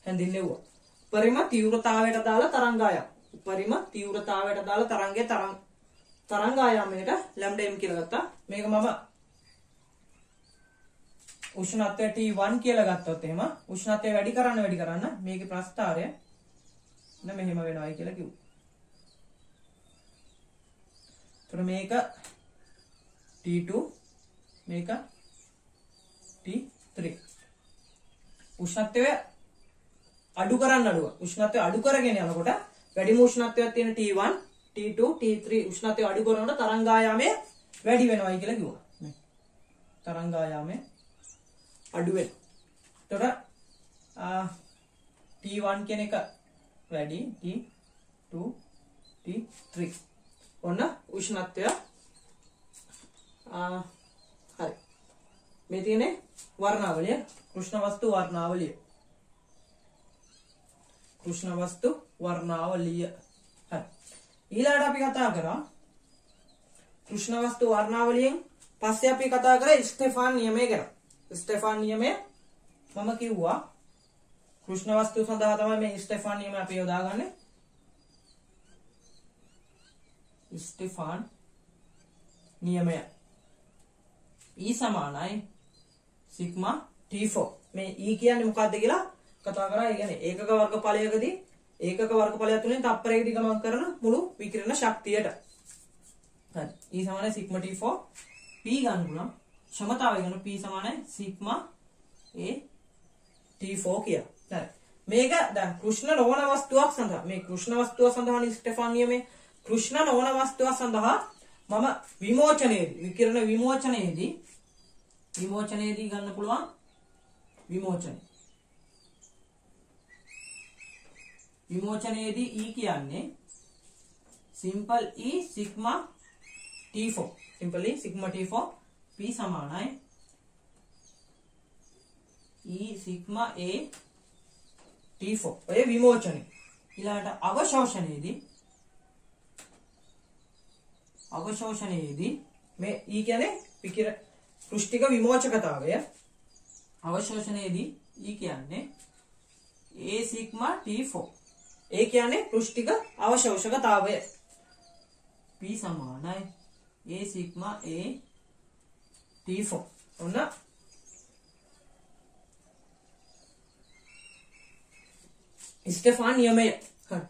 S1: හැඳින්වෙවුවා. උපරිම තීව්‍රතාවයට අදාළ තරංගායාම. උපරිම තීව්‍රතාවයට අදාළ තරංගායාමයට ලැම්ඩා m කියලා ගත්තා. මේක මම උෂ්ණත්වය T1 කියලා ගත්තොත් එහෙම උෂ්ණත්වය වැඩි කරන්න මේකේ ප්‍රස්ථාරය මෙහෙම වෙනවායි කියලා කිව්වා. එතකොට මේක T2 මේක T3. උෂ්ණත්වය උෂ්ණත්වය අඩු කරගෙන යනකොට වැඩිම උෂ්ණත්වයක් තියෙන T1 T2 T3 උෂ්ණත්වය අඩු කරනකොට තරංගායාමය වැඩි වෙනවායි කියලා කිව්වා. තරංගායාමය අඩු වෙන. එතකොට T1 කියන එක වැඩි T2 T3 ඔන්න උෂ්ණත්වය හරි. මේ තියෙන්නේ වර්ණාවලිය කෘෂ්ණ වස්තු වර්ණාවලිය. කෘෂ්ණ වස්තු වර්ණාවලිය. හරි. ඊළඟට අපි කතා කරා කෘෂ්ණ වස්තු වර්ණාවලියෙන් පස්සේ අපි කතා කරා ස්ටෙෆාන් නියමය ගැන. ස්ටෙෆාන් නියමය මම කිව්වා කෘෂ්ණ වස්තු සඳහා තමයි මේ ස්ටෙෆාන් නියමය අපි යොදාගන්නේ. ස්ටෙෆාන් නියමය E සමානයි සිග්මා T4. මේ E කියන්නේ මොකක්ද කියලා කතා කරා. ඒ කියන්නේ ඒකක වර්ගඵලයකදී ඒකක වර්ගඵලය තුලින් තප්පරයකදී ගමන් කරන මුළු විකිරණ ශක්තියට. හරි. E සමානයි සිග්මා T4. P ගන්න පුළුවන්. ක්ෂමතාවය ගන්න P සමානයි සිග්මා A T4 කියලා. හරි. මේක දැන් කෘෂ්ණ නොවන වස්තුවක් සඳහා මේ කෘෂ්ණ වස්තුව සඳහා ස්ටෙෆාන් නියමයේ කෘෂ්ණ නොවන වස්තුව සඳහා මම විකිරණ විමෝචනයේදී ගන්න පුළුවන් විමෝචනයේදී E කියන්නේ simple E sigma T4 simply sigma T4 P සමානයි E සිග්මා A T4 ඔය විමෝචනය. ඊළඟට අවශෝෂණයේදී මේ E කියන්නේ පෘෂ්ඨික විමෝචකතාවය. අවශෝෂණයේදී E කියන්නේ A සිග්මා T4. ඒ කියන්නේ පෘෂ්ඨික අවශෝෂකතාවය. P සමානයි A සිග්මා A T4. ඔන්න ස්ටෙෆාන් නියමය. හරි.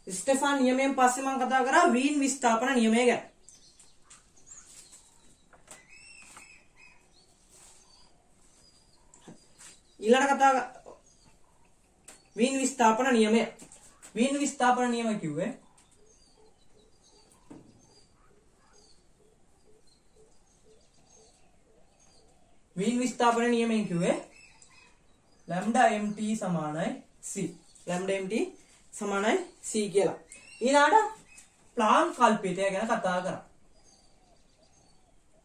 S1: ස්ටෙෆාන් නියමයෙන් පස්සේ මම කතා කරා වීන් විස්ථාපන නියමය ගැන. ඊළඟ කතා වීන් විස්ථාපන නියමය. වීන් විස්ථාපන නියමය කිව්වේ වීන් විස්ථාපන නියමයෙන් කිව්වේ lambda mt සමානයි c. lambda mt සමානයි c කියලා. ඊළාට ප්ලාන්ක් කල්පිතය ගැන කතා කරා.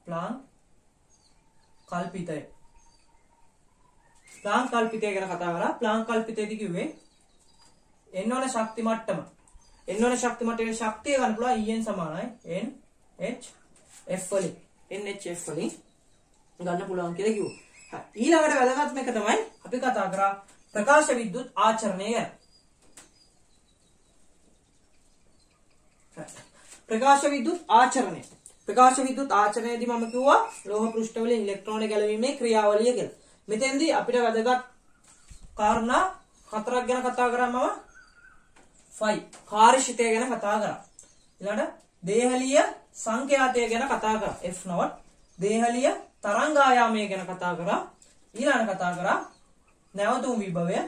S1: ප්ලාන්ක් කල්පිතය. ප්ලාන්ක් කල්පිතය ගැන කතා කරා. ප්ලාන්ක් කල්පිතයේදී කිව්වේ n වන ශක්ති මට්ටම. n වන ශක්ති මට්ටමේ ශක්තිය ගන්න පුළුවන් En සමානයි nhf වලින්. nhf වලින් ගන්න පුළුවන් කියලා කිව්වා. හරි. ඊළඟට වැදගත්ම එක තමයි අපි කතා කරා ප්‍රකාශ විද්‍යුත් ආචරණය ගැන. ප්‍රකාශ විද්‍යුත් ආචරණය. ප්‍රකාශ විද්‍යුත් ආචරණයේදී මම කිව්වා ලෝහ පෘෂ්ඨ වලින් ඉලෙක්ට්‍රෝන ගැලවීමේ ක්‍රියාවලිය කියලා. මෙතෙන්දී අපිට වැදගත් කාරණා හතරක් ගැන කතා කරා මම. ෆයි කාර්යශිතය ගැන කතා කරා. ඊළඟට දේහලීය සංඛ්‍යාතය ගැන කතා කරා. f0 දේහලීය තරංගායාමය ගැන කතා කරා. ඊළඟට කතා කරා නැවතුම් විභවය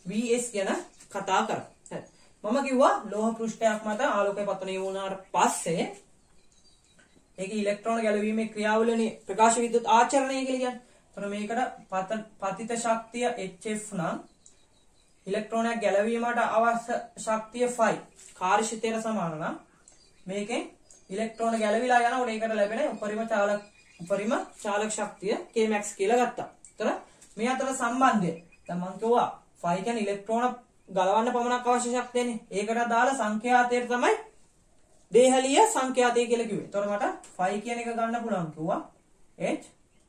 S1: vs ගැන කතා කරා. හරි. මම කිව්වා ලෝහ පෘෂ්ඨයක් මත ආලෝකය පතනය වුණාට පස්සේ ඒකේ ඉලෙක්ට්‍රෝන ගැලවීමේ ක්‍රියාවලියනේ ප්‍රකාශ විද්‍යුත් ආචරණය කියලා කියන්නේ. එතන මේකට පතිත ශක්තිය hf නම් ඉලෙක්ට්‍රෝනයක් ගැලවීමට අවශ්‍ය ශක්තිය phi කාර්යශිතයට සමාන නම් මේකෙන් ඉලෙක්ට්‍රෝන ගැලවිලා යනකොට ඒකට ලැබෙන උපරිම චාලක ශක්තිය kmax කියලා ගත්තා. එතන මේ අතර සම්බන්ධය දැන් මම කිව්වා phi කියන්නේ ඉලෙක්ට්‍රෝන ගලවන්න පමණක් අවශ්‍ය ශක්තියනේ. ඒකට අදාළ සංඛ්‍යාතයට තමයි දේහලීය සංඛ්‍යාතය කියලා කිව්වේ. එතකොට මට phi කියන එක ගන්න පුළුවන් කිව්වා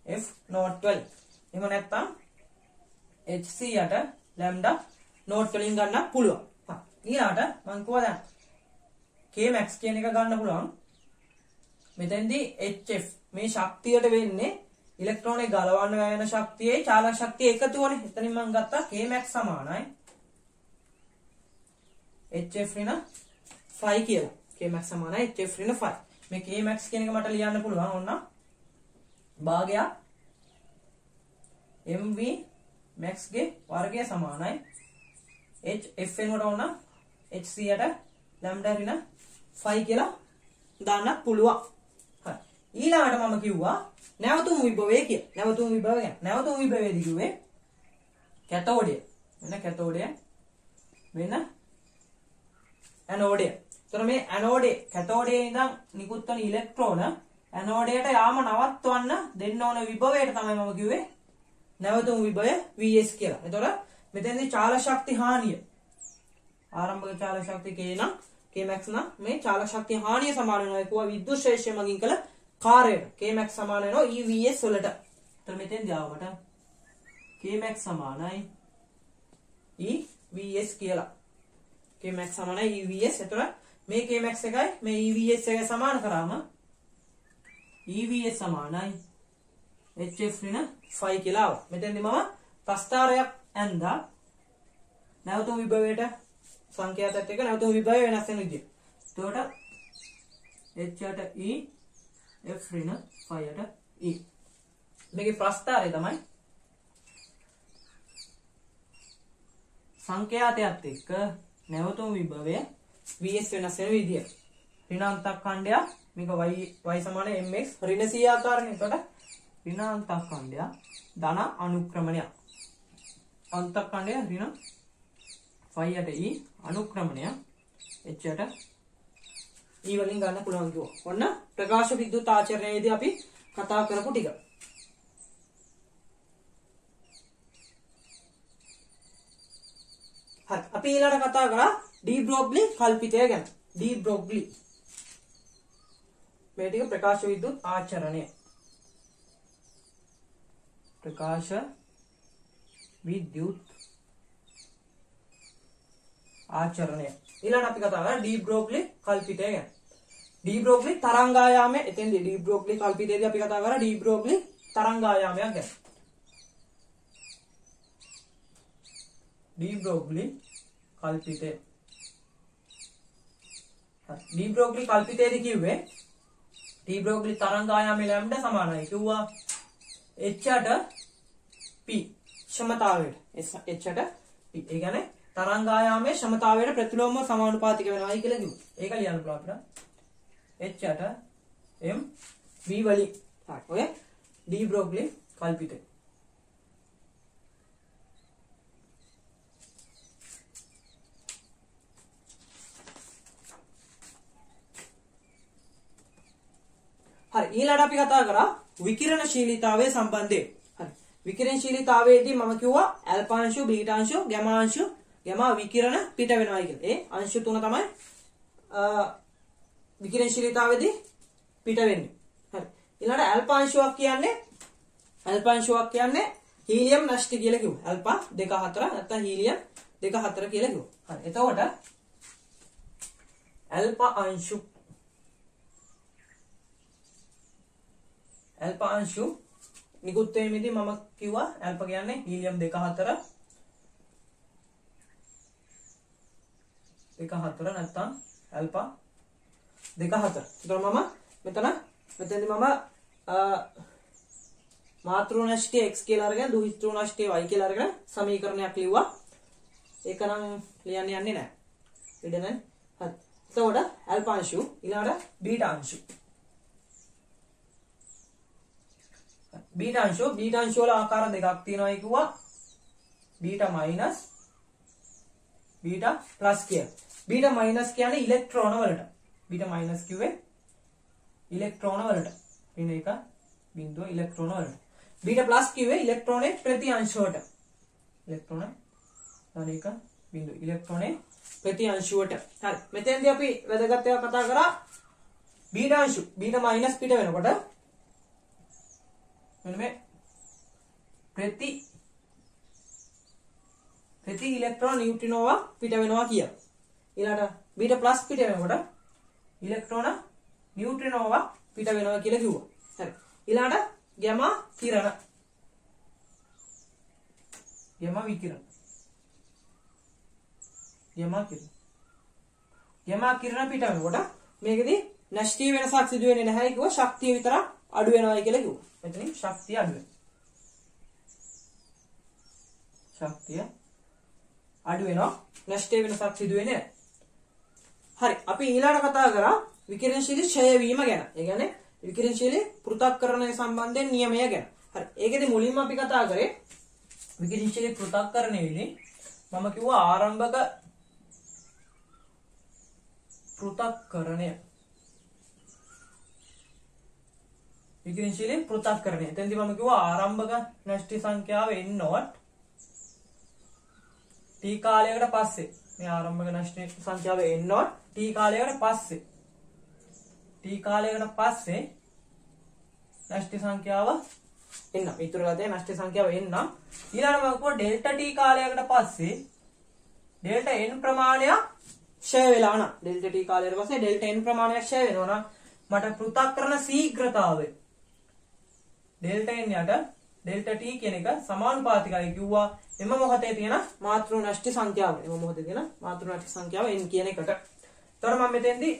S1: hf0 වලින්. එහෙම නැත්නම් hc යට lambda නෝට් වලින් ගන්න පුළුවන්. ඊළාට මම කිව්වා දැන් kmax කියන එක ගන්න පුළුවන්. මෙතෙන්දී hf මේ ශක්තියට වෙන්නේ ඉලෙක්ට්‍රෝනේ ගලවන්න වැයෙන ශක්තියයි චාලක ශක්තිය එකතුවනේ. එතනින් මම ගත්තා kmax සමානයි hf ඍණ phi කියලා. kmax සමානයි hf ඍණ phi. මේ kmax කියන එක මට ලියන්න පුළුවන් ඕන භාගයක් mv max ගේ වර්ගය සමානයි hf වෙනකොට ඕන hc යට lambda ඍණ phi කියලා දාන්න පුළුවන්. හරි. ඊළඟට මම කිව්වා නැවතුම් විභවය කියලා. නැවතුම් විභවය කියන්නේ නැවතුම් විභවයේදී කිව්වේ කැතෝඩය. වෙන කැතෝඩය වෙන ඇනෝඩය. එතන මේ ඇනෝඩේ කැතෝඩයේ ඉඳන් නිකුත් වන ඉලෙක්ට්‍රෝන ඇනෝඩයට යාම නවත්වන්න දෙන්න ඕන විභවයට තමයි මම කිව්වේ නැවතුම් විභවය vs කියලා. එතකොට මෙතෙන්දී චාලක ශක්ති හානිය ආරම්භක චාලක ශක්තිය k නම් kmax නම් මේ චාලක ශක්තිය හානිය සමාන වෙනවා කිව්වා විද්‍යුත් ශ්‍රේෂ්ඨය මගින් කළ කාර්යයට. kmax සමාන වෙනවා evs වලට. එතකොට මෙතෙන්දී ආවමට kmax සමානයි evs කියලා. kmax සමානයි evs. එතකොට මේ kmax එකයි මේ evs එකයි සමාන කරාම evs සමානයි hf ඍණ phi කියලා ආවා. මෙතෙන්දී මම ප්‍රස්ථාරයක් ඇඳා නැවතුම් විභවයට සංඛ්‍යාතත් එක්ක නැවතුම් විභවය වෙනස් වෙන විදිය. එතකොට h යට e f ඍණ phi යට e. මේකේ ප්‍රස්ථාරය තමයි සංඛ්‍යාතයත් එක්ක නැවතුම් විභවය vs වෙනස් වෙන විදිය. ඍණාන්තක ඛණ්ඩය මේක y සමාන mx ඍණ c ආකාරනේ. එතකොට ඍණාන්තක ඛණ්ඩය ධන අනුක්‍රමණය. අන්තක ඛණ්ඩය ඍණ phi යට e අනුක්‍රමණය h යට e වලින් ගන්න පුළුවන් කිව්වා. ඔන්න ප්‍රකාශ විද්‍යුත් ආචරණයේදී අපි කතා කරපු ටික. හරි. අපි ඊළඟට කතා කරා ඩී බ්‍රොග්ලි කල්පිතය ගැන. ඩී බ්‍රොග්ලි මේ ටික ප්‍රකාශ විද්‍යුත් ආචරණය. ප්‍රකාශ විද්‍යුත් ආචරණය. ඊළඟට අපි කතා කරා ඩී බ්‍රොග්ලි කල්පිතය ගැන. ඩී බ්‍රොග්ලි තරංගායාමය. එතෙන්දී ඩී බ්‍රොග්ලි කල්පිතයේදී අපි කතා කරා ඩී බ්‍රොග්ලි තරංගායාමයක් ගැන. ඩී බ්‍රොග්ලි කල්පිතය. ඩී බ්‍රොග්ලි කල්පිතයේදී කිව්වේ ඩී බ්‍රොග්ලි තරංගායාමයේ ලැම්ඩා සමානයි කිව්වා h යට p ක්ෂමතාවයට. h යට p. ඒ කියන්නේ තරංගායාමයේ ක්ෂමතාවයට ප්‍රතිලෝමව සමානුපාතික වෙනවායි කියලා කිව්වා. ඒක ලියන්න පුළුවන් අපිට. h යට m v වලින්. හරි. ඔය ඩී බ්‍රොග්ලි කල්පිතේ. හරි ඊළඟට අපි කතා කරා විකිරණශීලීතාවය සම්බන්ධයෙන්. හරි විකිරණශීලීතාවයේදී මම කිව්වා ඇල්ෆා අංශු බීටා අංශු ගැමා අංශු ගැමා විකිරණ පිට වෙනවා කියලා. ඒ අංශු තුන තමයි විකිරණශීලීතාවයේදී පිට වෙන්නේ. හරි ඊළඟට ඇල්ෆා අංශුවක් කියන්නේ හීලියම් නෂ්ටි කියලා කිව්වා. ඇල්ෆා 2 4 නැත්නම් හීලියම් 2 4 කියලා කිව්වා. හරි එතකොට ඇල්ෆා අංශු නිකුත් වීමේදී මම කිව්වා ඇල්ෆා කියන්නේ හීලියම් 2 4 නැත්නම් ඇල්ෆා 2 4. ඒතර මම මෙතනදී මම මාතෘ නෂ්ටිය x කියලා අරගෙන දුහිතෘ නෂ්ටිය y කියලා අරගෙන සමීකරණයක් ලිව්වා. ඒක නම් ලියන්න යන්නේ නැහැ. ඉතින් හරි. එතකොට ඇල්ෆා අංශු ඊළඟට බීටා අංශු. බීටා අංශු වල ආකාර දෙකක් තියෙනවා කිව්වා. බීටා මයිනස් බීටා ප්ලස් කියලා. බීටා මයිනස් කියන්නේ ඉලෙක්ට්‍රෝන වලට. බීටා මයිනස් කිව්වේ ඉලෙක්ට්‍රෝන වලට. ඉන්න එක බිඳුව ඉලෙක්ට්‍රෝන වලට. බීටා ප්ලස් කිව්වේ ඉලෙක්ට්‍රෝනේ ප්‍රතිඅංශුවට. ඉලෙක්ට්‍රෝන අනේක බිඳුව ඉලෙක්ට්‍රෝනේ ප්‍රතිඅංශුවට. හරි. මෙතෙන්දී අපි වැදගත් ඒවා කතා කරා බීටා අංශු. බීටා මයිනස් පිට වෙනකොට මෙන්න මේ ප්‍රති ඉලෙක්ට්‍රෝන නියුට්‍රිනෝවා පිට වෙනවා කියලා. ඊළඟට බීටා ප්ලස් පිට වෙනකොට ඉලෙක්ට්‍රෝන නියුට්‍රිනෝවා පිට වෙනවා කියලා කිව්වා. හරි. ඊළඟට ගැමා කිරණ. ගැමා විකිරණ. ගැමා කිරණ පිට වෙනකොට මේකෙදී නෂ්ටීය වෙනසක් සිදු වෙන්නේ නැහැ කිව්වා. ශක්තිය විතරක් අඩු වෙනවායි කියලා කිව්වා. මෙතනින් ශක්තිය අඩු වෙනවා. ශක්තිය අඩු වෙනවා. නෂ්ටීය වෙනසක් සිදු වෙන්නේ නැහැ. හරි අපි ඊළඟට කතා කරා විකිරණශීලී ක්ෂය වීම ගැන. ඒ කියන්නේ විකිරණශීලී පෘථක්කරණය සම්බන්ධයෙන් නියමය ගැන. හරි ඒකෙදි මුලින්ම අපි කතා කරේ විකිරණශීලී පෘථක්කරණයේදී මම කිව්වා ආරම්භක පෘථක්කරණය. විකිරණශීලී පෘථක්කරණය. එතෙන්දී මම කිව්වා ආරම්භක නෂ්ටි සංඛ්‍යාව n0 t කාලයකට පස්සේ මේ ආරම්භක නෂ්ටි සංඛ්‍යාව n0 t කාලයකට පස්සේ නෂ්ටි සංඛ්‍යාව n. ඊටරලා තියෙන නෂ්ටි සංඛ්‍යාව n. ඊළඟට මම කිව්වා ඩෙල්ටා t කාලයකට පස්සේ ඩෙල්ටා n ප්‍රමාණයක් ක්ෂය වෙලා නම් ඩෙල්ටා t කාලයකට පස්සේ ඩෙල්ටා n ප්‍රමාණයක් ක්ෂය වෙනවා නම් මට පෘථක්කරණ ශීඝ්‍රතාවය ඩෙල්ටා n යට ඩෙල්ටා t කියන එක සමානුපාතිකයි කිව්වා එම මොහොතේ තියෙන මාතෘ නෂ්ටි සංඛ්‍යාව. එම මොහොතේ තියෙන මාතෘ නෂ්ටි සංඛ්‍යාව n කියන එකට. එතකොට මම මෙතෙන්දී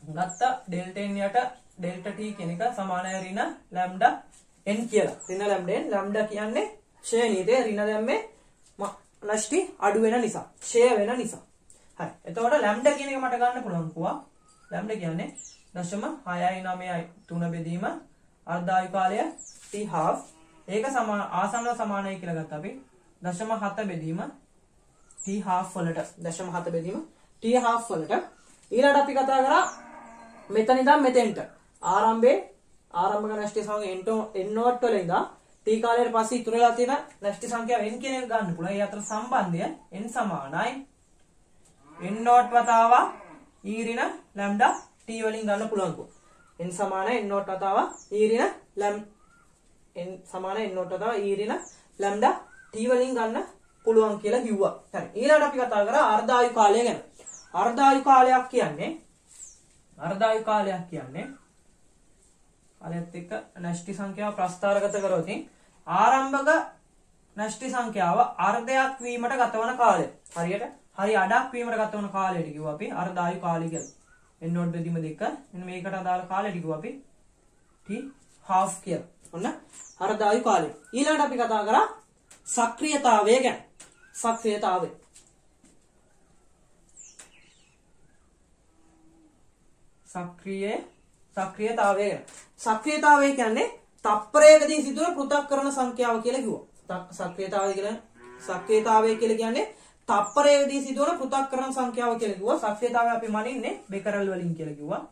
S1: ගත්ත ඩෙල්ටා n යට ඩෙල්ටා t කියන එක සමානයි ඍණ ලැම්ඩා n කියලා. ඍණ ලැම්ඩා n ලැම්ඩා කියන්නේ ක්ෂය නීතිය. ඍණ දැම්මේ නෂ්ටි අඩු වෙන නිසා, ක්ෂය වෙන නිසා. හරි. එතකොට ලැම්ඩා කියන එක මට ගන්න පුළුවන් කිව්වා. ලැම්ඩා කියන්නේ 0.693 බෙදීම අර්ධායු කාලය t half. ඒක ආසන්නව සමානයි කියලා ගත්තා අපි 0.7 බෙදීම t half වලට. 0.7 බෙදීම t half වලට. ඊළඟට අපි කතා කරා මෙතන ඉඳන් මෙතෙන්ට ආරම්භක නෂ්ටි සංඛ්‍යාව n0 වල ඉඳන් t කාලයට පස්සේ ඉතුරු වෙලා තියෙන නෂ්ටි සංඛ්‍යාව n කියන එක ගන්න පුළුවන්. ඒ අතර සම්බන්ධය n සමානයි n0 වතාව e ඍණ ලැම්ඩා t වලින් ගන්න පුළුවන්. n සමානයි n0 වතාව e ඍණ n සමානයි n0 වතාව e ඍණ ලැම්ඩා t වලින් ගන්න පුළුවන් කියලා කිව්වා. හරි. ඊළඟට අපි කතා කරා අර්ධායු කාලය ගැන. අර්ධායු කාලයක් කියන්නේ කාලයත් එක්ක නෂ්ටි සංඛ්‍යාව ප්‍රස්ථාරගත කරොත් ආරම්භක නෂ්ටි සංඛ්‍යාව අර්ධයක් වීමට ගතවන කාලය. හරි අඩක් වීමට ගතවන කාලයට කිව්වා අපි අර්ධායු කාලය කියලා. n0 බෙදීම 2 මෙන්න මේකට අදාළ කාලයට කිව්වා අපි t half කියලා. ඔන්න අර්ධායු කාලය. ඊළඟට අපි කතා කරා සක්‍රියතාවය ගැන. සක්‍රියතාවය ගැන. සක්‍රියතාවය කියන්නේ තප්පරයකදී සිදුවන පෘථග්කරණ සංඛ්‍යාව කියලා කිව්වා. සක්‍රියතාවය කියලා කියන්නේ තප්පරයකදී සිදුවන පෘථග්කරණ සංඛ්‍යාව කියලා කිව්වා. සක්‍රියතාවය අපි මනින්නේ බෙකරල් වලින් කියලා කිව්වා.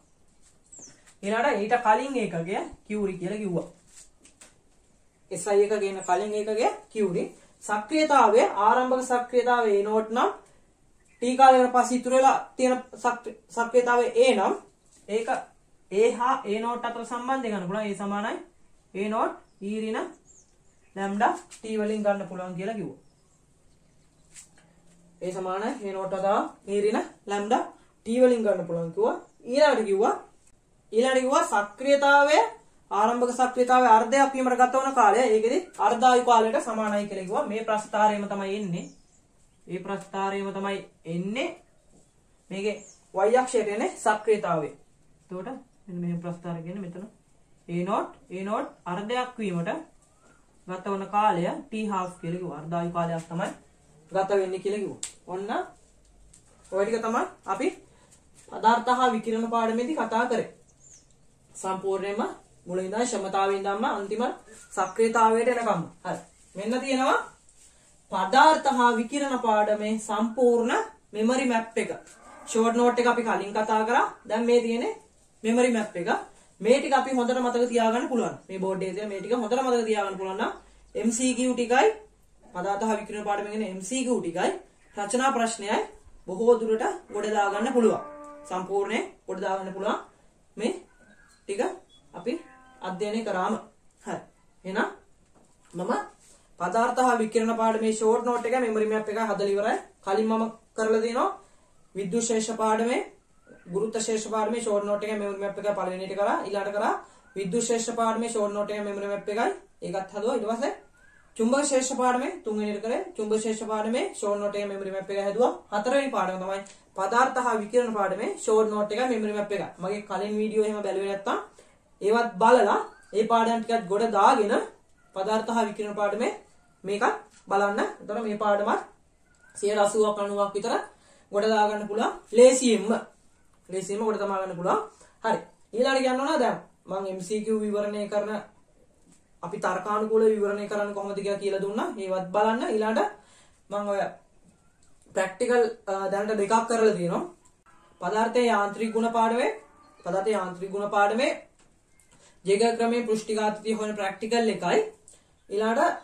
S1: ඊළඟට ඊට කලින් එකකගේ කියුරි කියලා කිව්වා. SI එක ගේන කලින් එකකගේ කියුරි. සක්‍රියතාවය ආරම්භක සක්‍රියතාවය A නෝට් නම් T කාලයකට පස්සේ ඉතුරු වෙලා තියෙන සක්‍රියතාවය A නම් ඒක A හා A නෝට් අතර සම්බන්ධය ගන්න පුළුවන්. A සමානයි A නෝට් E ඍණ ලැම්ඩා T වලින් ගන්න පුළුවන් කියලා කිව්වා. A සමානයි A නෝට් අදා E ඍණ ලැම්ඩා T වලින් ගන්න පුළුවන් කිව්වා. ඊළඟට කිව්වා සක්‍රියතාවය ආරම්භක සක්‍රියතාවය අර්ධයක් වීමට ගත වන කාලය ඒකෙදි අර්ධායු කාලයට සමානයි කියලා කිව්වා. මේ ප්‍රස්ථාරයම තමයි එන්නේ. මේ ප්‍රස්ථාරයම තමයි එන්නේ. මේකේ y අක්ෂයට එන්නේ සක්‍රියතාවය. එතකොට මෙන්න මේ ප්‍රස්ථාරය කියන්නේ මෙතන A නෝට් අර්ධයක් වීමට ගත වන කාලය t half කියලා කිව්වා. අර්ධායු කාලයක් තමයි ගත වෙන්නේ කියලා කිව්වා. ඔන්න ඔය ටික තමයි අපි පදාර්ථ හා විකිරණ පාඩමේදී කතා කරේ. සම්පූර්ණයෙන්ම මුලින් ඉඳන් ක්ෂමතාවයෙන් ඉඳන්ම අන්තිම සක්‍රියතාවයට එනකම්. හරි. මෙන්න තියෙනවා පදාර්ථ හා විකිරණ පාඩමේ සම්පූර්ණ මෙමරි මැප් එක. ෂෝට් නෝට් එක අපි කලින් කතා කරා. දැන් මේ තියෙන්නේ මෙමරි මැප් එක. මේ ටික අපි හොඳට මතක තියාගන්න පුළුවන්. මේ බෝඩ් එකේ තියෙන මේ ටික හොඳට මතක තියාගන්න පුළුවන් නම් MCQ ටිකයි පදාර්ථ හා විකිරණ පාඩමේ ඉන්නේ MCQ ටිකයි රචනා ප්‍රශ්නයයි බොහෝ දුරට ගොඩ දා ගන්න පුළුවන්. සම්පූර්ණයෙන් ගොඩ දා ගන්න පුළුවන්. මේ ටික අපි අධ්‍යයනය කරාම. හරි. එහෙනම් මම පදාර්ථ හා විකිරණ පාඩමේ ෂෝට් නෝට් එක මෙමරි මැප් එක හදලා ඉවරයි. කලින් මම කරලා දෙනවා විද්‍යුත් ශේෂ පාඩමේ ගුරුත්ව ශේෂ පාඩමේ ෂෝට් නෝට් එක මෙමරි මැප් එක පළවෙනි ඊට කරා. ඊළඟට කරා විද්‍යුත් ශේෂ පාඩමේ ෂෝට් නෝට් එක මෙමරි මැප් එකයි. ඒකත් හදුවා. ඊට පස්සේ චුම්බක ශේෂ පාඩමේ තුන්වෙනි ඊට කරේ. චුම්බක ශේෂ පාඩමේ ෂෝට් නෝට් එක මෙමරි මැප් එක හැදුවා. හතරවෙනි පාඩම තමයි පදාර්ථ හා විකිරණ පාඩමේ ෂෝට් නෝට් එක මෙමරි මැප් එක. මගේ කලින් වීඩියෝ එහෙම බැලුවේ නැත්තම් ඒවත් බලලා ඒ පාඩම් ටිකත් ගොඩ දාගෙන පදාර්ථ හා විකිරණ පාඩමේ මේකත් බලන්න. එතකොට මේ පාඩමත් 80ක් 90ක් විතර ගොඩ දා ගන්න පුළුවන්. ලේසියෙන්ම ගොඩ තමා ගන්න පුළුවන්. හරි. ඊළඟට කියන්න ඕන දැන් මම MCQ විවරණය කරන අපි තර්කානුකූල විවරණය කරන්න කොහොමද කියලා දුන්නා. ඒවත් බලන්න. ඊළඟට මම ඔය ප්‍රැක්ටිකල් දැනට දෙකක් කරලා තියෙනවා. පදාර්ථයේ යාන්ත්‍රික ගුණ පාඩමේ ජේග ක්‍රමයේ පෘෂ්ටිඝාතී හොයන ප්‍රැක්ටිකල් එකයි. ඊළඟට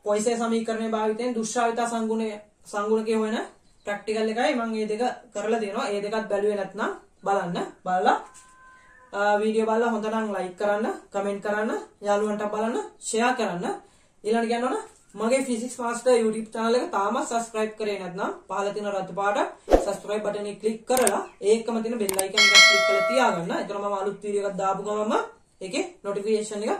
S1: පොයිසේ සමීකරණය භාවිතයෙන් දුෂ්ටාවිතා සංගුණකයේ හොයන ප්‍රැක්ටිකල් එකයි මම මේ දෙක කරලා දෙනවා. මේ දෙකත් බැලුවේ නැත්නම් බලලා වීඩියෝ බලලා හොඳ නම් ලයික් කරන්න, කමෙන්ට් කරන්න, යාළුවන්ට බලන්න, ෂෙයා කරන්න. ඊළඟට කියනවා මගේ ෆිසික්ස් මාස්ටර් YouTube channel එක තාමත් subscribe කරේ නැත්නම් පහළ තියෙන රතු පාට subscribe button එක click කරලා ඒකම තියෙන bell icon එක click කරලා තියාගන්න. එතකොට මම අලුත් වීඩියෝ එකක් දාපු ගමන්ම ඒකේ notification එක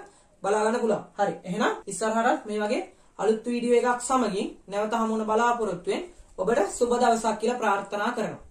S1: බලා ගන්න පුළුවන්. හරි. එහෙනම් ඉස්සරහට මේ වගේ අලුත් වීඩියෝ එකක් සමගින් නැවත හමු වෙන බලාපොරොත්තු වෙන ඔබට සුබ දවසක් කියලා ප්‍රාර්ථනා කරනවා.